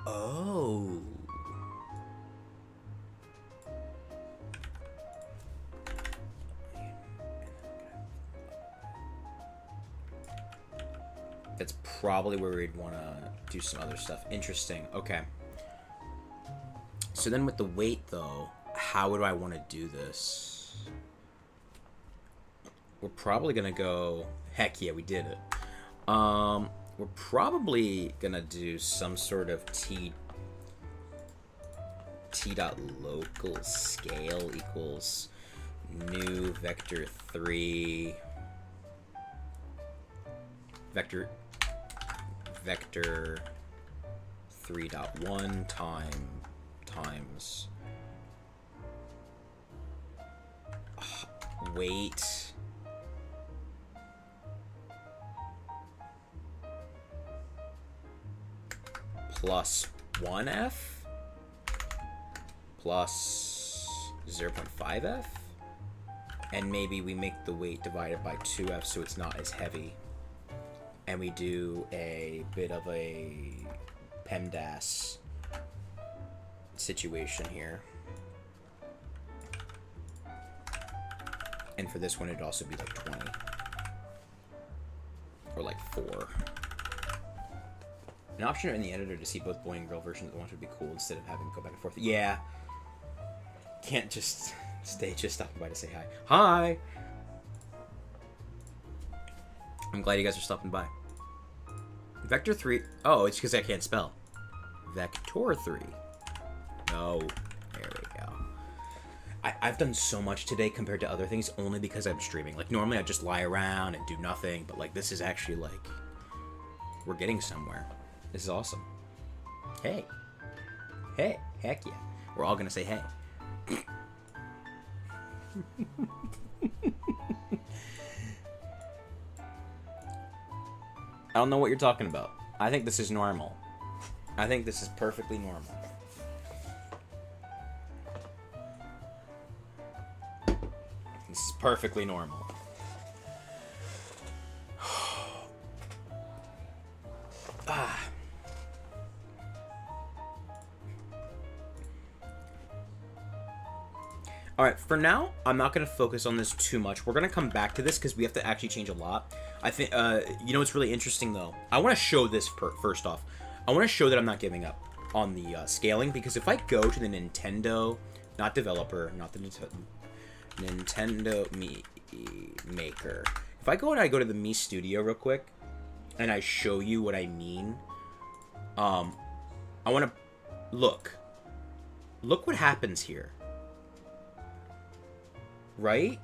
Oh. That's probably where we'd want to do some other stuff. Interesting. Okay. So then with the weight, though, how would I want to do this? We're probably going to go... Heck yeah, we did it. We're probably going to do some sort of t.local scale equals new vector 3 vector 3.1 times weight plus 1f plus 0.5f, and maybe we make the weight divided by 2f so it's not as heavy, and we do a bit of a PEMDAS situation here. And for this one, it'd also be like 20 or like 4. An option in the editor to see both boy and girl versions at once would be cool instead of having to go back and forth. Yeah. Can't just stay just stopping by to say hi. Hi! I'm glad you guys are stopping by. Vector 3. Oh, it's because I can't spell. Vector 3. No. There we go. I've done so much today compared to other things only because I'm streaming. Like, normally I just lie around and do nothing, but, like, this is actually, like, we're getting somewhere. This is awesome. Hey. Hey. Heck yeah. We're all gonna say hey. I don't know what you're talking about. I think this is normal. I think this is perfectly normal. This is perfectly normal. Ah. Alright, for now, I'm not going to focus on this too much. We're going to come back to this because we have to actually change a lot. I think, you know what's really interesting, though? I want to show this first off. I want to show that I'm not giving up on the scaling, because if I go to the Nintendo, not developer, not the Nintendo Mii Maker. If I go to the Mii Studio real quick, and I show you what I mean, I want to... Look what happens here. Right?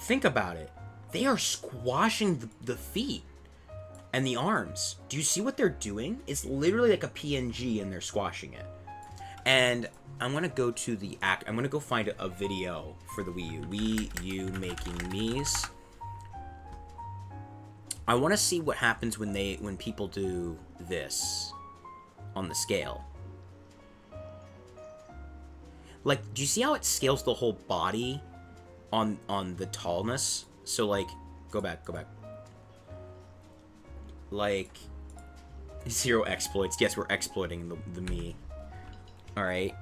Think about it. They are squashing the feet and the arms. Do you see what they're doing? It's literally like a PNG and they're squashing it. And I'm going to go to the I'm going to go find a video for the Wii U. Wii U making Miis. I want to see what happens when people do this on the scale. Like, do you see how it scales the whole body on the tallness? So, like, go back. Like, 0 exploits. Yes, we're exploiting the Mii. Alright.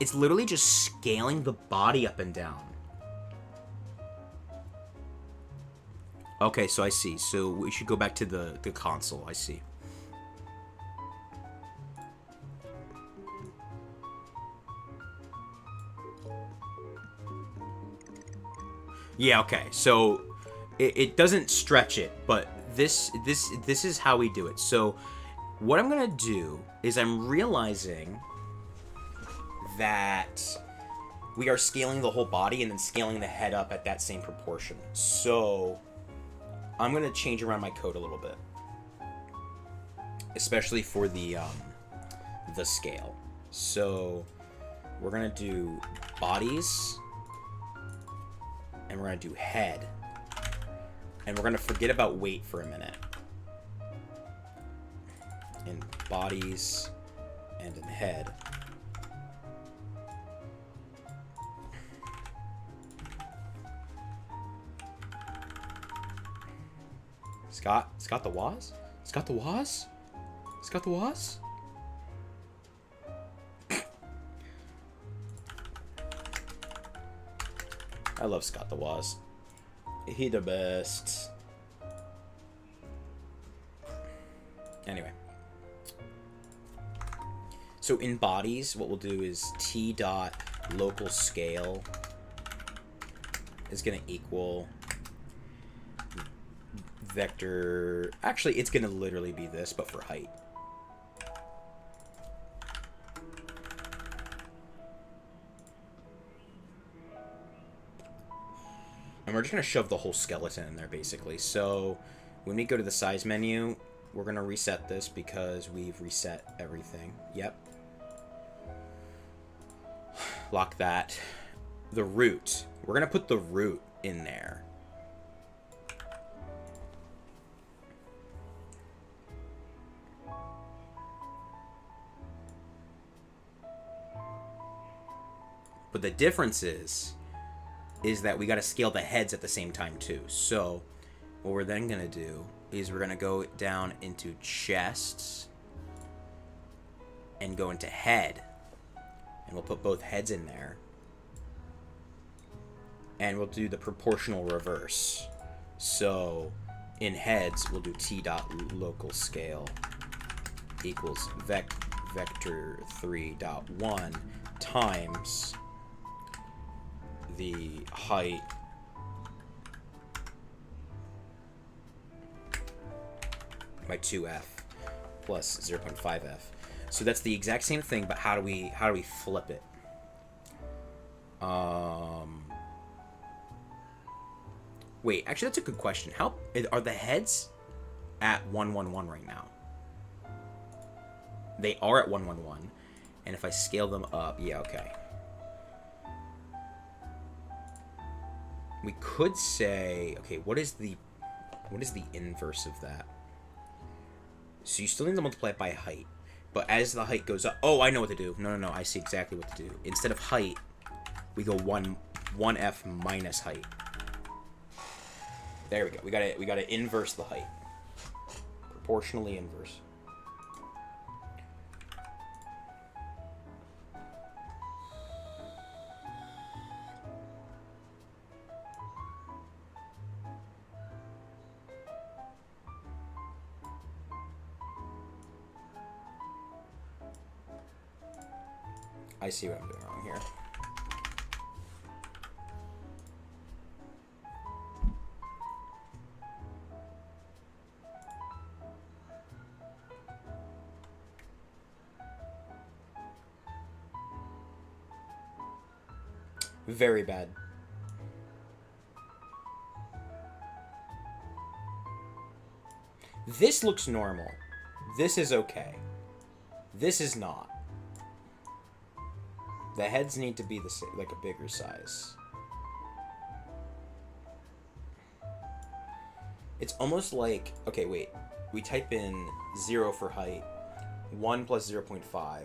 It's literally just scaling the body up and down. Okay, so I see. So we should go back to the console. I see. Yeah, okay. So it doesn't stretch it, but this is how we do it. So what I'm gonna do is I'm realizing that we are scaling the whole body and then scaling the head up at that same proportion. So I'm gonna change around my code a little bit, especially for the scale. So we're gonna do bodies, and we're gonna do head, and we're gonna forget about weight for a minute. In bodies and in head. Scott the Waz? Scott the Waz? Scott the Waz? I love Scott the Waz. He the best. Anyway. So in bodies, what we'll do is t dot local scale is going to equal vector. Actually, it's going to literally be this, but for height. And we're just going to shove the whole skeleton in there, basically. So when we go to the size menu, we're going to reset this because we've reset everything. Yep. Lock that. The root. We're going to put the root in there. But the difference is that we got to scale the heads at the same time too. So what we're then going to do is we're going to go down into chests and go into head. And we'll put both heads in there. And we'll do the proportional reverse. So in heads, we'll do t dot local scale equals vector 3.1 times the height by 2f plus 0.5f. So that's the exact same thing, but how do we flip it? Wait, actually that's a good question. How are the heads at 111 right now? They are at 111, and if I scale them up, yeah, okay. We could say, okay, what is the inverse of that? So you still need to multiply it by height. But as the height goes up... Oh, I know what to do. No. I see exactly what to do. Instead of height, we go 1f minus height. There we go. We gotta inverse the height. Proportionally inverse. I see what I'm doing wrong here. Very bad. This looks normal. This is okay. This is not. The heads need to be the same, like a bigger size. It's almost like, okay, wait. We type in 0 for height, 1 plus 0.5.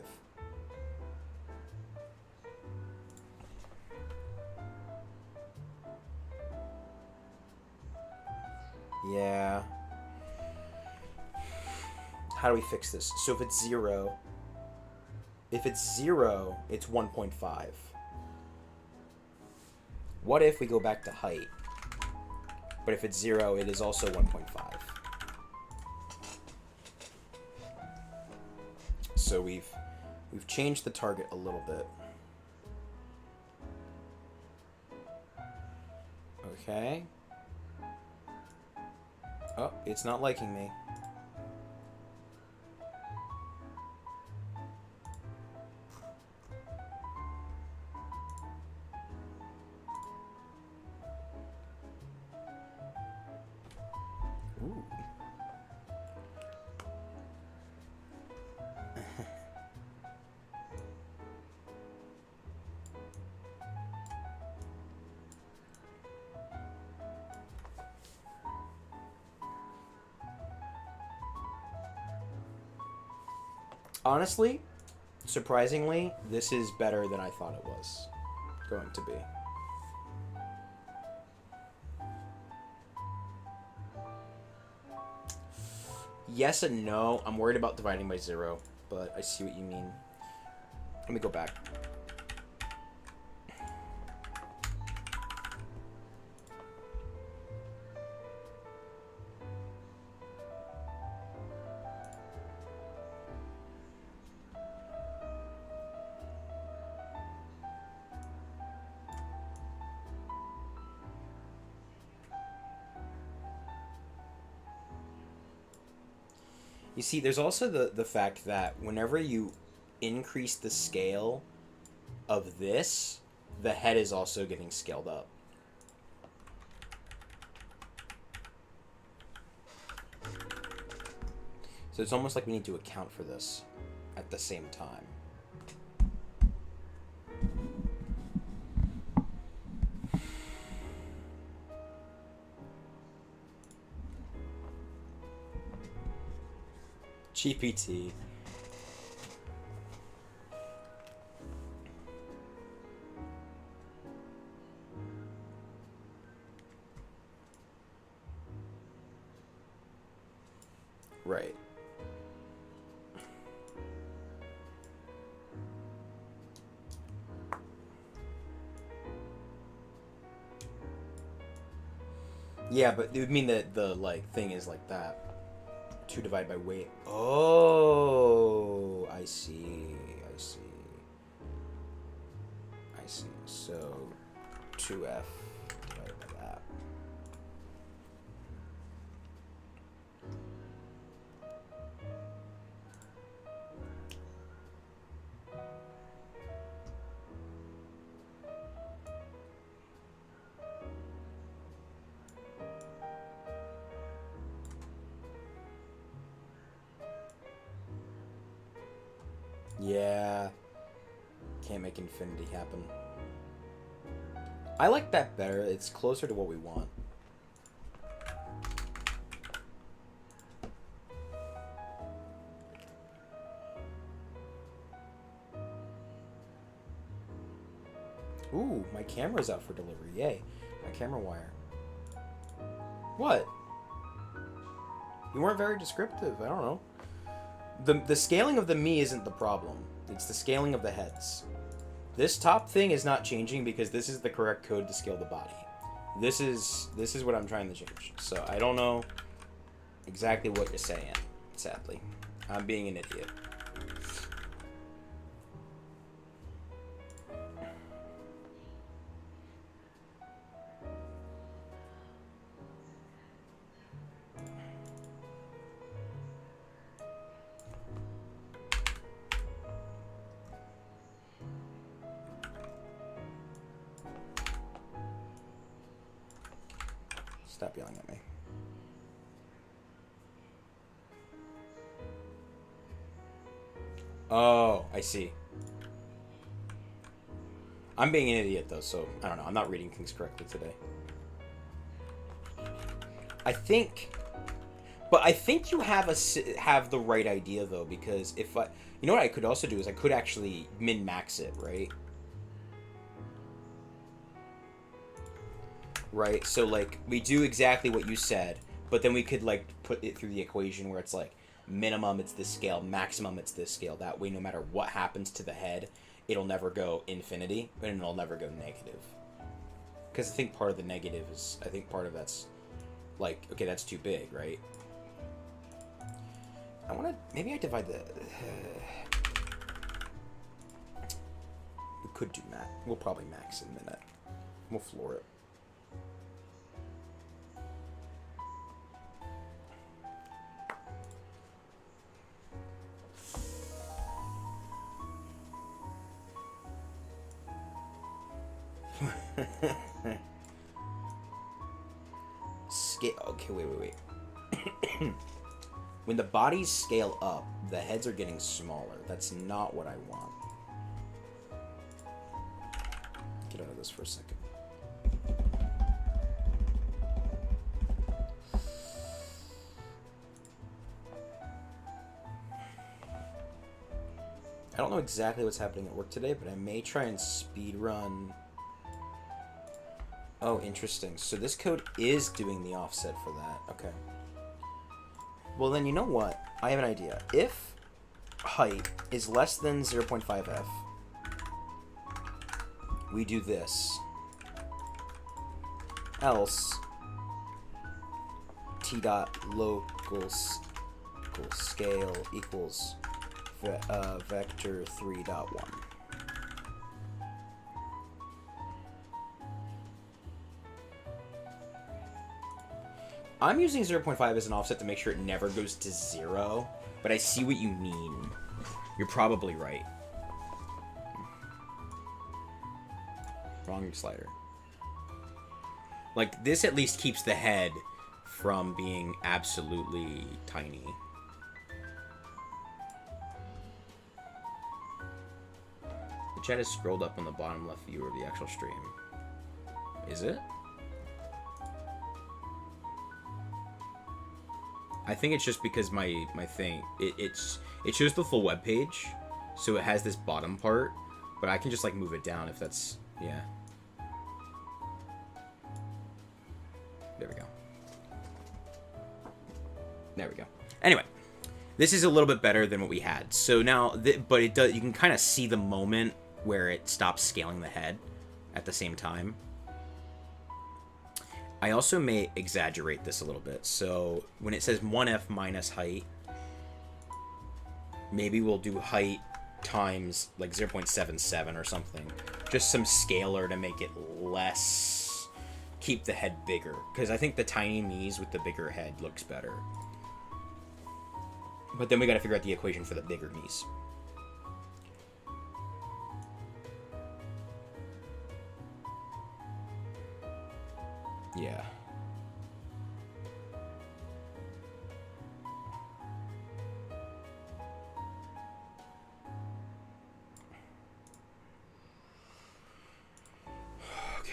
Yeah. How do we fix this? So if it's 0, If it's 0, it's 1.5. What if we go back to height? But if it's 0, it is also 1.5. So we've changed the target a little bit. Okay. Oh, it's not liking me. Ooh. Honestly, surprisingly, this is better than I thought it was going to be. Yes and no. I'm worried about dividing by 0, but I see what you mean. Let me go back. You see, there's also the fact that whenever you increase the scale of this, the head is also getting scaled up. So it's almost like we need to account for this at the same time. GPT. Right. Yeah, but it would mean that the like thing is like that. 2 divided by weight. Oh, I see. I see. I see. So 2F divided by that. Yeah. Can't make infinity happen. I like that better. It's closer to what we want. Ooh, my camera's out for delivery. Yay. My camera wire. What? You weren't very descriptive. I don't know. The scaling of the Mii isn't the problem. It's the scaling of the heads. This top thing is not changing because this is the correct code to scale the body. This is what I'm trying to change. So I don't know exactly what you're saying, sadly. I'm being an idiot. Stop yelling at me. Oh, I see. I'm being an idiot, though, so I don't know. I'm not reading things correctly today. I think you have the right idea, though, because if I... You know what I could also do is I could actually min-max it, right? Right? So, like, we do exactly what you said, but then we could, like, put it through the equation where it's like, minimum it's this scale, maximum it's this scale. That way, no matter what happens to the head, it'll never go infinity, and it'll never go negative. Because I think part of the negative is, I think part of that's, like, okay, that's too big, right? I want to, maybe I divide the, we could do max. We'll probably max in a minute. We'll floor it. Scale. Okay, wait. When the bodies scale up, the heads are getting smaller. That's not what I want. Get out of this for a second. I don't know exactly what's happening at work today, but I may try and speed run. Oh, interesting. So this code is doing the offset for that. Okay. Well, then you know what? I have an idea. If height is less than 0.5f, we do this. Else, t dot local scale equals vector 3.1. I'm using 0.5 as an offset to make sure it never goes to 0, but I see what you mean. You're probably right. Wrong slider. Like, this at least keeps the head from being absolutely tiny. The chat is scrolled up on the bottom left view of the actual stream. Is it? I think it's just because my thing, it shows the full web page, so it has this bottom part, but I can just like move it down if that's, yeah. There we go. There we go. Anyway, this is a little bit better than what we had. So now, but it does, you can kind of see the moment where it stops scaling the head at the same time. I also may exaggerate this a little bit. So when it says 1f minus height, maybe we'll do height times like 0.77 or something. Just some scalar to make it less, keep the head bigger. Because I think the tiny miis with the bigger head looks better. But then we gotta figure out the equation for the bigger miis. Yeah. Okay.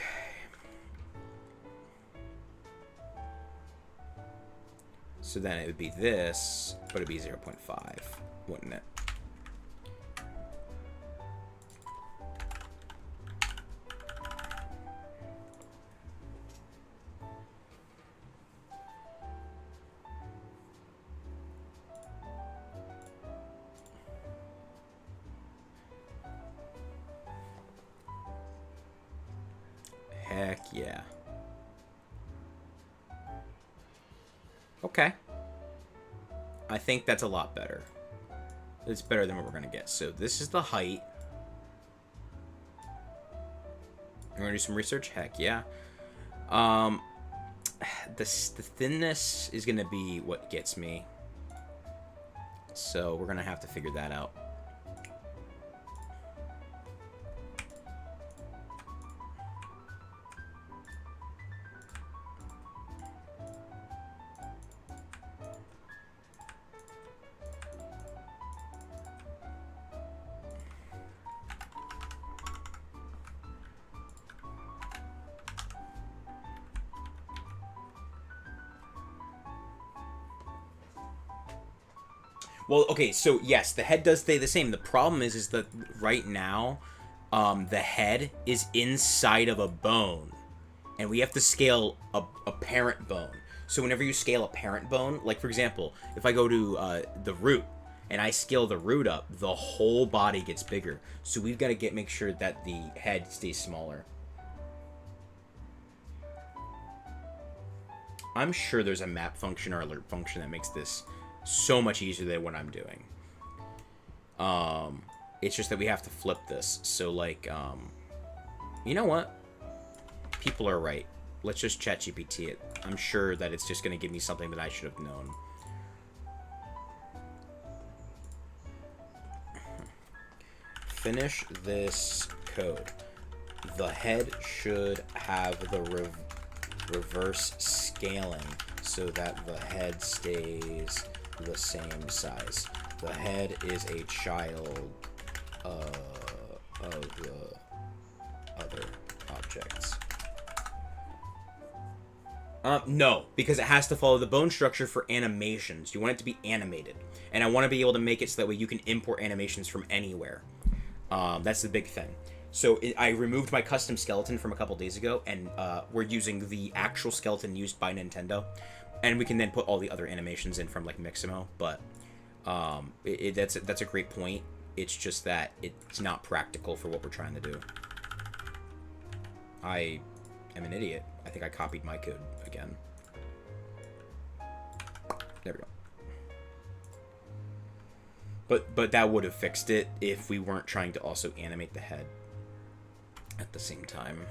So then it would be this, but it'd be 0.5, wouldn't it? Heck yeah. Okay. I think that's a lot better. It's better than what we're going to get. So this is the height. You want to do some research? Heck yeah. The thinness is going to be what gets me. So we're going to have to figure that out. Well, okay, so yes, the head does stay the same. The problem is that right now, the head is inside of a bone, and we have to scale a parent bone. So whenever you scale a parent bone, like for example, if I go to the root and I scale the root up, the whole body gets bigger. So we've got to make sure that the head stays smaller. I'm sure there's a map function or alert function that makes this so much easier than what I'm doing. It's just that we have to flip this. So like, you know what? People are right. Let's just ChatGPT it. I'm sure that it's just going to give me something that I should have known. Finish this code. The head should have the reverse scaling so that the head stays the same size. The head is a child of the other objects. No, because it has to follow the bone structure for animations. You want it to be animated. And I want to be able to make it so that way you can import animations from anywhere. That's the big thing. So I removed my custom skeleton from a couple days ago, and we're using the actual skeleton used by Nintendo. And we can then put all the other animations in from, like, Mixamo. But that's a great point. It's just that it's not practical for what we're trying to do. I am an idiot. I think I copied my code again. There we go. But that would have fixed it if we weren't trying to also animate the head at the same time.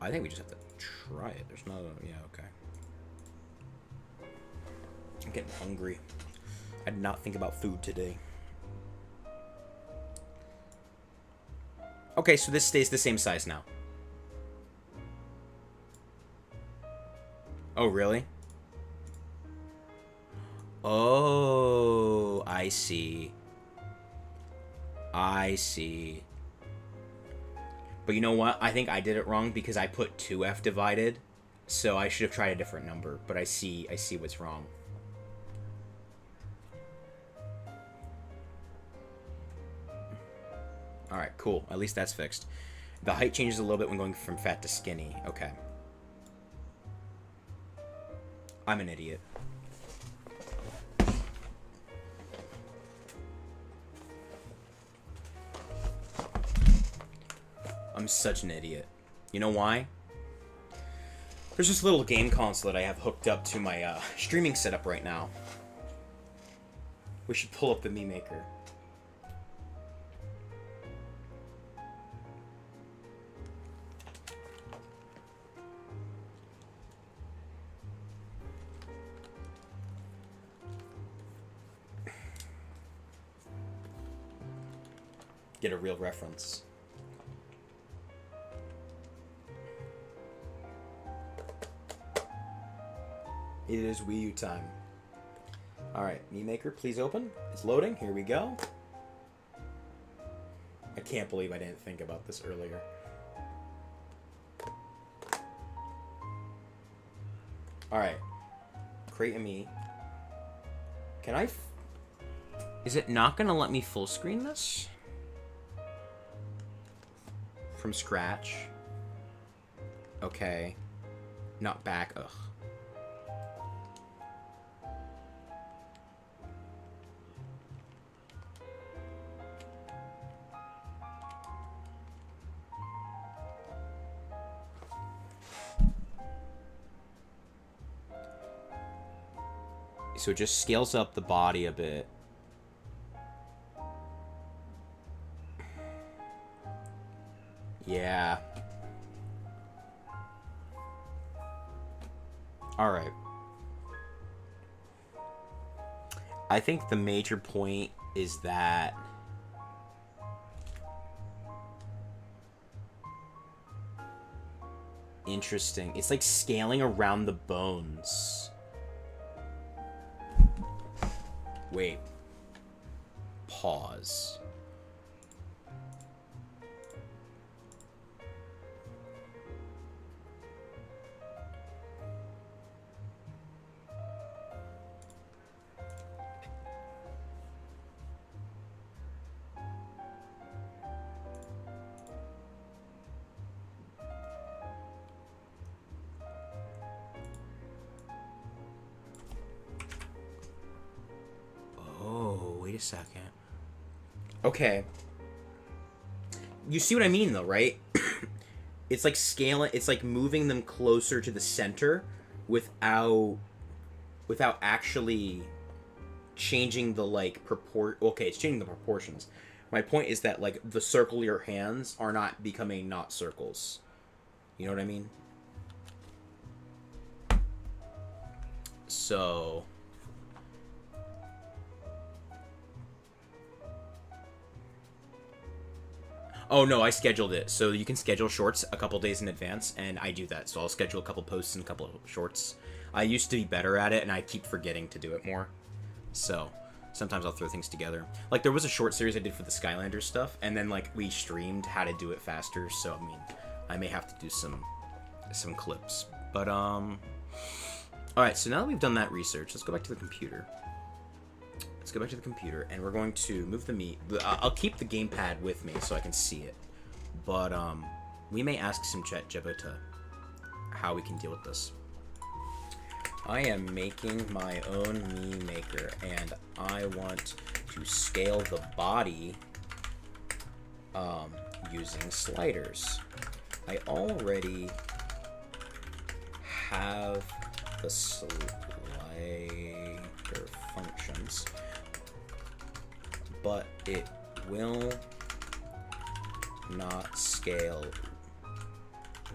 I think we just have to try it. There's not a... Yeah, okay. I'm getting hungry. I did not think about food today. Okay, so this stays the same size now. Oh, really? Oh, I see. I see. But you know what? I think I did it wrong because I put 2f divided. So I should have tried a different number, but I see what's wrong. Alright, cool. At least that's fixed. The height changes a little bit when going from fat to skinny. Okay. I'm an idiot. I'm such an idiot. You know why? There's this little game console that I have hooked up to my streaming setup right now. We should pull up the Mii Maker. Get a real reference. It is Wii U time. Alright, Mii Maker, please open. It's loading. Here we go. I can't believe I didn't think about this earlier. Alright. Create a Mii. Can I... Is it not going to let me full screen this? From scratch. Okay. Not back. Ugh. So it just scales up the body a bit. Yeah. Alright. I think the major point is that interesting. It's like scaling around the bones. Wait. Pause. a second. Okay. You see what I mean, though, right? It's like scaling. It's like moving them closer to the center without actually changing the like Okay, it's changing the proportions. My point is that like the circular hands are not becoming not circles. You know what I mean? So. Oh no, I scheduled it. So you can schedule shorts a couple days in advance, and I do that. So I'll schedule a couple posts and a couple of shorts. I used to be better at it, and I keep forgetting to do it more. So sometimes I'll throw things together. Like there was a short series I did for the Skylanders stuff, and then like we streamed how to do it faster. So I mean, I may have to do some clips. But all right. So now that we've done that research, let's go back to the computer. Let's go back to the computer, and we're going to move the Mii. I'll keep the gamepad with me so I can see it. But we may ask some ChatGPT how we can deal with this. I am making my own Mii Maker, and I want to scale the body using sliders. I already have the slider functions, but it will not scale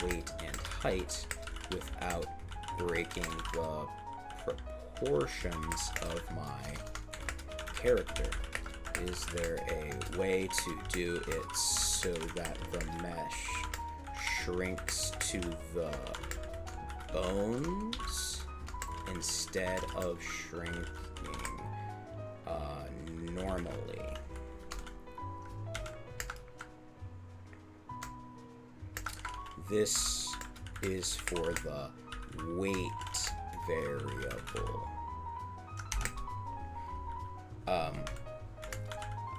weight and height without breaking the proportions of my character. Is there a way to do it so that the mesh shrinks to the bones instead of shrinking normally? This is for the weight variable.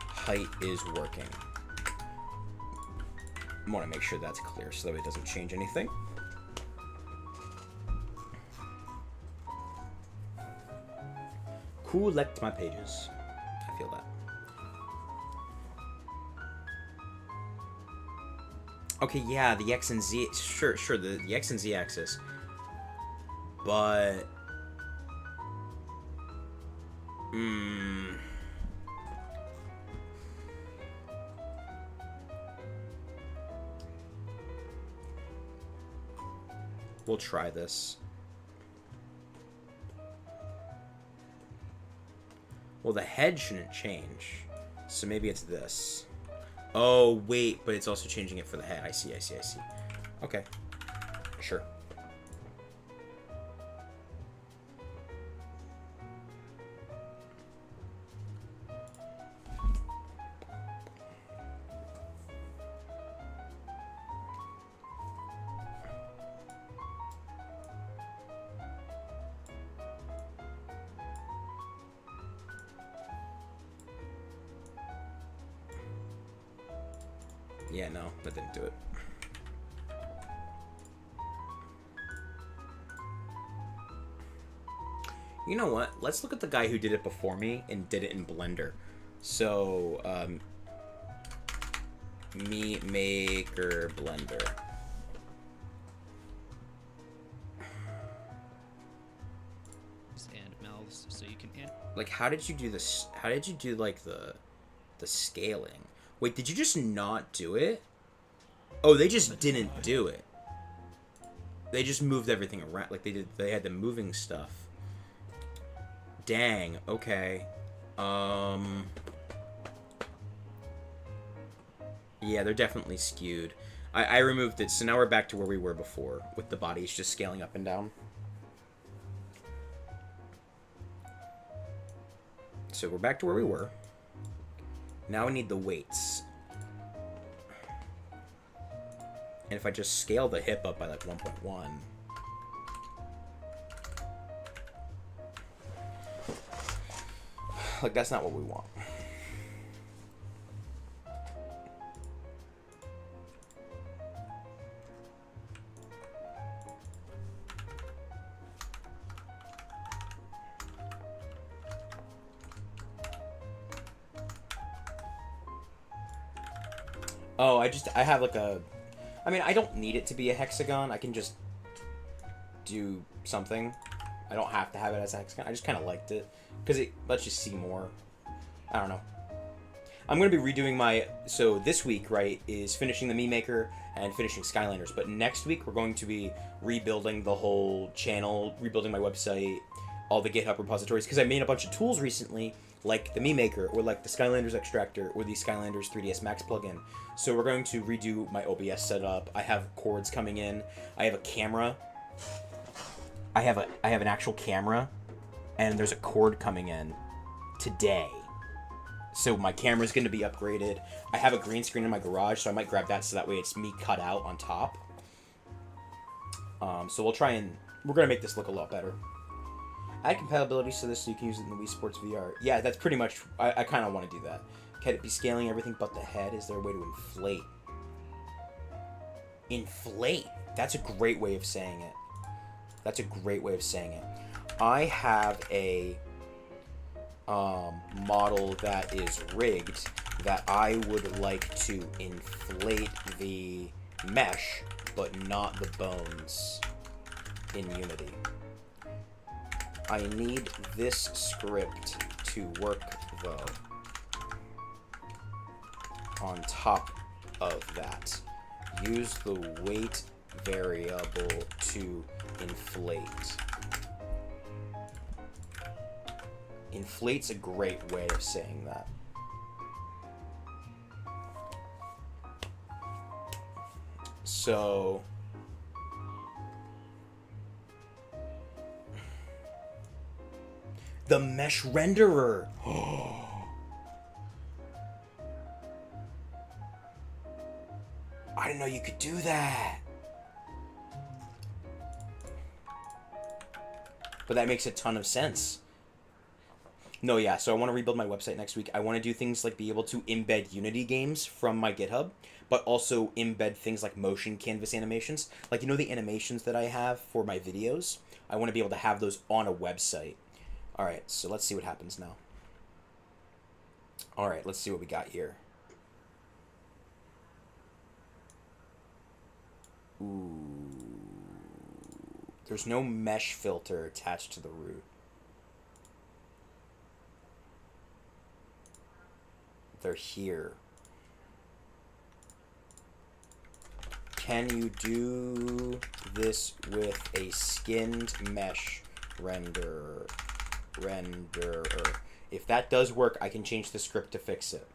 Height is working. I want to make sure that's clear so that it doesn't change anything. Collect my pages. I feel that. Okay, yeah, the X and Z. Sure, the X and Z axis. But. We'll try this. Well, the head shouldn't change. So maybe it's this. Oh, wait, but it's also changing it for the head. I see. Okay. Sure. Yeah, no, that didn't do it. You know what? Let's look at the guy who did it before me and did it in Blender. So, Mii Maker Blender. And mouths, so you can. Like, how did you do this? How did you do like the scaling? Wait, did you just not do it? Oh, they just didn't do it. They just moved everything around. Like they had the moving stuff. Dang. Okay. Yeah, they're definitely skewed. I removed it, so now we're back to where we were before, with the bodies just scaling up and down. So we're back to where we were. Now we need the weights. And if I just scale the hip up by like 1.1... like, that's not what we want. Oh, I have like a. I mean, I don't need it to be a hexagon. I can just do something. I don't have to have it as a hexagon. I just kind of liked it because it lets you see more. I don't know. I'm going to be redoing my. So this week, right, is finishing the Mii Maker and finishing Skylanders. But next week, we're going to be rebuilding the whole channel, rebuilding my website, all the GitHub repositories. Because I made a bunch of tools recently, like the Mii Maker, or like the Skylanders Extractor, or the Skylanders 3ds Max plugin. So we're going to redo my OBS setup. I have cords coming in. I have a camera. I have an actual camera, and there's a cord coming in today. So my camera's going to be upgraded. I have a green screen in my garage, so I might grab that so that way it's me cut out on top. So we're going to make this look a lot better. Add compatibility so you can use it in the Wii Sports VR. Yeah, that's pretty much, I kind of want to do that. Can it be scaling everything but the head? Is there a way to inflate? Inflate? That's a great way of saying it. That's a great way of saying it. I have a model that is rigged that I would like to inflate the mesh, but not the bones in Unity. I need this script to work, though, on top of that. Use the weight variable to inflate. Inflate's a great way of saying that. So the mesh renderer. I didn't know you could do that. But that makes a ton of sense. No, yeah, so I want to rebuild my website next week. I want to do things like be able to embed Unity games from my GitHub, but also embed things like motion canvas animations. Like, you know the animations that I have for my videos? I want to be able to have those on a website. All right, so let's see what happens now. All right, let's see what we got here. Ooh. There's no mesh filter attached to the root. They're here. Can you do this with a skinned mesh renderer? If that does work, I can change the script to fix it.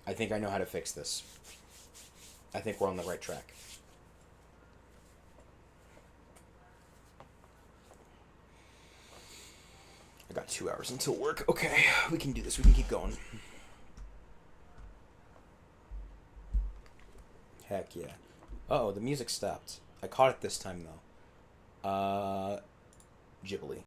I think I know how to fix this. I think we're on the right track. I got 2 hours until work. Okay, we can do this. We can keep going. Heck yeah. Uh-oh, the music stopped. I caught it this time, though. Ghibli.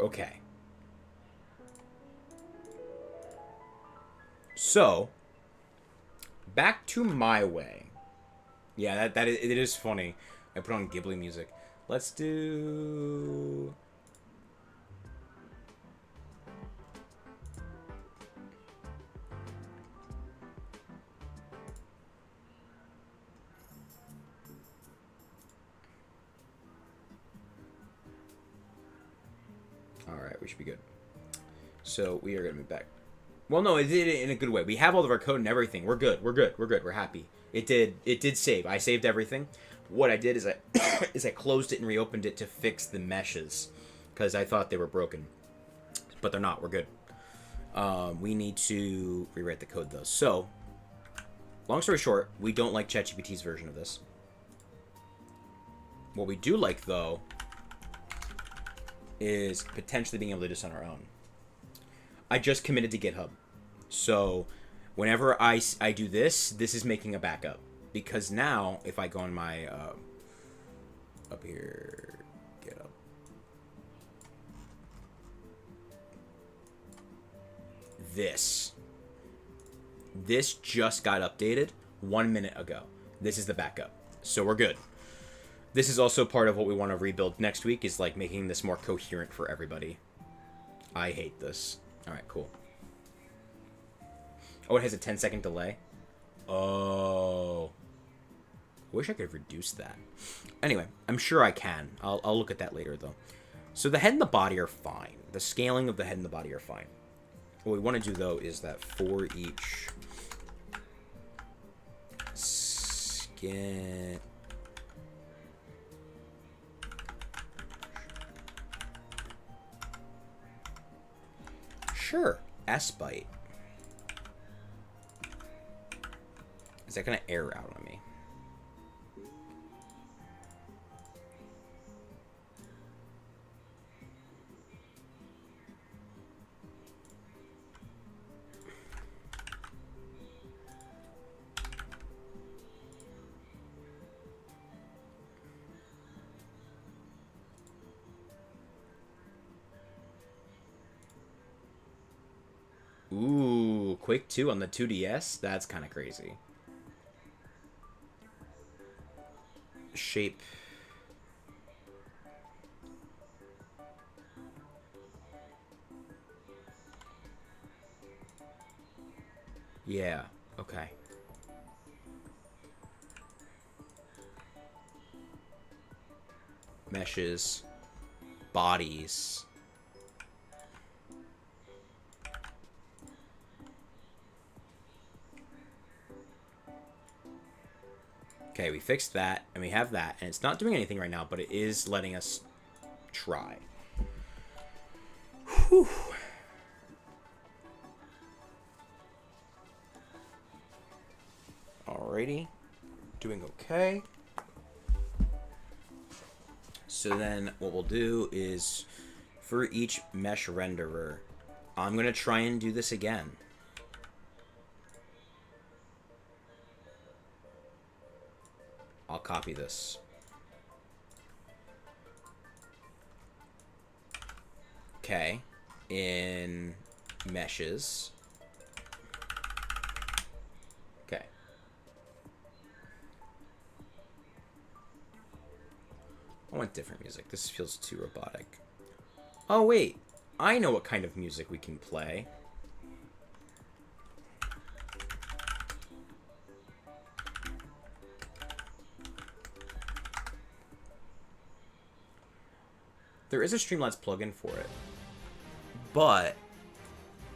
okay. So, back to my way. Yeah, it is funny. I put on Ghibli music. Let's do... Alright, we should be good. So, we are going to be back. Well, no, it did it in a good way. We have all of our code and everything. We're good. We're good. We're good. We're happy. It did save. I saved everything. What I did is I closed it and reopened it to fix the meshes because I thought they were broken. But they're not. We're good. We need to rewrite the code, though. So, long story short, we don't like ChatGPT's version of this. What we do like, though, is potentially being able to do this on our own. I just committed to GitHub. So, whenever I do this is making a backup. Because now, if I go on my, up here, GitHub. This just got updated 1 minute ago. This is the backup. So we're good. This is also part of what we want to rebuild next week, is like making this more coherent for everybody. I hate this. Alright, cool. Oh, it has a 10-second delay? Oh. Wish I could reduce that. Anyway, I'm sure I can. I'll look at that later, though. So the head and the body are fine. The scaling of the head and the body are fine. What we want to do, though, is that for each skin... Sure. S-byte. Is that going to error out on me? Ooh, Quake 2 on the 2DS? That's kind of crazy. Shape. Yeah, okay. Meshes. Bodies. Okay, we fixed that, and we have that, and it's not doing anything right now, but it is letting us try. Whew. Alrighty. Doing okay. So then what we'll do is, for each mesh renderer, I'm going to try and do this again. I'll copy this. Okay. In meshes. Okay. I want different music. This feels too robotic. Oh, wait. I know what kind of music we can play. There is a Streamlabs plugin for it, but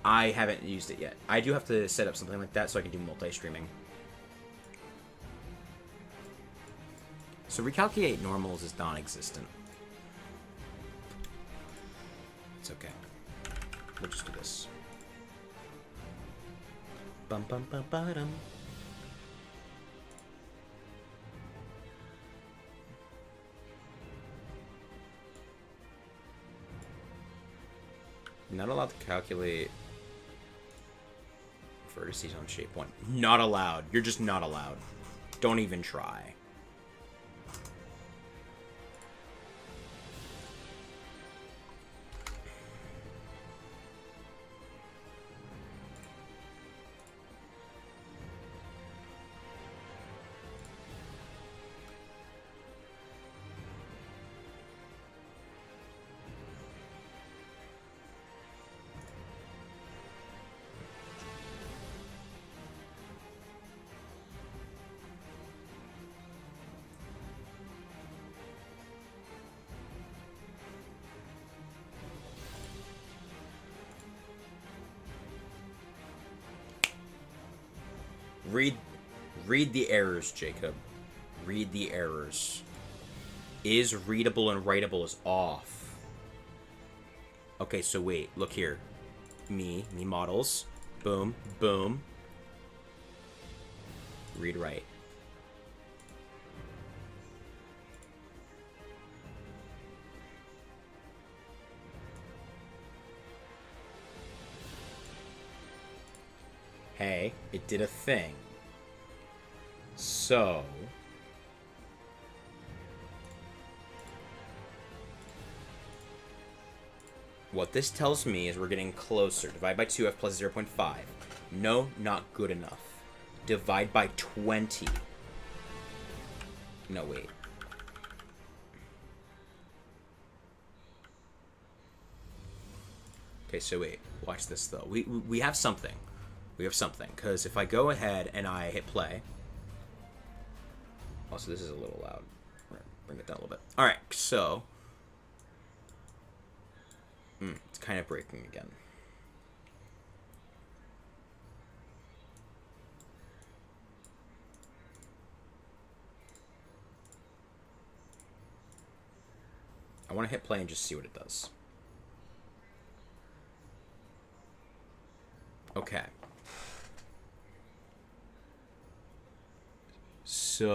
I haven't used it yet. I do have to set up something like that so I can do multi-streaming. So recalculate normals is non-existent. It's okay. We'll just do this. Bum bum bum ba dum. Not allowed to calculate vertices on shape 1. Not allowed. You're just not allowed. Don't even try. read the errors, Jacob. Read the errors. Is readable and writable is off. Okay, so wait, look here. Me models. Boom, boom. Read write. Hey, it did a thing. So what this tells me is we're getting closer. Divide by 2, f plus 0.5. No, not good enough. Divide by 20. No, wait. Okay, so wait. Watch this, though. We have something. We have something. Because if I go ahead and I hit play... Also, this is a little loud. Bring it down a little bit. Alright, so... it's kind of breaking again. I want to hit play and just see what it does. Okay. So...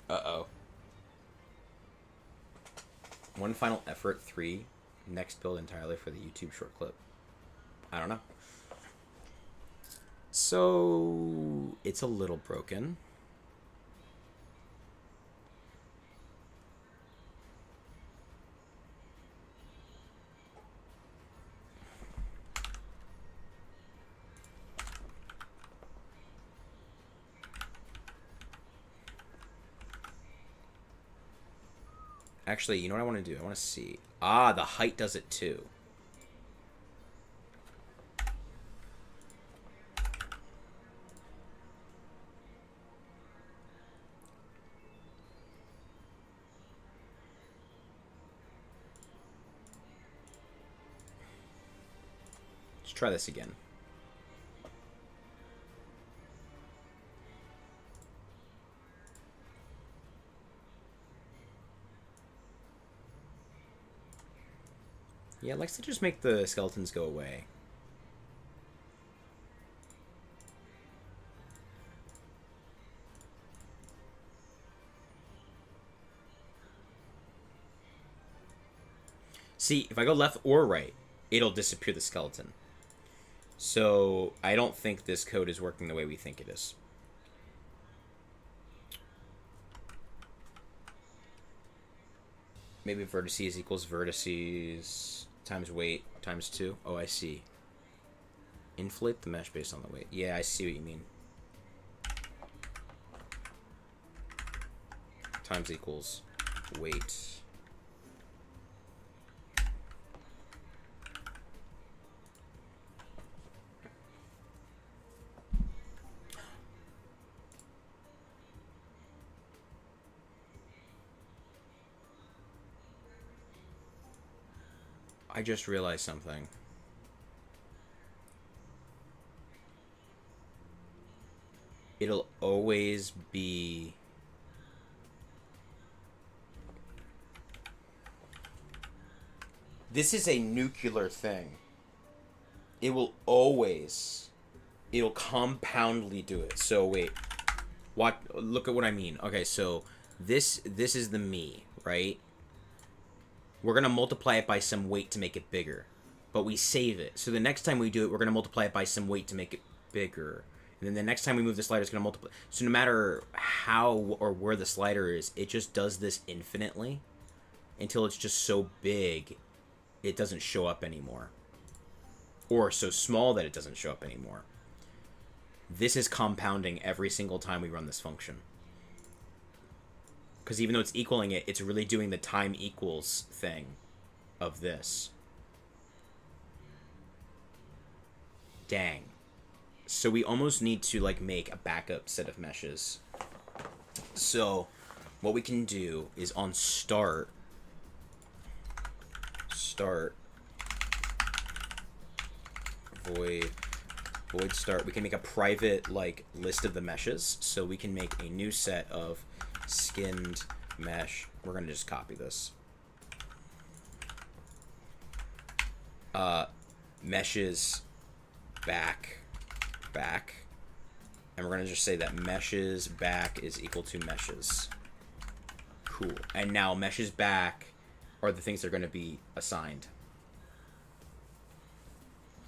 Uh-oh. One final effort, 3. Next build entirely for the YouTube short clip. I don't know. So... it's a little broken. Actually, you know what I want to do? I want to see. Ah, the height does it too. Let's try this again. Yeah, it likes to just make the skeletons go away. See, if I go left or right, it'll disappear the skeleton. So, I don't think this code is working the way we think it is. Maybe vertices equals vertices times weight times 2. Oh, I see. Inflate the mesh based on the weight. Yeah, I see what you mean. Times equals weight. I just realized something. It'll always be... This is a nuclear thing. It will always... It'll compoundly do it. So, wait. Look at what I mean. Okay, so this is the me, right? We're going to multiply it by some weight to make it bigger. But we save it. So the next time we do it, we're going to multiply it by some weight to make it bigger. And then the next time we move the slider, it's going to multiply. So no matter how or where the slider is, it just does this infinitely. Until it's just so big, it doesn't show up anymore. Or so small that it doesn't show up anymore. This is compounding every single time we run this function. Because even though it's equaling it, it's really doing the time equals thing of this. Dang. So we almost need to like make a backup set of meshes. So what we can do is on start, void start. We can make a private like list of the meshes, so we can make a new set of skinned mesh. We're gonna just copy this. Meshes back, and we're gonna just say that meshes back is equal to meshes. Cool. And now meshes back are the things that are gonna be assigned.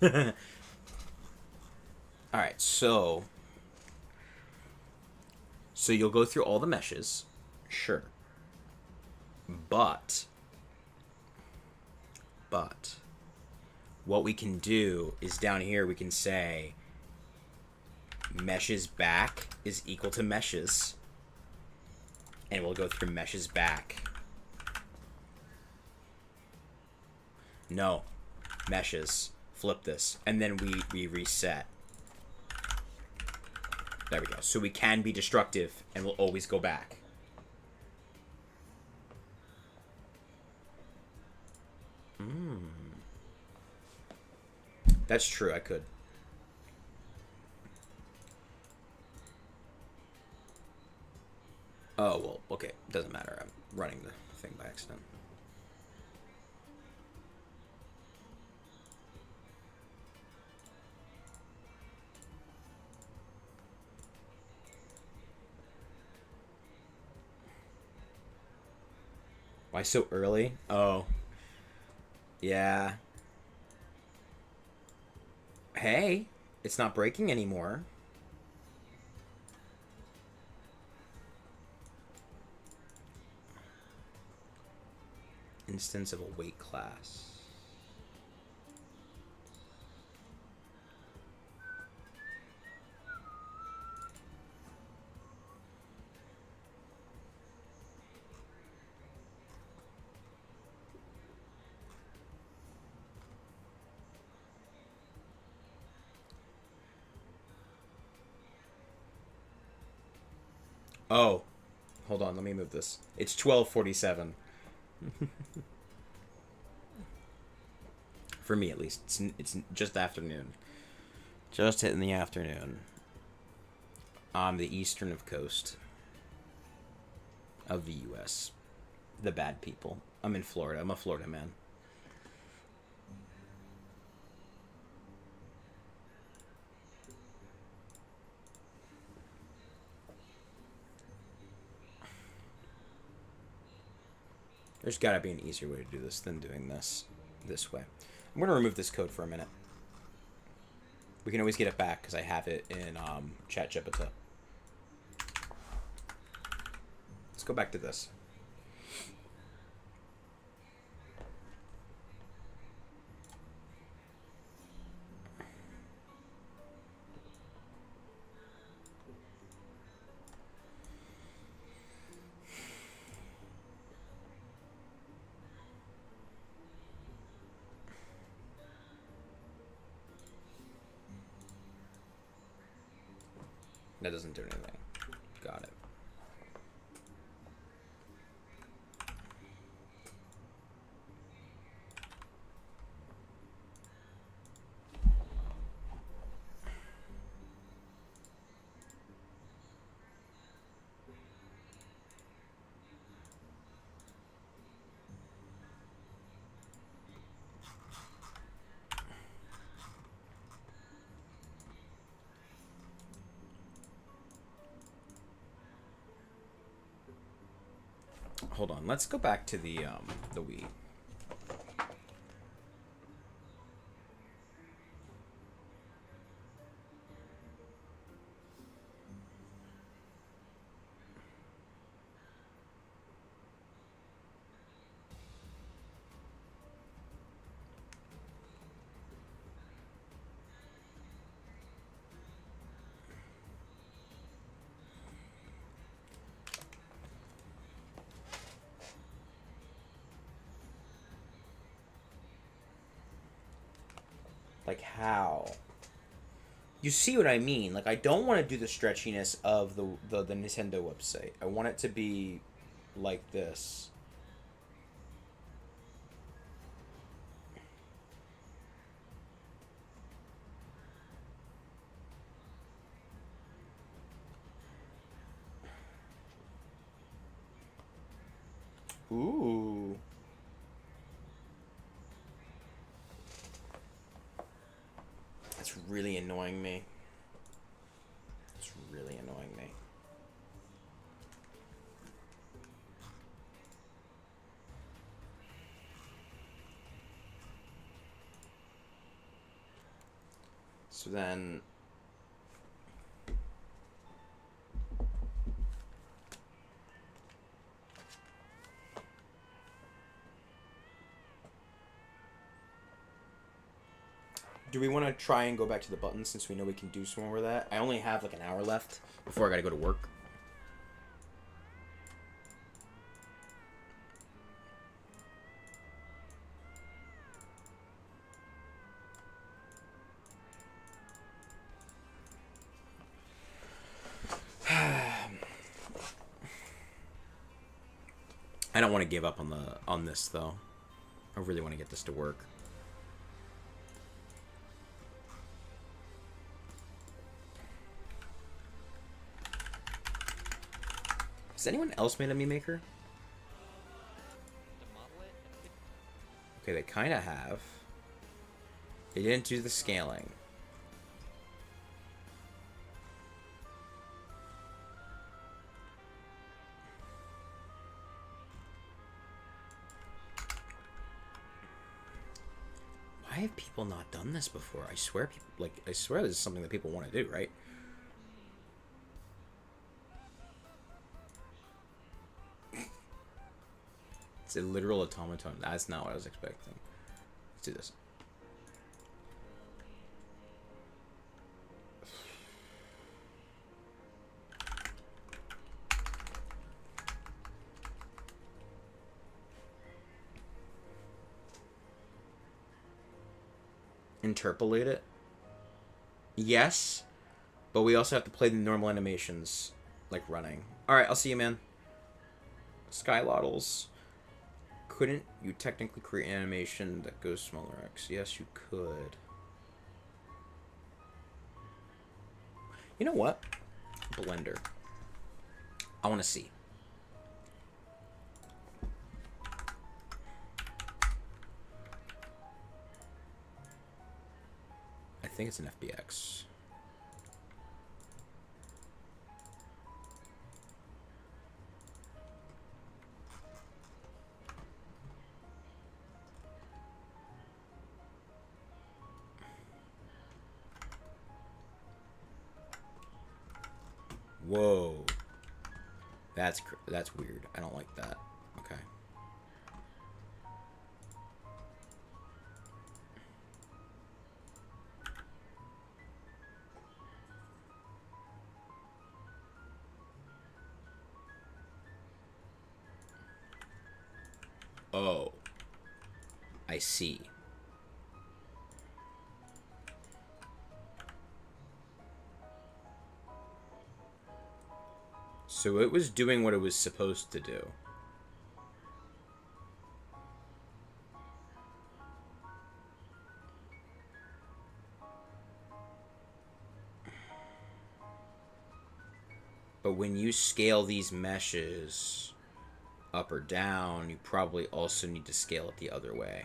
All right, so you'll go through all the meshes, sure, but what we can do is down here we can say meshes back is equal to meshes, and we'll go through meshes back. No, meshes. Flip this, and then we reset. There we go. So we can be destructive, and we'll always go back. That's true, I could. Oh, well, okay. Doesn't matter. I'm running the thing by accident. Why so early? Oh. Yeah. Hey, it's not breaking anymore. Instance of a weight class. Oh, hold on. Let me move this. It's 12:47. For me, at least. It's just afternoon. Just hitting the afternoon. On the eastern of coast of the U.S. The bad people. I'm in Florida. I'm a Florida man. There's gotta be an easier way to do this than doing this way. I'm gonna remove this code for a minute. We can always get it back because I have it in ChatGPT. Let's go back to this. That doesn't do anything. Got it. Hold on. Let's go back to the Wii. Like how? You see what I mean? Like I don't want to do the stretchiness of the Nintendo website. I want it to be like this. Ooh. That's really annoying me. It's really annoying me. So then... do we want to try and go back to the button since we know we can do some more with that? I only have like an hour left before I gotta go to work. I don't want to give up on this though. I really want to get this to work. Has anyone else made a Mii Maker? Okay, they kind of have. They didn't do the scaling. Why have people not done this before? I swear, I swear this is something that people want to do, right? It's a literal automaton. That's not what I was expecting. Let's do this. Interpolate it? Yes, but we also have to play the normal animations, like running. Alright, I'll see you, man. Skylottles. Couldn't you technically create an animation that goes smaller X? Yes, you could. You know what? Blender. I want to see. I think it's an FBX. Whoa. That's weird. I don't like that. Okay. Oh. I see. So it was doing what it was supposed to do. But when you scale these meshes up or down, you probably also need to scale it the other way.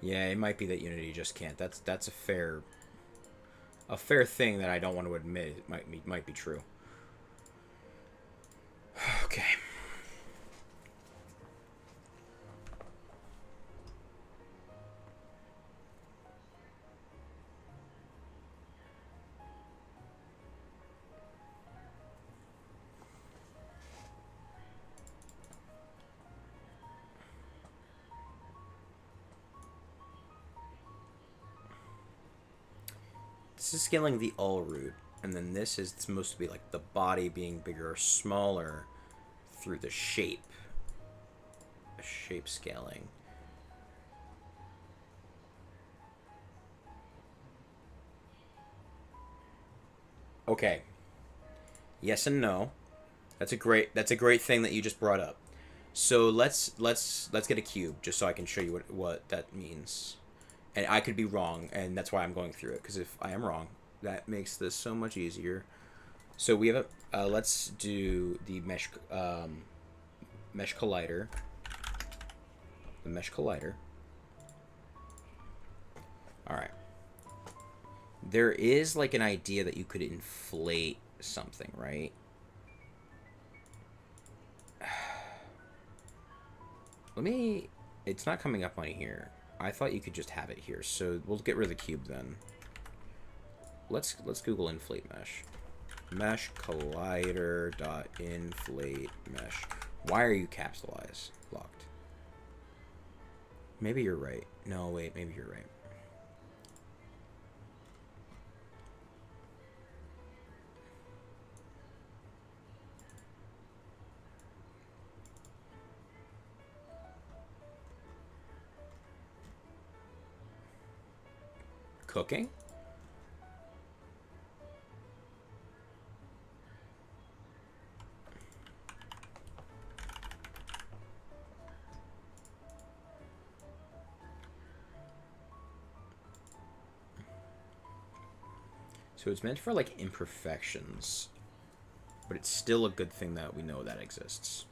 Yeah, it might be that Unity just can't. That's a fair thing that I don't want to admit. It might be true. Okay. This is scaling the all root, and then this is supposed to be like the body being bigger or smaller through the shape. Shape scaling. Okay. Yes and no. That's a great thing that you just brought up. So let's get a cube just so I can show you what that means. And I could be wrong, and that's why I'm going through it, because if I am wrong, that makes this so much easier. So we have a let's do the mesh collider. The mesh collider. All right. There is like an idea that you could inflate something, right? Let me... It's not coming up on here. I thought you could just have it here, so we'll get rid of the cube then. Let's Google inflate mesh. Mesh collider dot inflate mesh. Why are you capitalized? Locked. Maybe you're right. No, wait, maybe you're right. Cooking? So it's meant for like imperfections, but it's still a good thing that we know that exists.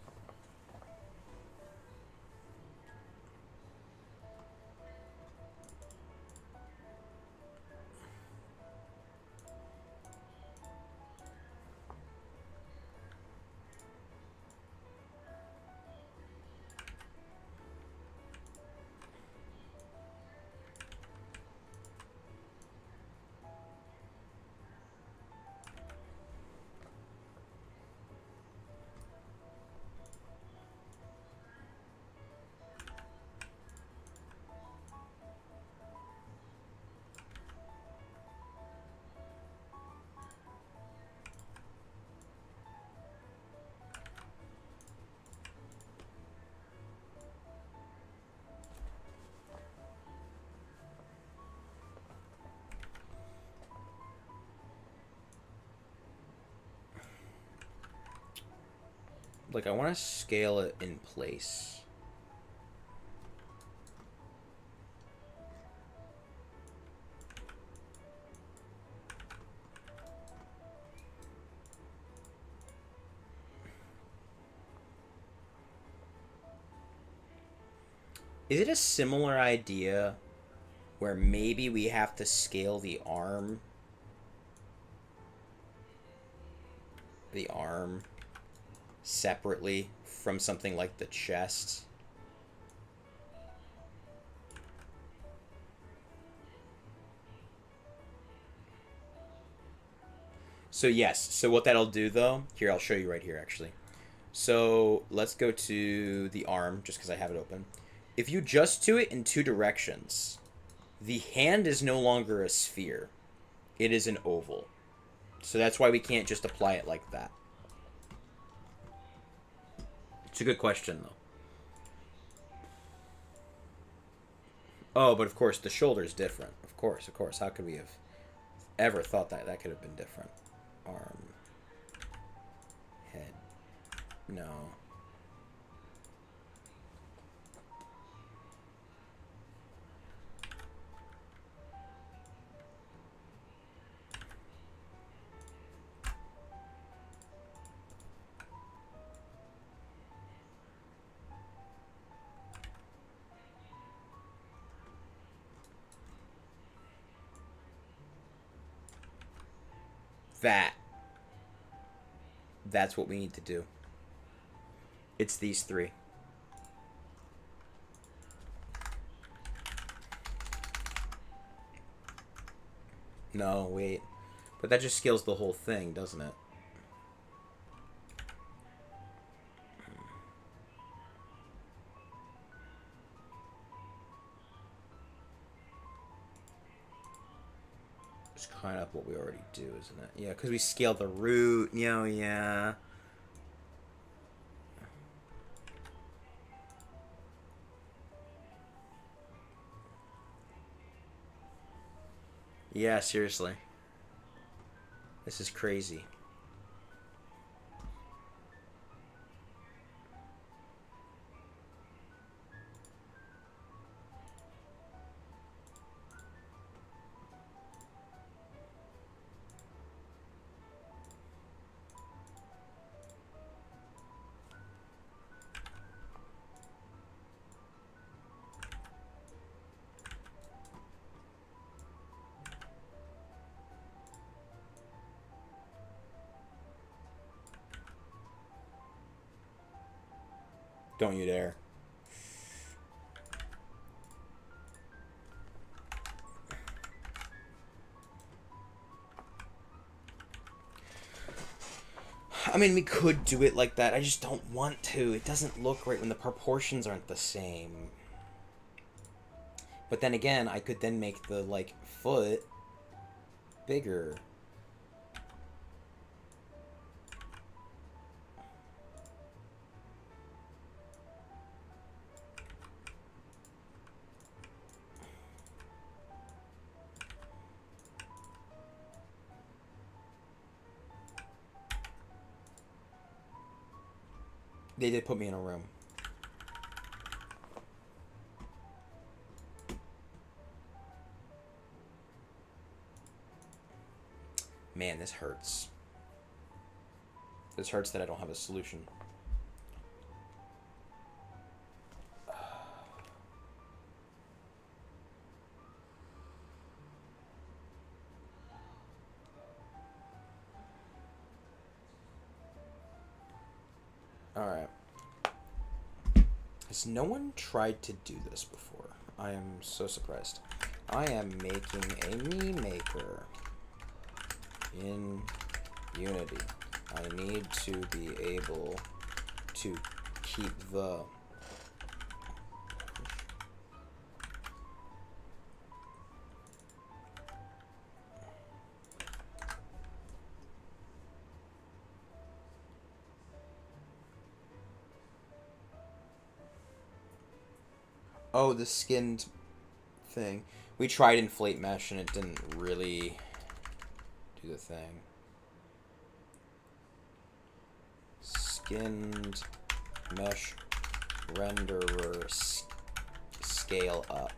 Like, I want to scale it in place. Is it a similar idea where maybe we have to scale the arm separately from something like the chest? So yes, so what that'll do though, here I'll show you right here actually. So let's go to the arm just because I have it open. If you adjust to it in two directions, the hand is no longer a sphere. It is an oval. So that's why we can't just apply it like that. It's a good question, though. Oh, but of course, the shoulder's different. Of course, of course. How could we have ever thought that that could have been different? Arm. Head. No. That's what we need to do. It's these three. No, wait. But that just scales the whole thing, doesn't it? It's kind of what we already do, isn't it? Yeah, because we scale the root. Yeah. Yeah, seriously. This is crazy. Don't you dare. I mean, we could do it like that. I just don't want to. It doesn't look right when the proportions aren't the same. But then again, I could then make the, like, foot bigger. They did put me in a room. Man, this hurts. This hurts that I don't have a solution. Alright. Has no one tried to do this before? I am so surprised. I am making a Mii Maker in Unity. I need to be able to keep the Oh, the skinned thing. We tried inflate mesh and it didn't really do the thing. Skinned mesh renderer scale up.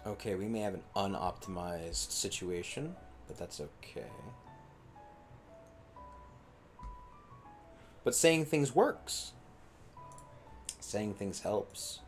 Okay, we may have an unoptimized situation, but that's okay. But saying things works. Saying things helps.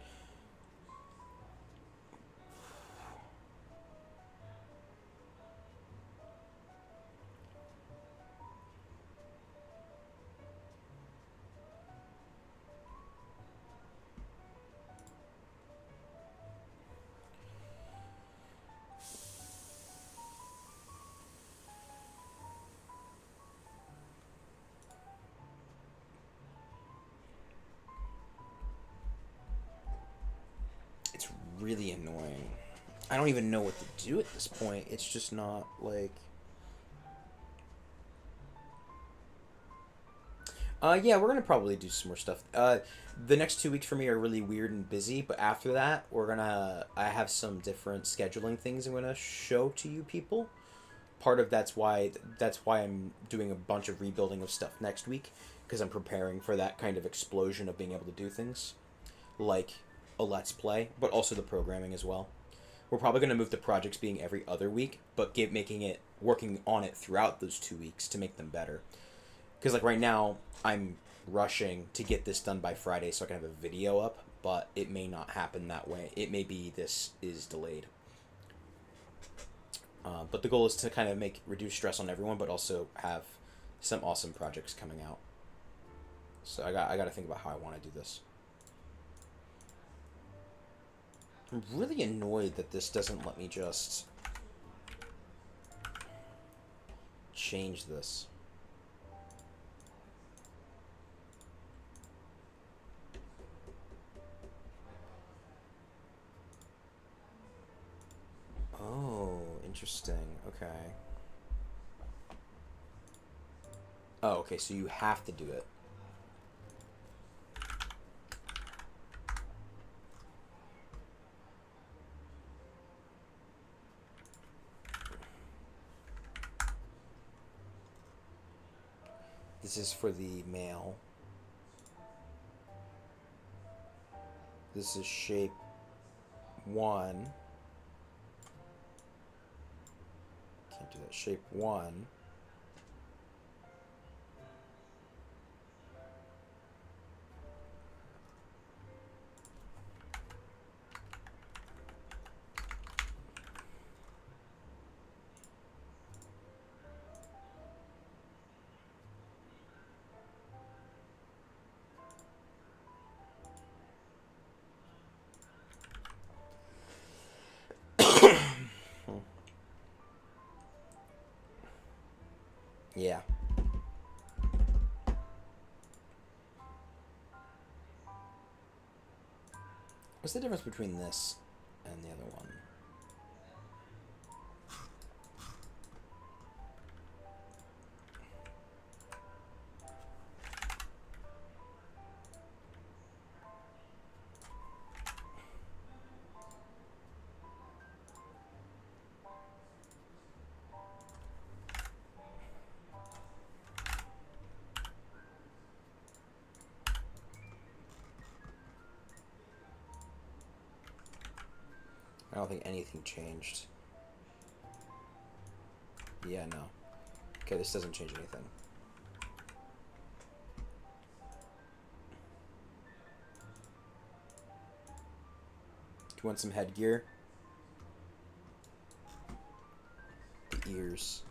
It's really annoying. I don't even know what to do at this point. It's just not like... Yeah, we're gonna probably do some more stuff. The next 2 weeks for me are really weird and busy, but after that, I have some different scheduling things I'm gonna show to you people. Part of that's why I'm doing a bunch of rebuilding of stuff next week, because I'm preparing for that kind of explosion of being able to do things, like a let's play, but also the programming as well. We're probably gonna move the projects being every other week, but making it working on it throughout those 2 weeks to make them better. Because like right now I'm rushing to get this done by Friday so I can have a video up, but it may not happen that way. It may be this is delayed. But the goal is to kind of reduce stress on everyone, but also have some awesome projects coming out. So I got to think about how I want to do this. I'm really annoyed that this doesn't let me just change this. Oh, interesting. Okay. Oh, okay, so you have to do it. This is for the male. This is shape 1. Can't do that. Shape 1. Yeah. What's the difference between this and the other one? I don't think anything changed. Yeah, no. Okay, this doesn't change anything. Do you want some headgear? The ears.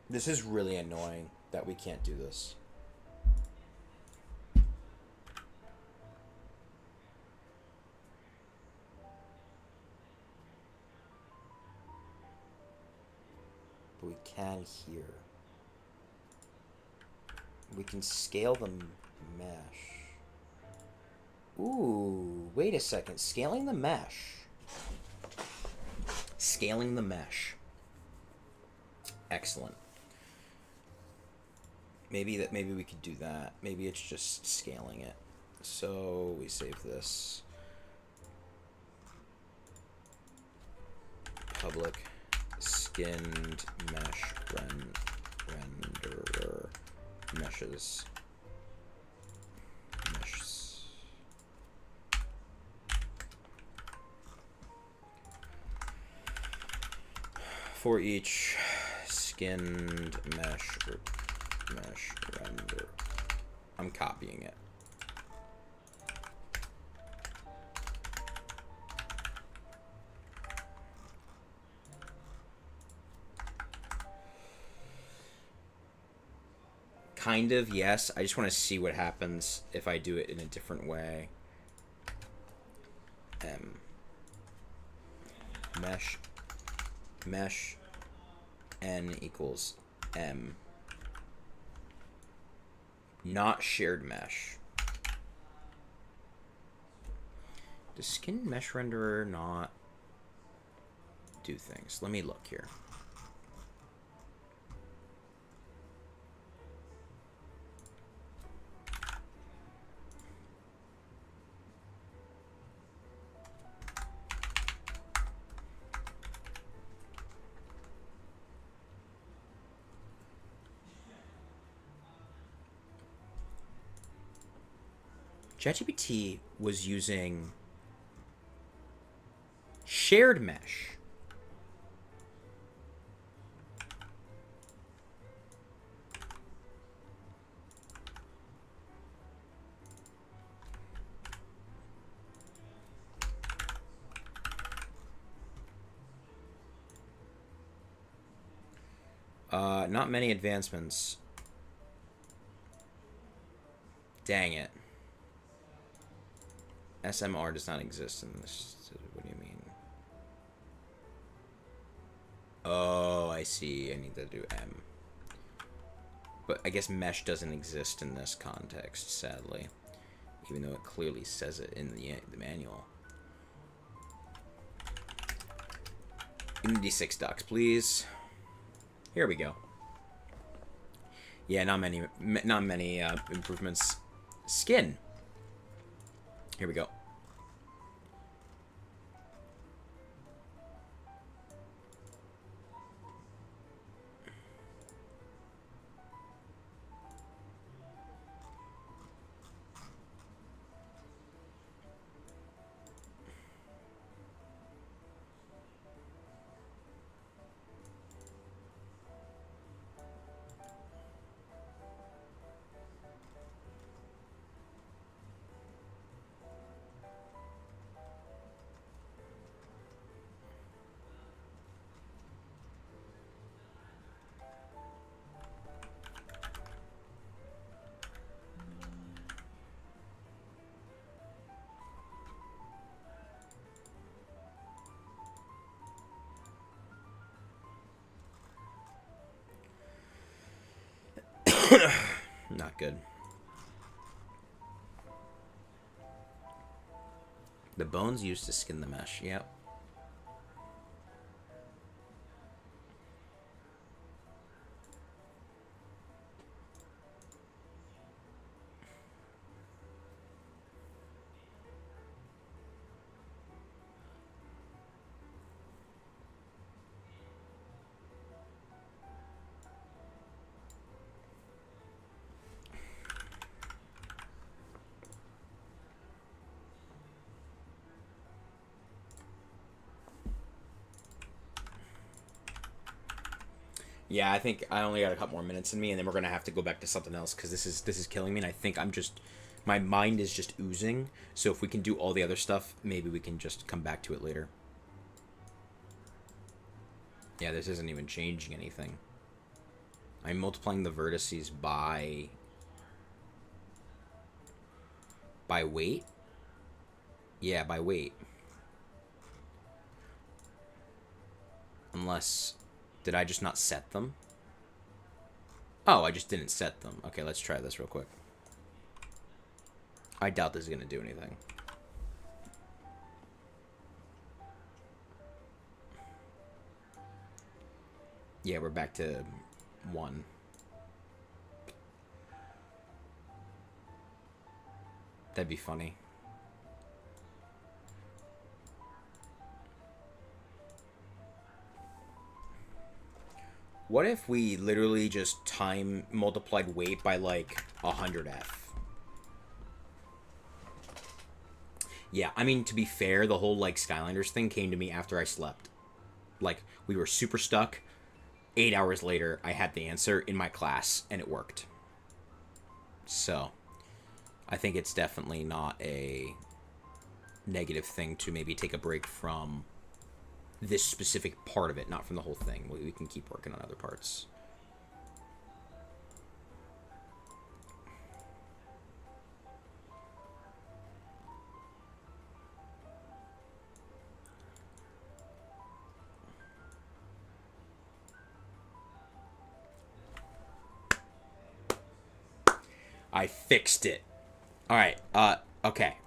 This is really annoying that we can't do this. But we can here. We can scale the mesh. Ooh, wait a second. Scaling the mesh. Scaling the mesh. Excellent. Maybe we could do that. Maybe it's just scaling it. So we save this. Public skinned mesh renderer meshes. For each skinned mesh render. I'm copying it. Kind of, yes. I just want to see what happens if I do it in a different way. Mesh n equals m. Not shared mesh. Does skin mesh renderer not do things? Let me look here. ChatGPT was using shared mesh. Not many advancements. Dang it. SMR does not exist in this. What do you mean? Oh, I see. I need to do M. But I guess mesh doesn't exist in this context, sadly. Even though it clearly says it in the manual. Give me D6 docs, please. Here we go. Yeah, not many improvements. Skin. Here we go. Not good. The bones used to skin the mesh. Yep. Yeah, I think I only got a couple more minutes in me, and then we're gonna have to go back to something else because this is killing me, and I think my mind is just oozing. So if we can do all the other stuff, maybe we can just come back to it later. Yeah, this isn't even changing anything. I'm multiplying the vertices by weight. Yeah, by weight. Unless, did I just not set them? Oh, I just didn't set them. Okay, let's try this real quick. I doubt this is going to do anything. Yeah, we're back to 1. That'd be funny. What if we literally just time multiplied weight by like 100f? Yeah, I mean, to be fair, the whole like Skylanders thing came to me after I slept. Like, we were super stuck. 8 hours later, I had the answer in my class, and it worked. So, I think it's definitely not a negative thing to maybe take a break from this specific part of it, not from the whole thing. We can keep working on other parts. I fixed it. All right. Okay.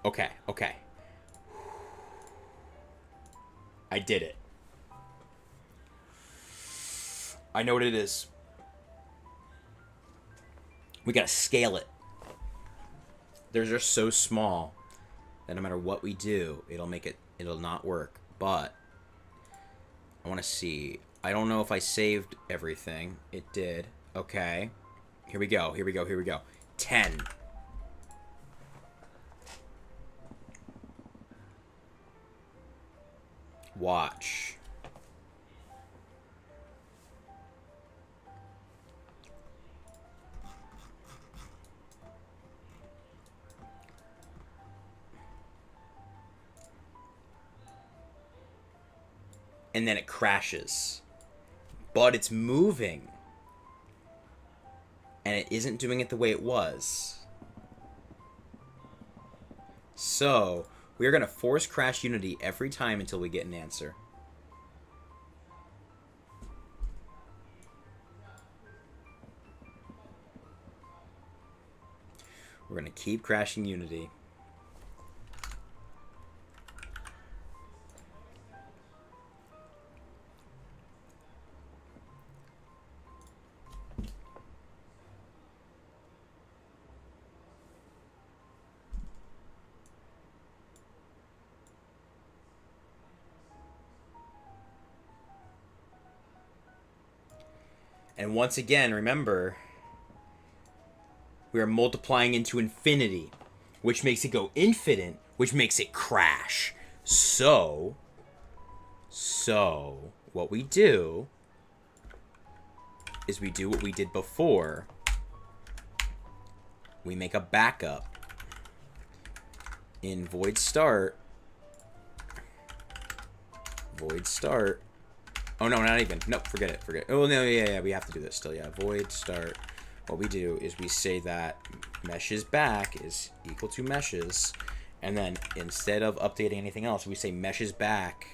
I did it. I know what it is. We gotta scale it. They're just so small that no matter what we do, it'll not work. But I want to see. I don't know if I saved everything. It did. Okay. Here we go. 10. Watch. And then it crashes. But it's moving. And it isn't doing it the way it was. So, we are going to force crash Unity every time until we get an answer. We're going to keep crashing Unity. And once again, remember, we are multiplying into infinity, which makes it go infinite, which makes it crash. So, what we do is we do what we did before. We make a backup in void start. Oh, no, not even. Nope, forget it. Oh, no, yeah, we have to do this still. Yeah, void start. What we do is we say that meshes back is equal to meshes. And then instead of updating anything else, we say meshes back.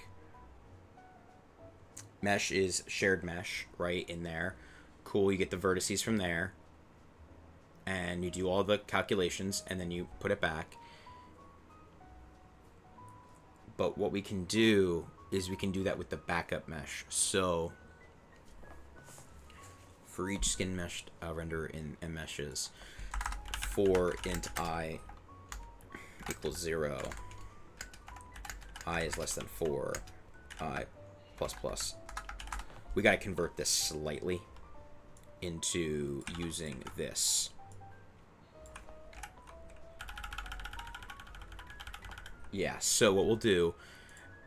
Mesh is shared mesh, right, in there. Cool, you get the vertices from there. And you do all the calculations, and then you put it back. But what we can do is we can do that with the backup mesh. So for each skin mesh render in meshes, for int I equals 0, I is less than 4, I plus plus. We gotta convert this slightly into using this. Yeah, so what we'll do,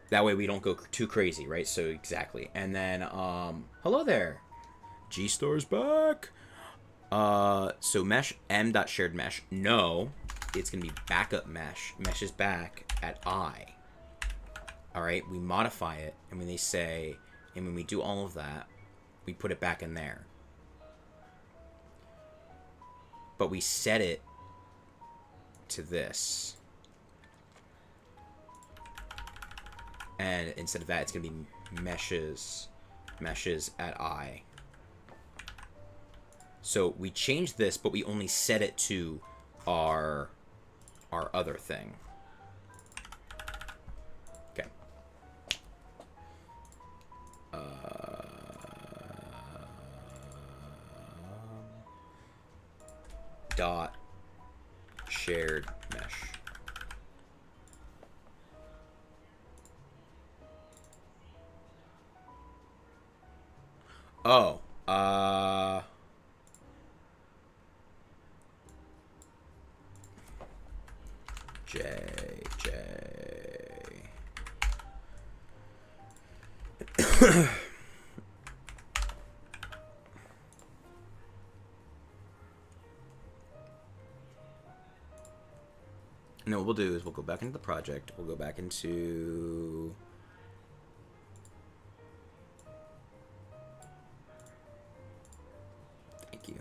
that way we don't go too crazy, right? So exactly. And then, hello there. G-Star's back. So mesh m.shared mesh. No, it's going to be backup mesh. Mesh is back at I. All right, we modify it. And when they say, and when we do all of that, we put it back in there. But we set it to this. And instead of that, it's going to be meshes at I. So we change this, but we only set it to our other thing. Okay. Dot shared mesh. Oh, J. And then what we'll do is we'll go back into the project. We'll go back into... Thank you.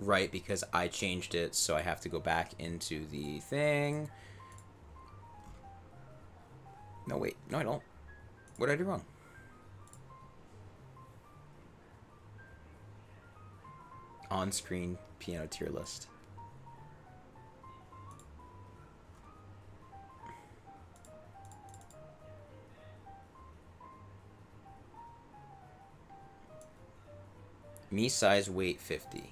Right, because I changed it, so I have to go back into the thing. No, wait. No, I don't. What did I do wrong? On-screen piano tier list. Me size weight 50.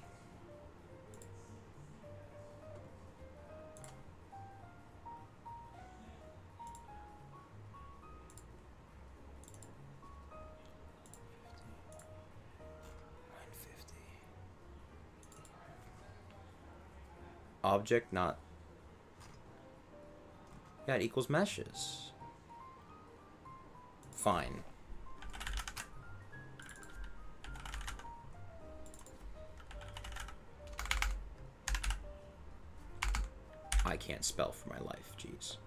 Object not. Yeah, it equals meshes. Fine. I can't spell for my life, jeez.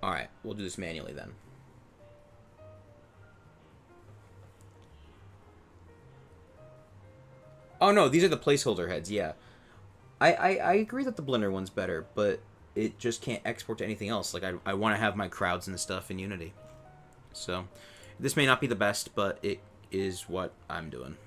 Alright, we'll do this manually then. Oh no, these are the placeholder heads, yeah. I agree that the Blender one's better, but it just can't export to anything else. Like, I want to have my crowds and stuff in Unity. So, this may not be the best, but it is what I'm doing.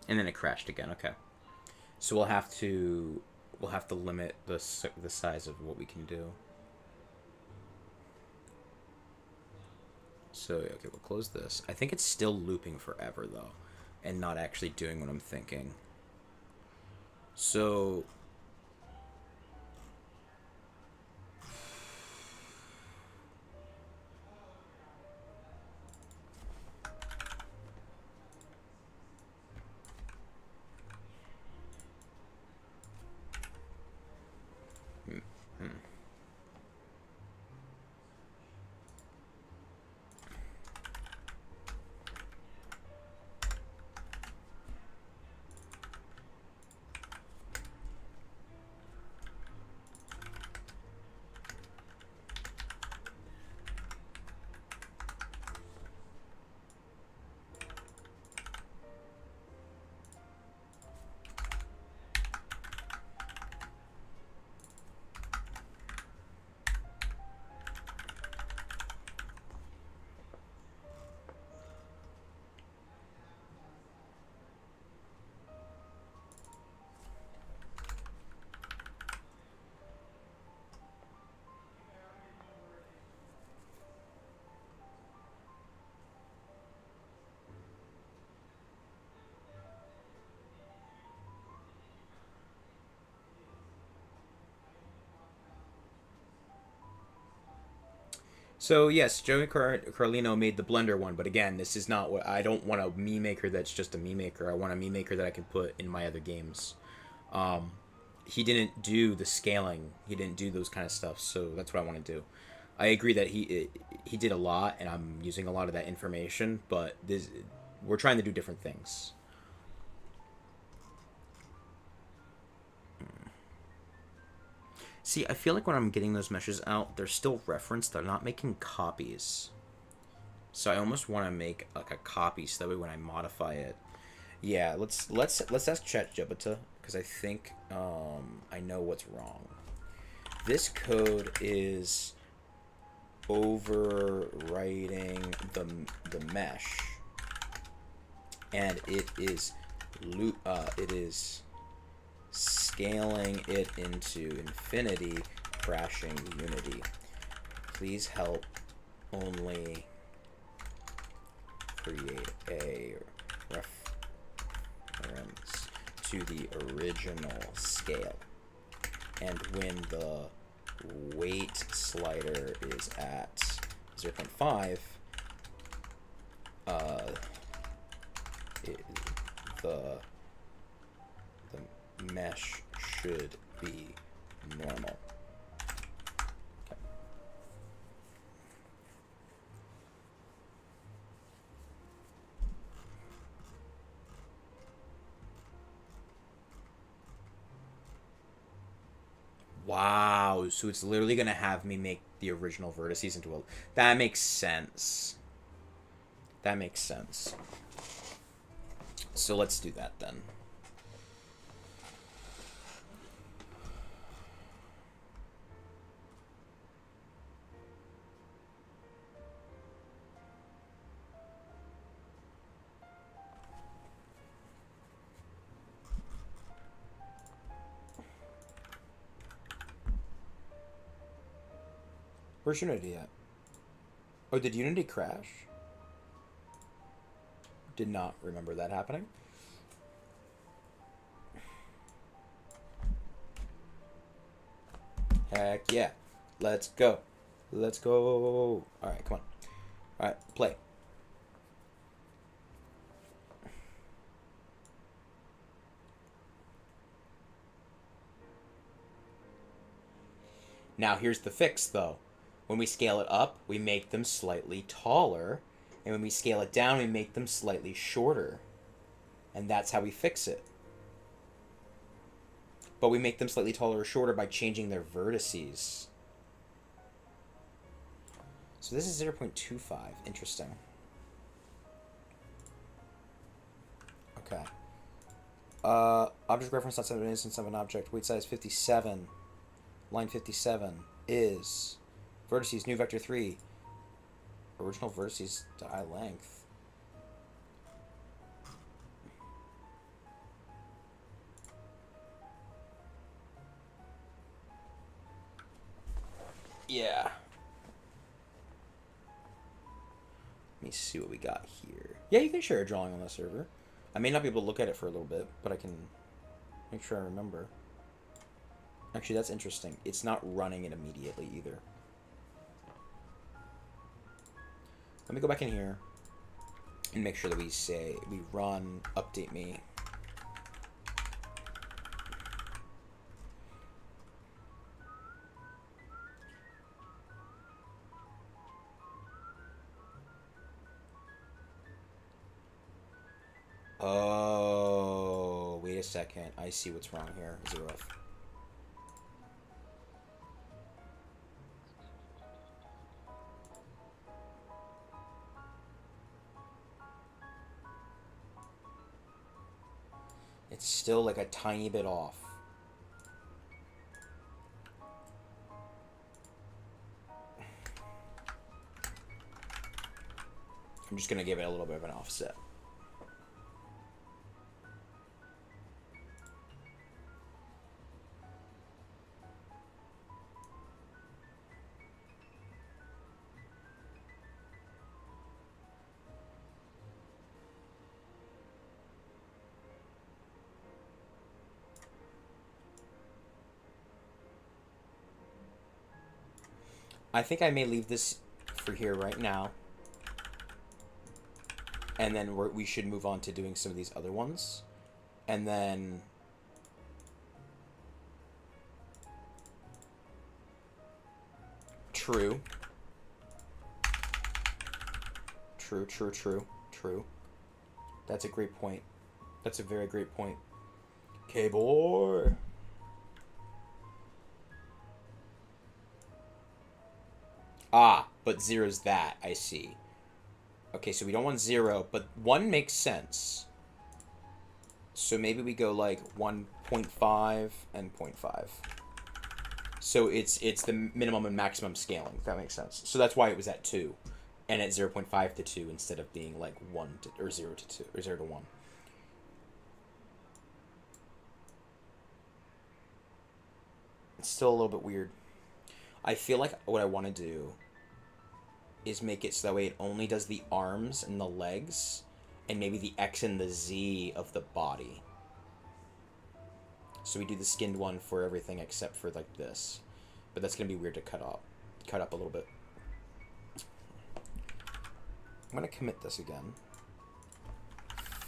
And then it crashed again. Okay, so we'll have to limit the size of what we can do. So okay, we'll close this. I think it's still looping forever though, and not actually doing what I'm thinking. So So yes, Joey Carlino made the Blender one, but again, this is not what I don't want a Mii Maker that's just a Mii Maker. I want a Mii Maker that I can put in my other games. He didn't do the scaling. He didn't do those kind of stuff. So that's what I want to do. I agree that he did a lot, and I'm using a lot of that information. But we're trying to do different things. See, I feel like when I'm getting those meshes out, they're still referenced. They're not making copies. So I almost want to make like a copy so that way when I modify it. Yeah, let's ask ChatGPT because I think I know what's wrong. This code is overwriting the mesh, and it is scaling it into infinity, crashing Unity. Please help only create a reference to the original scale. And when the weight slider is at 0.5, the mesh should be normal. Okay. Wow, so it's literally going to have me make the original vertices into a... That makes sense. That makes sense. So let's do that then. Where's Unity at? Oh, did Unity crash? Did not remember that happening. Heck yeah. Let's go. Let's go. Alright, come on. Alright, play. Now here's the fix though. When we scale it up, we make them slightly taller. And when we scale it down, we make them slightly shorter. And that's how we fix it. But we make them slightly taller or shorter by changing their vertices. So this is 0.25. Interesting. Okay. Object reference not 7 instance of an object. Weight size 57. Line 57 is vertices new vector 3. Original vertices to eye length. Yeah. Let me see what we got here. Yeah, you can share a drawing on the server. I may not be able to look at it for a little bit, but I can make sure I remember. Actually, that's interesting. It's not running it immediately either. Let me go back in here and make sure that we say we run update me. Oh, wait a second. I see what's wrong here. Zero. It's still like a tiny bit off. I'm just going to give it a little bit of an offset. I think I may leave this for here right now. And then we should move on to doing some of these other ones. And then... True. True, true, true, true. That's a great point. That's a very great point. Okay, boy. Ah, but zero's that. I see. Okay, so we don't want 0, but 1 makes sense. So maybe we go like 1.5 and 0.5. So it's the minimum and maximum scaling, if that makes sense. So that's why it was at 2 and at 0.5 to 2 instead of being like 1 to, or 0 to 2 or 0 to 1. It's still a little bit weird. I feel like what I want to do is make it so that way it only does the arms and the legs and maybe the X and the Z of the body. So we do the skinned one for everything except for like this. But that's going to be weird to cut up a little bit. I'm going to commit this again.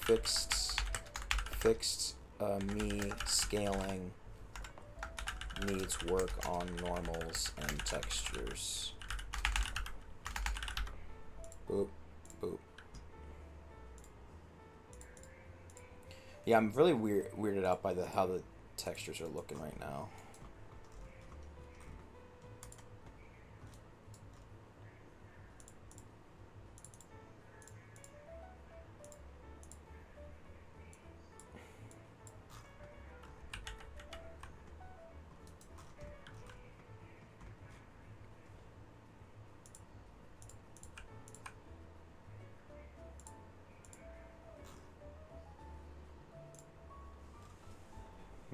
Fixed me scaling needs work on normals and textures. Boop, boop. Yeah, I'm really weirded out by how the textures are looking right now.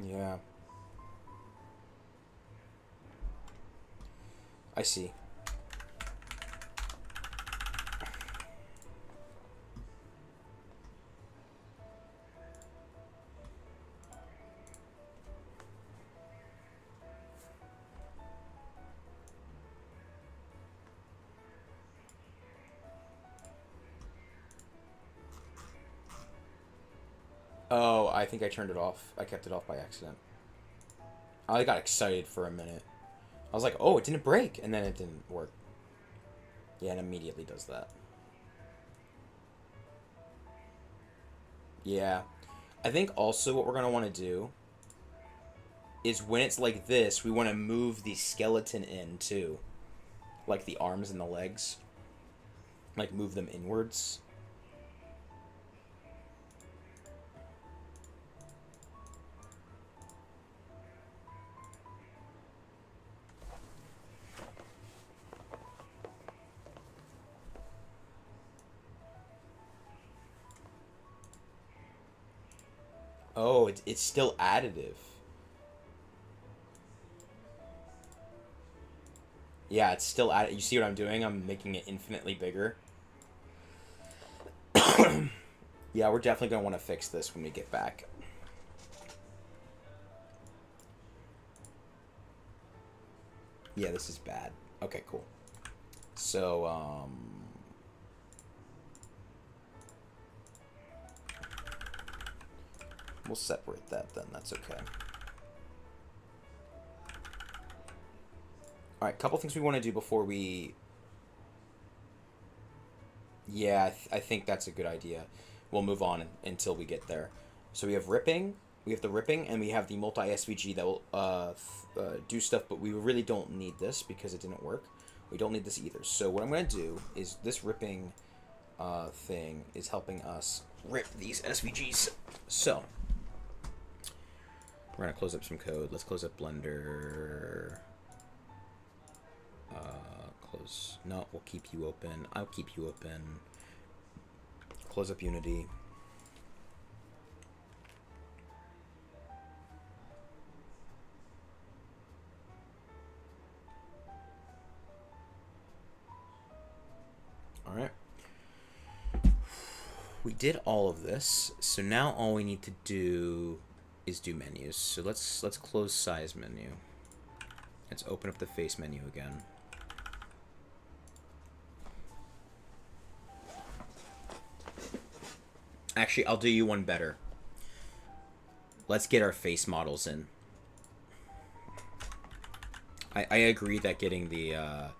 Yeah. I see. Oh, I think I turned it off. I kept it off by accident. I got excited for a minute. I was like, oh, it didn't break. And then it didn't work. Yeah, it immediately does that. Yeah. I think also what we're going to want to do is when it's like this, we want to move the skeleton in too. Like the arms and the legs. Like move them inwards. Oh, it's still additive. Yeah, it's still additive. You see what I'm doing? I'm making it infinitely bigger. Yeah, we're definitely going to want to fix this when we get back. Yeah, this is bad. Okay, cool. So, we'll separate that then. That's okay. Alright, couple things we want to do before we... Yeah, I think that's a good idea. We'll move on until we get there. So we have ripping, we have the ripping, and we have the multi-SVG that will do stuff, but we really don't need this because it didn't work. We don't need this either. So what I'm going to do is this ripping thing is helping us rip these SVGs. So we're going to close up some code. Let's close up Blender. Close. No, we'll keep you open. I'll keep you open. Close up Unity. All right. We did all of this, so now all we need to do is do menus. So let's close size menu. Let's open up the face menu again. Actually, I'll do you one better. Let's get our face models in. I agree that getting the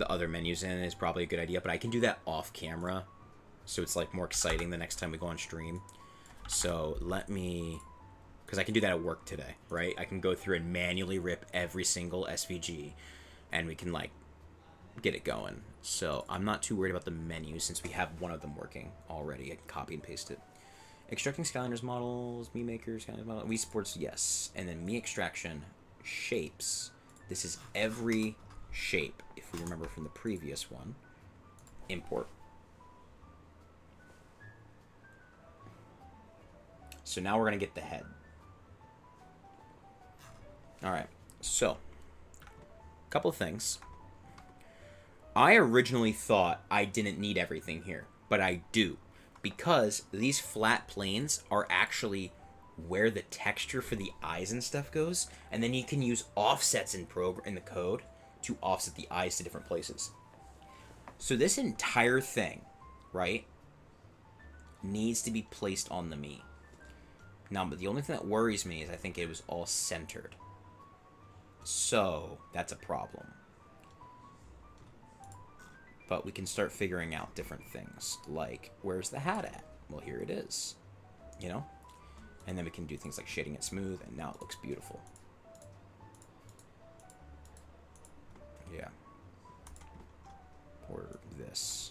other menus in is probably a good idea, but I can do that off camera, so it's like more exciting the next time we go on stream. So let me, because I can do that at work today, right? I can go through and manually rip every single SVG, and we can like get it going. So I'm not too worried about the menu since we have one of them working already. I can copy and paste it. Extracting Skylanders models, Mii Maker, Skylanders model, Wii Sports, yes. And then Mii Extraction, shapes. This is every shape, if we remember from the previous one. Import. So now we're going to get the head. Alright, so, a couple of things. I originally thought I didn't need everything here, but I do. Because these flat planes are actually where the texture for the eyes and stuff goes, and then you can use offsets in the code to offset the eyes to different places. So this entire thing, right, needs to be placed on the Mii. Now, but the only thing that worries me is I think it was all centered. So that's a problem. But we can start figuring out different things, like, where's the hat at? Well, here it is, you know? And then we can do things like shading it smooth, and now it looks beautiful. Yeah. Or this.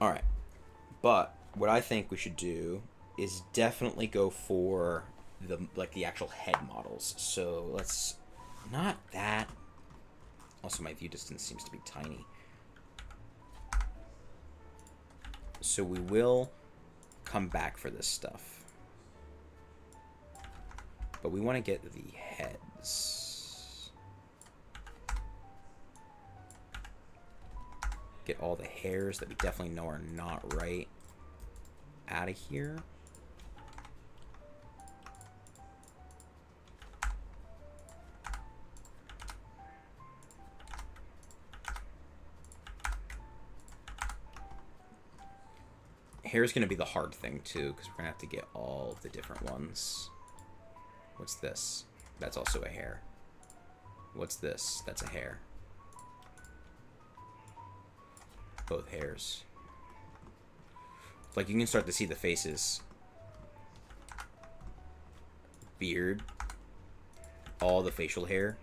Alright. But what I think we should do is definitely go for the actual head models. So let's... Not that. Also, my view distance seems to be tiny. So we will come back for this stuff. But we want to get the heads. Get all the hairs that we definitely know are not right out of here. Hair is going to be the hard thing too, because we're going to have to get all of the different ones. What's this? That's also a hair. What's this? That's a hair. Both hairs. Like, you can start to see the faces. Beard. All the facial hair.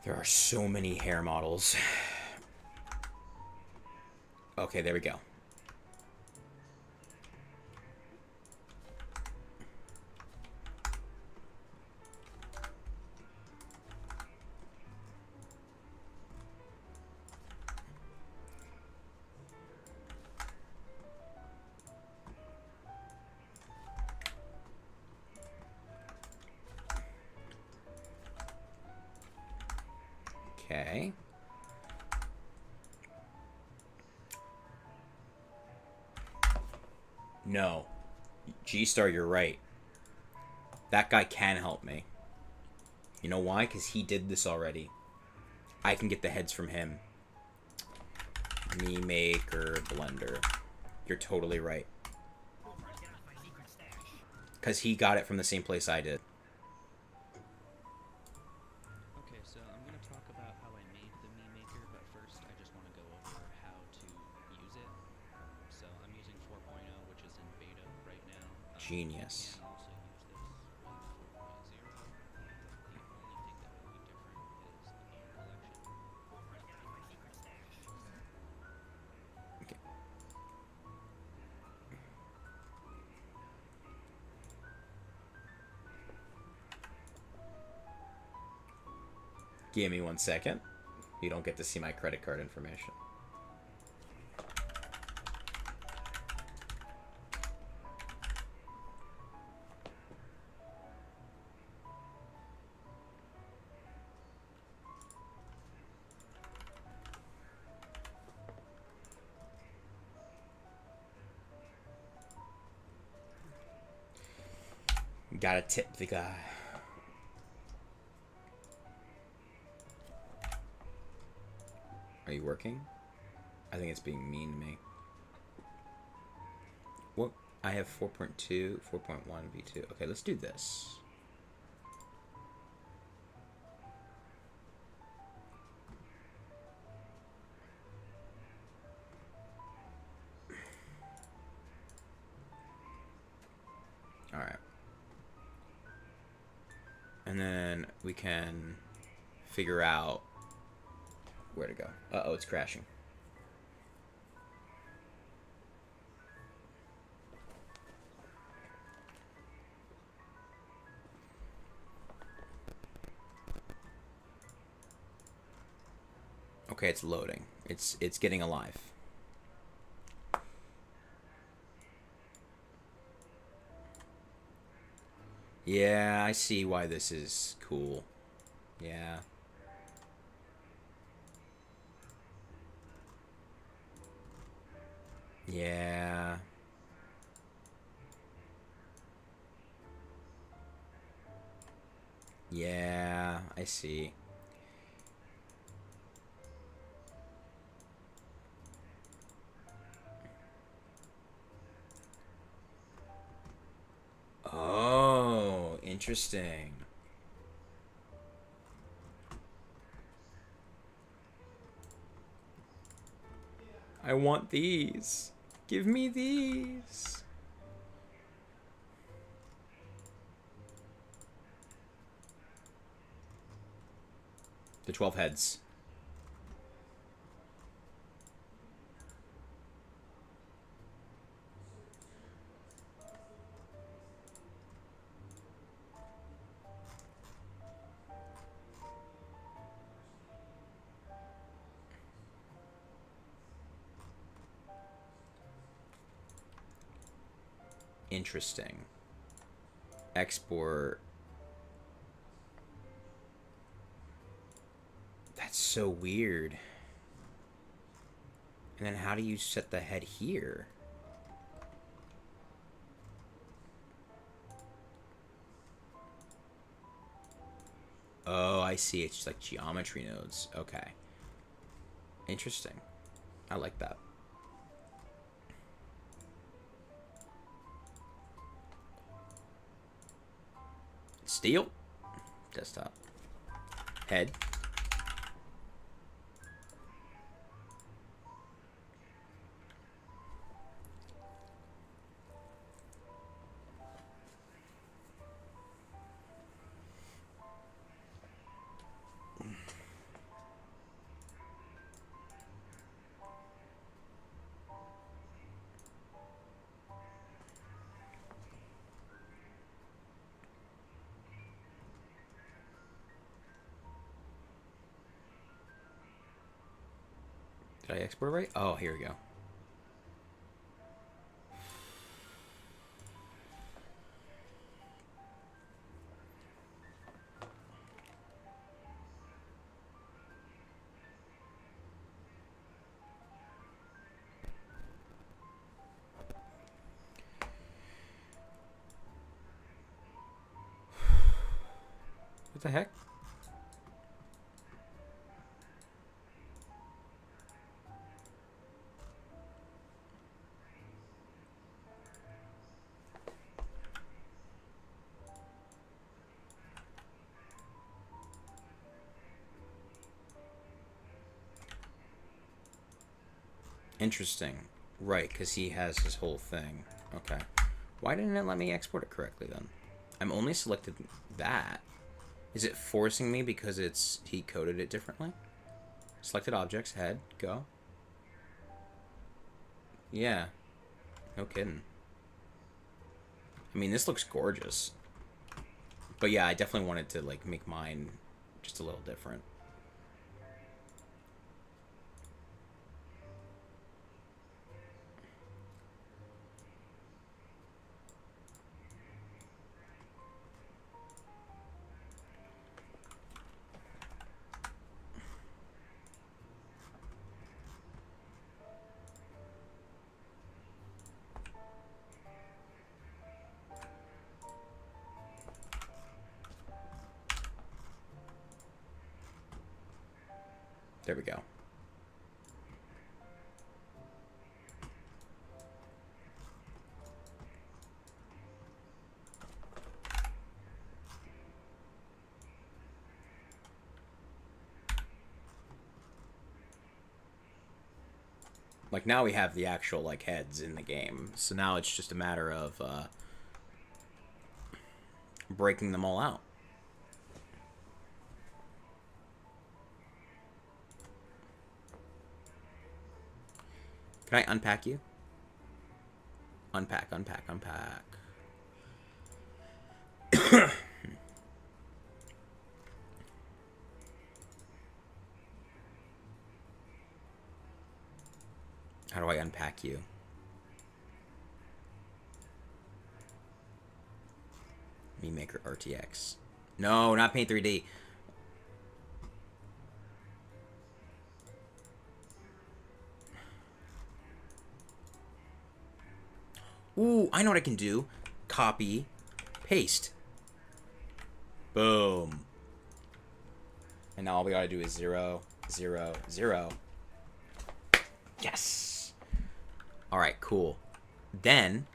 There are so many hair models. Okay, there we go. Okay. No. G-Star, you're right. That guy can help me. You know why? Because he did this already. I can get the heads from him. Mii Maker, Blender. You're totally right. Because he got it from the same place I did. Okay, so I'm going to talk about how I made the Mii Maker, but first I just want to go over how to use it. So I'm using 4.0, which is in beta right now. Genius. You can also use this with 4.0. The only thing that will be different is the name collection. Okay. Give me 1 second. You don't get to see my credit card information. Gotta tip the guy. Are you working? I think it's being mean to me. What? I have 4.2, 4.1, V2. Okay, let's do this. Alright. And then we can figure out where to go. Uh-oh, it's crashing. Okay, it's loading. It's getting alive. Yeah, I see why this is cool. Yeah. Yeah. Yeah, I see. Oh, interesting. I want these. Give me these. The 12 heads. Interesting. Export. That's so weird. And then how do you set the head here? Oh, I see. It's just like geometry nodes. Okay. Interesting. I like that. Steel. Desktop. Head. Did I export right? Oh, here we go. What the heck? Interesting. Right, because he has his whole thing. Okay. Why didn't it let me export it correctly then? I'm only selected that. Is it forcing me because he coded it differently? Selected objects, head, go. Yeah. No kidding. I mean, this looks gorgeous. But yeah, I definitely wanted to like make mine just a little different. There we go. Like now we have the actual like heads in the game. So now it's just a matter of breaking them all out. Can I unpack you? Unpack, unpack, unpack. unpack you. Mii Maker RTX. No, not Paint 3D. Ooh, I know what I can do. Copy, paste. Boom. And now all we gotta do is 0, 0, 0. Yes. All right, cool. Then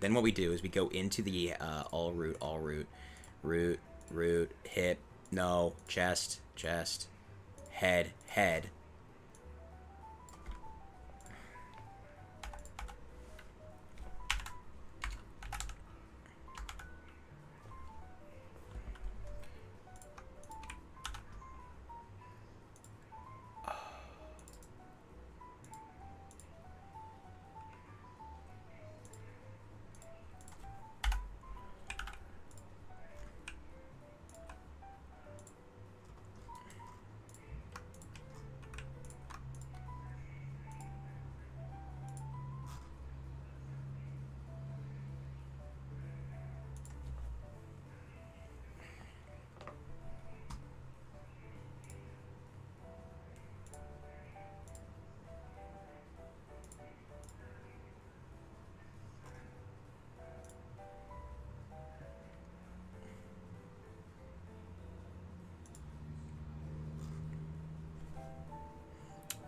what we do is we go into the all root, root, hip, no, chest, head.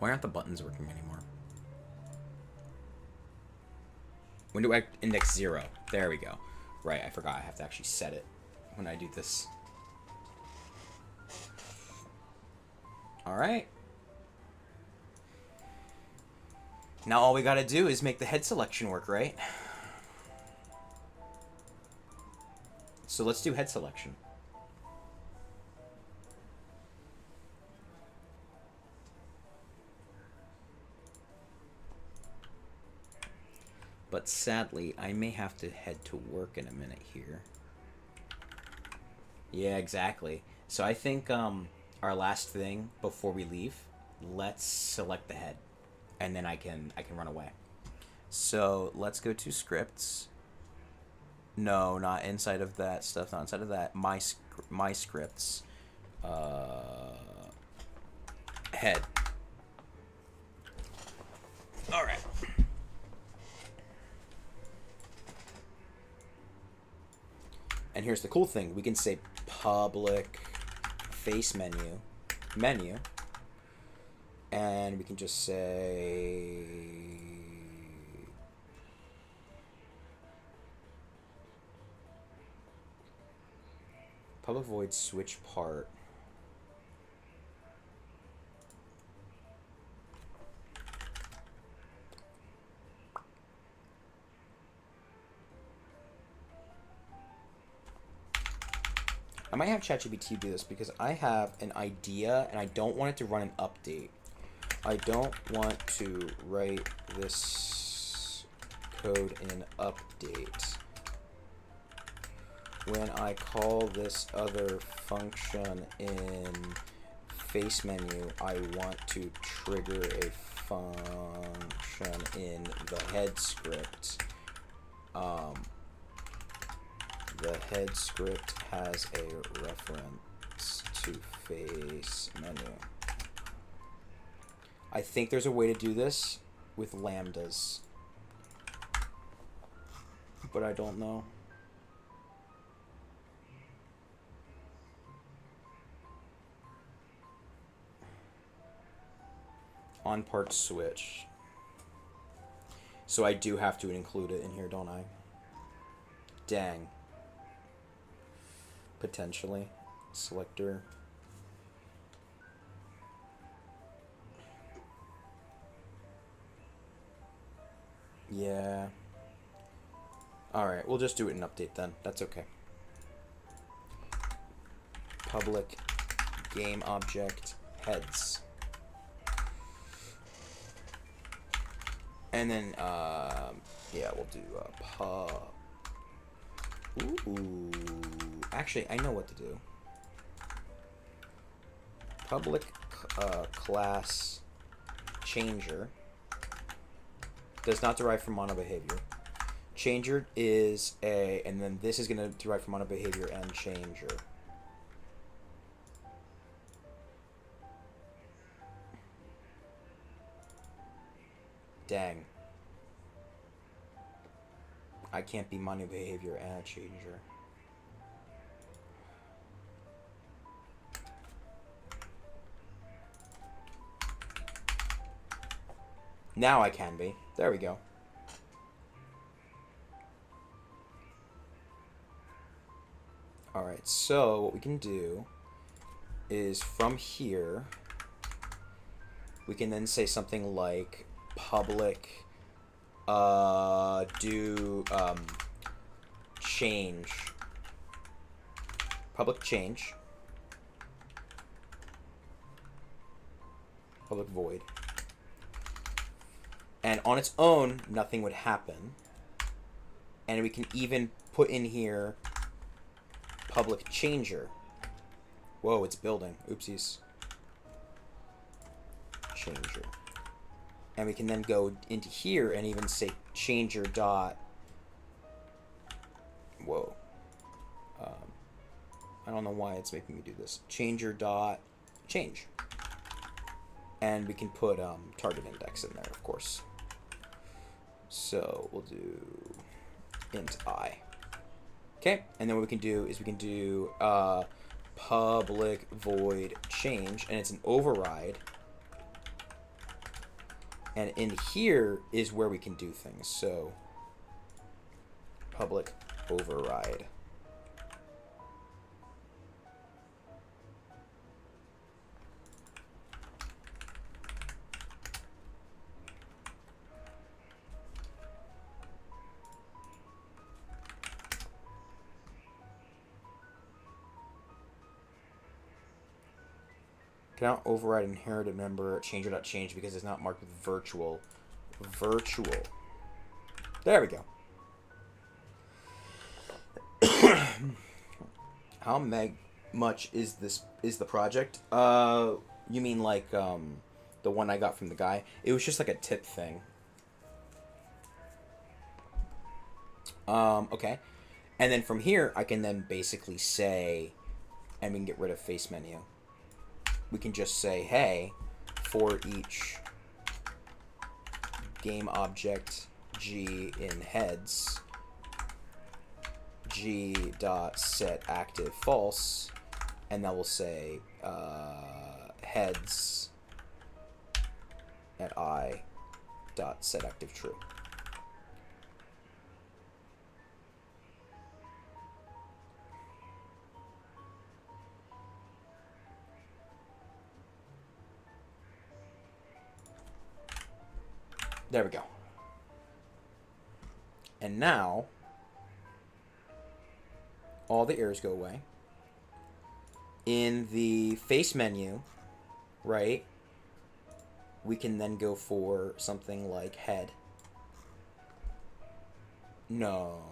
Why aren't the buttons working anymore? When do I index 0? There we go. Right, I forgot I have to actually set it when I do this. Alright. Now all we gotta do is make the head selection work, right? So let's do head selection. But sadly, I may have to head to work in a minute here. Yeah, exactly. So I think our last thing before we leave, let's select the head, and then I can run away. So let's go to scripts. No, not inside of that stuff. Not inside of that. My scripts. Head. All right. And here's the cool thing. We can say public face menu, and we can just say public void switch part. I might have ChatGPT do this because I have an idea and I don't want it to run an update. I don't want to write this code in update. When I call this other function in face menu, I want to trigger a function in the head script. The head script has a reference to face menu. I think there's a way to do this with lambdas, but I don't know. On part switch. So I do have to include it in here, don't I? Dang. Potentially. Selector. Yeah. Alright, we'll just do it in update then. That's okay. Public game object heads. And then, yeah, we'll do ooh. Actually, I know what to do. Public class changer. does not derive from mono behavior. Changer is a, and then this is going to derive from mono behavior and changer. Dang. I can't be mono behavior and a changer. Now I can be. There we go. Alright, so what we can do is from here, we can then say something like public change. Public change. Public void. And on its own, nothing would happen. And we can even put in here public changer. Whoa, it's building. Oopsies. Changer. And we can then go into here and even say changer dot. Whoa. I don't know why it's making me do this. Changer dot change. And we can put target index in there, of course. So we'll do int I. Okay, and then what we can do is we can do public void change, and it's an override. And in here is where we can do things. So public override. Cannot override inherited member changer.change because it's not marked with virtual. Virtual. There we go. How much is the project? You mean like the one I got from the guy? It was just like a tip thing. Okay. And then from here I can then basically say, and we can get rid of face menu. We can just say, hey, for each game object g in heads, g dot set active false, and that will say heads at I dot set active true. There we go. And now, all the errors go away. In the face menu, right, we can then go for something like head. No.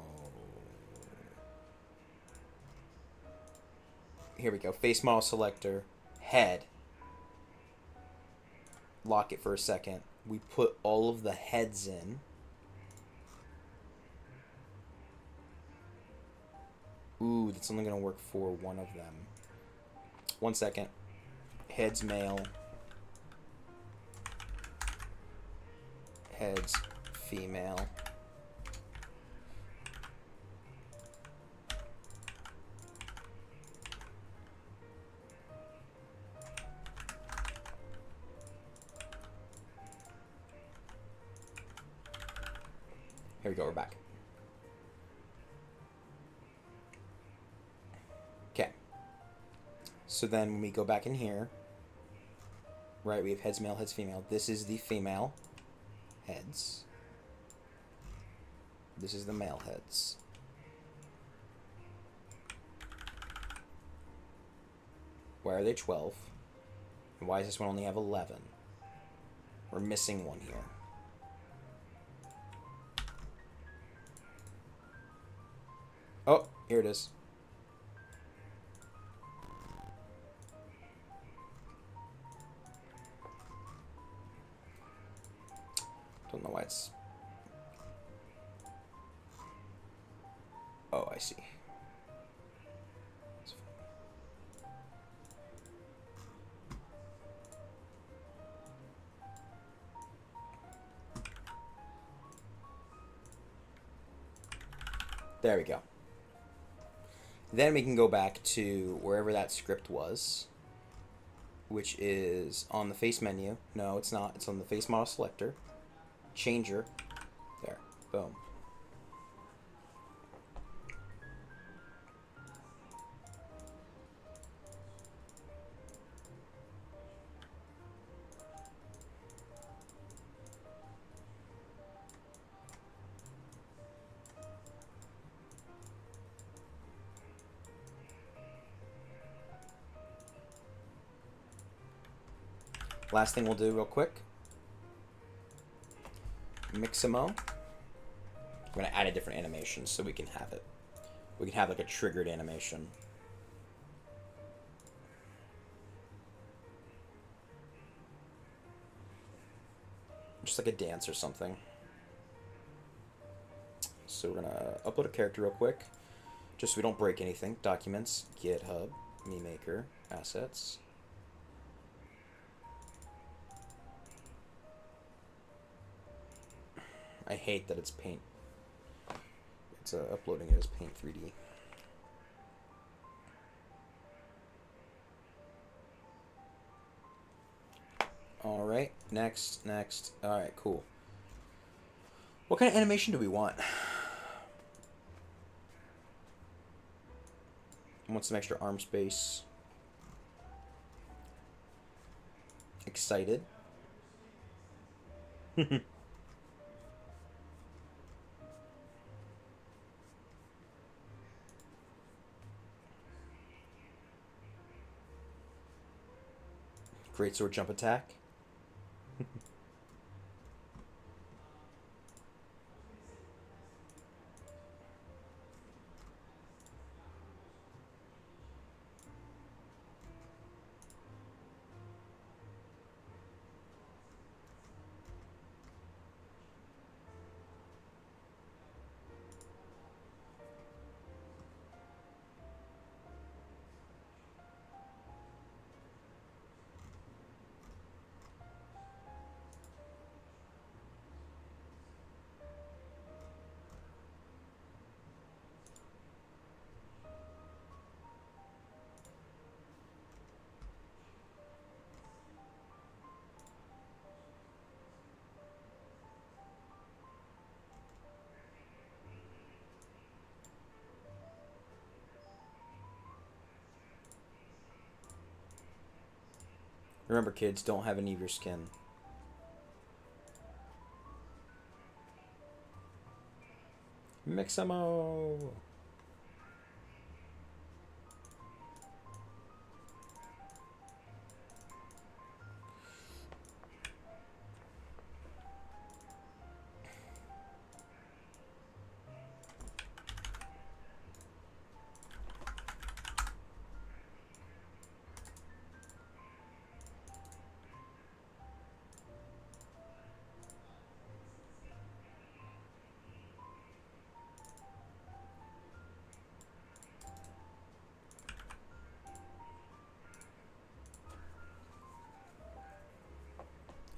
Here we go. Face model selector, head. Lock it for a second. We put all of the heads in. Ooh, that's only going to work for one of them. 1 second. Heads male. Heads female. Here we go, we're back. Okay. So then when we go back in here, right, we have heads male, heads female. This is the female heads. This is the male heads. Why are they 12? And why does this one only have 11? We're missing one here. Oh, here it is. Don't know why it's Oh, I see. There we go. Then we can go back to wherever that script was, which is on the face menu. No, it's not. It's on the face model selector. Changer. There. Boom. Last thing we'll do real quick. Mixamo. We're going to add a different animation so we can have it. We can have like a triggered animation. Just like a dance or something. So we're going to upload a character real quick. Just so we don't break anything. Documents, GitHub, Mii Maker, assets. I hate that it's Paint. It's uploading it as Paint 3D. All right, next. All right, cool. What kind of animation do we want? I want some extra arm space. Excited. Great sword jump attack. Remember, kids, don't have any of your skin. Mixamo.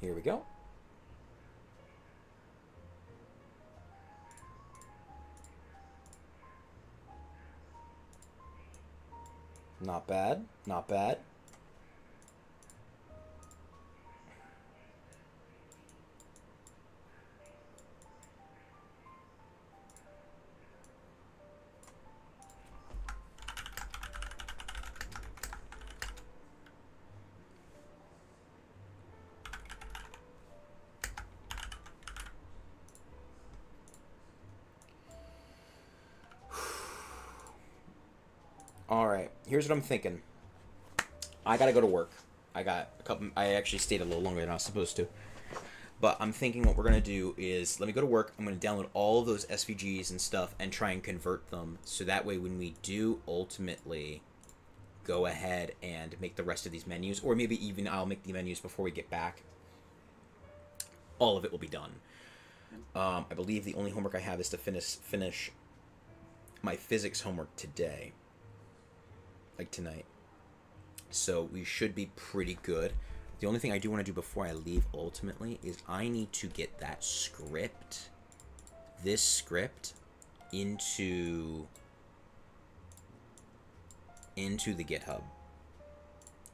Here we go. Not bad, not bad. Alright, here's what I'm thinking. I gotta go to work. I actually stayed a little longer than I was supposed to. But I'm thinking what we're gonna do is, let me go to work, I'm gonna download all of those SVGs and stuff and try and convert them, so that way when we do ultimately go ahead and make the rest of these menus, or maybe even I'll make the menus before we get back, all of it will be done. I believe the only homework I have is to finish my physics homework today, like tonight. So we should be pretty good. The only thing I do want to do before I leave ultimately is I need to get that script, this script, into the GitHub.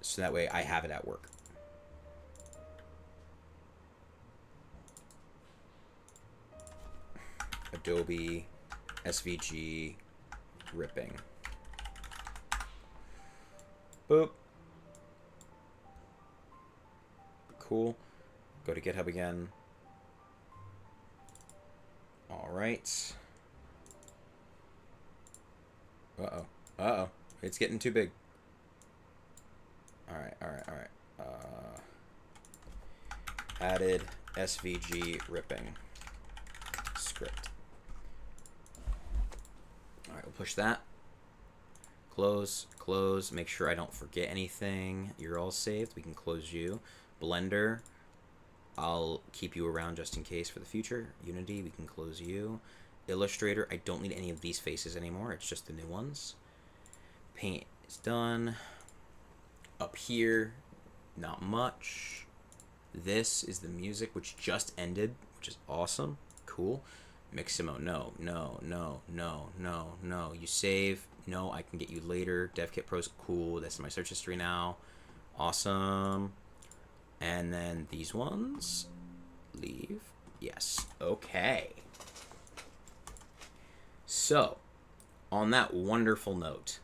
So that way I have it at work. Adobe SVG ripping. Boop. Cool. Go to GitHub again. All right. Uh-oh. Uh-oh. It's getting too big. All right. Added SVG ripping script. All right, we'll push that. Close, close. Make sure I don't forget anything. You're all saved. We can close you. Blender, I'll keep you around just in case for the future. Unity, we can close you. Illustrator, I don't need any of these faces anymore. It's just the new ones. Paint is done. Up here, not much. This is the music, which just ended, which is awesome. Cool. Miximo, no. You save. No, I can get you later. DevKit Pro's cool. That's in my search history now. Awesome. And then these ones. Leave. Yes. Okay. So, on that wonderful note,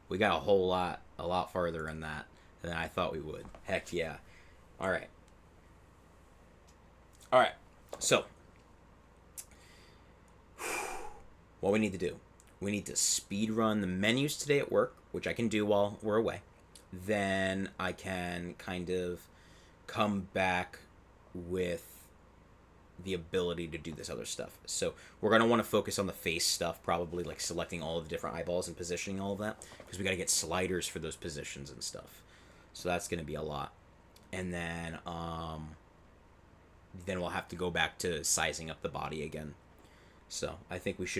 we got a lot farther in that than I thought we would. Heck yeah. All right. So, what we need to do, we need to speed run the menus today at work, which I can do while we're away. Then I can kind of come back with the ability to do this other stuff. So we're going to want to focus on the face stuff, probably like selecting all of the different eyeballs and positioning all of that, because we got to get sliders for those positions and stuff. So that's going to be a lot. And then we'll have to go back to sizing up the body again. So I think we should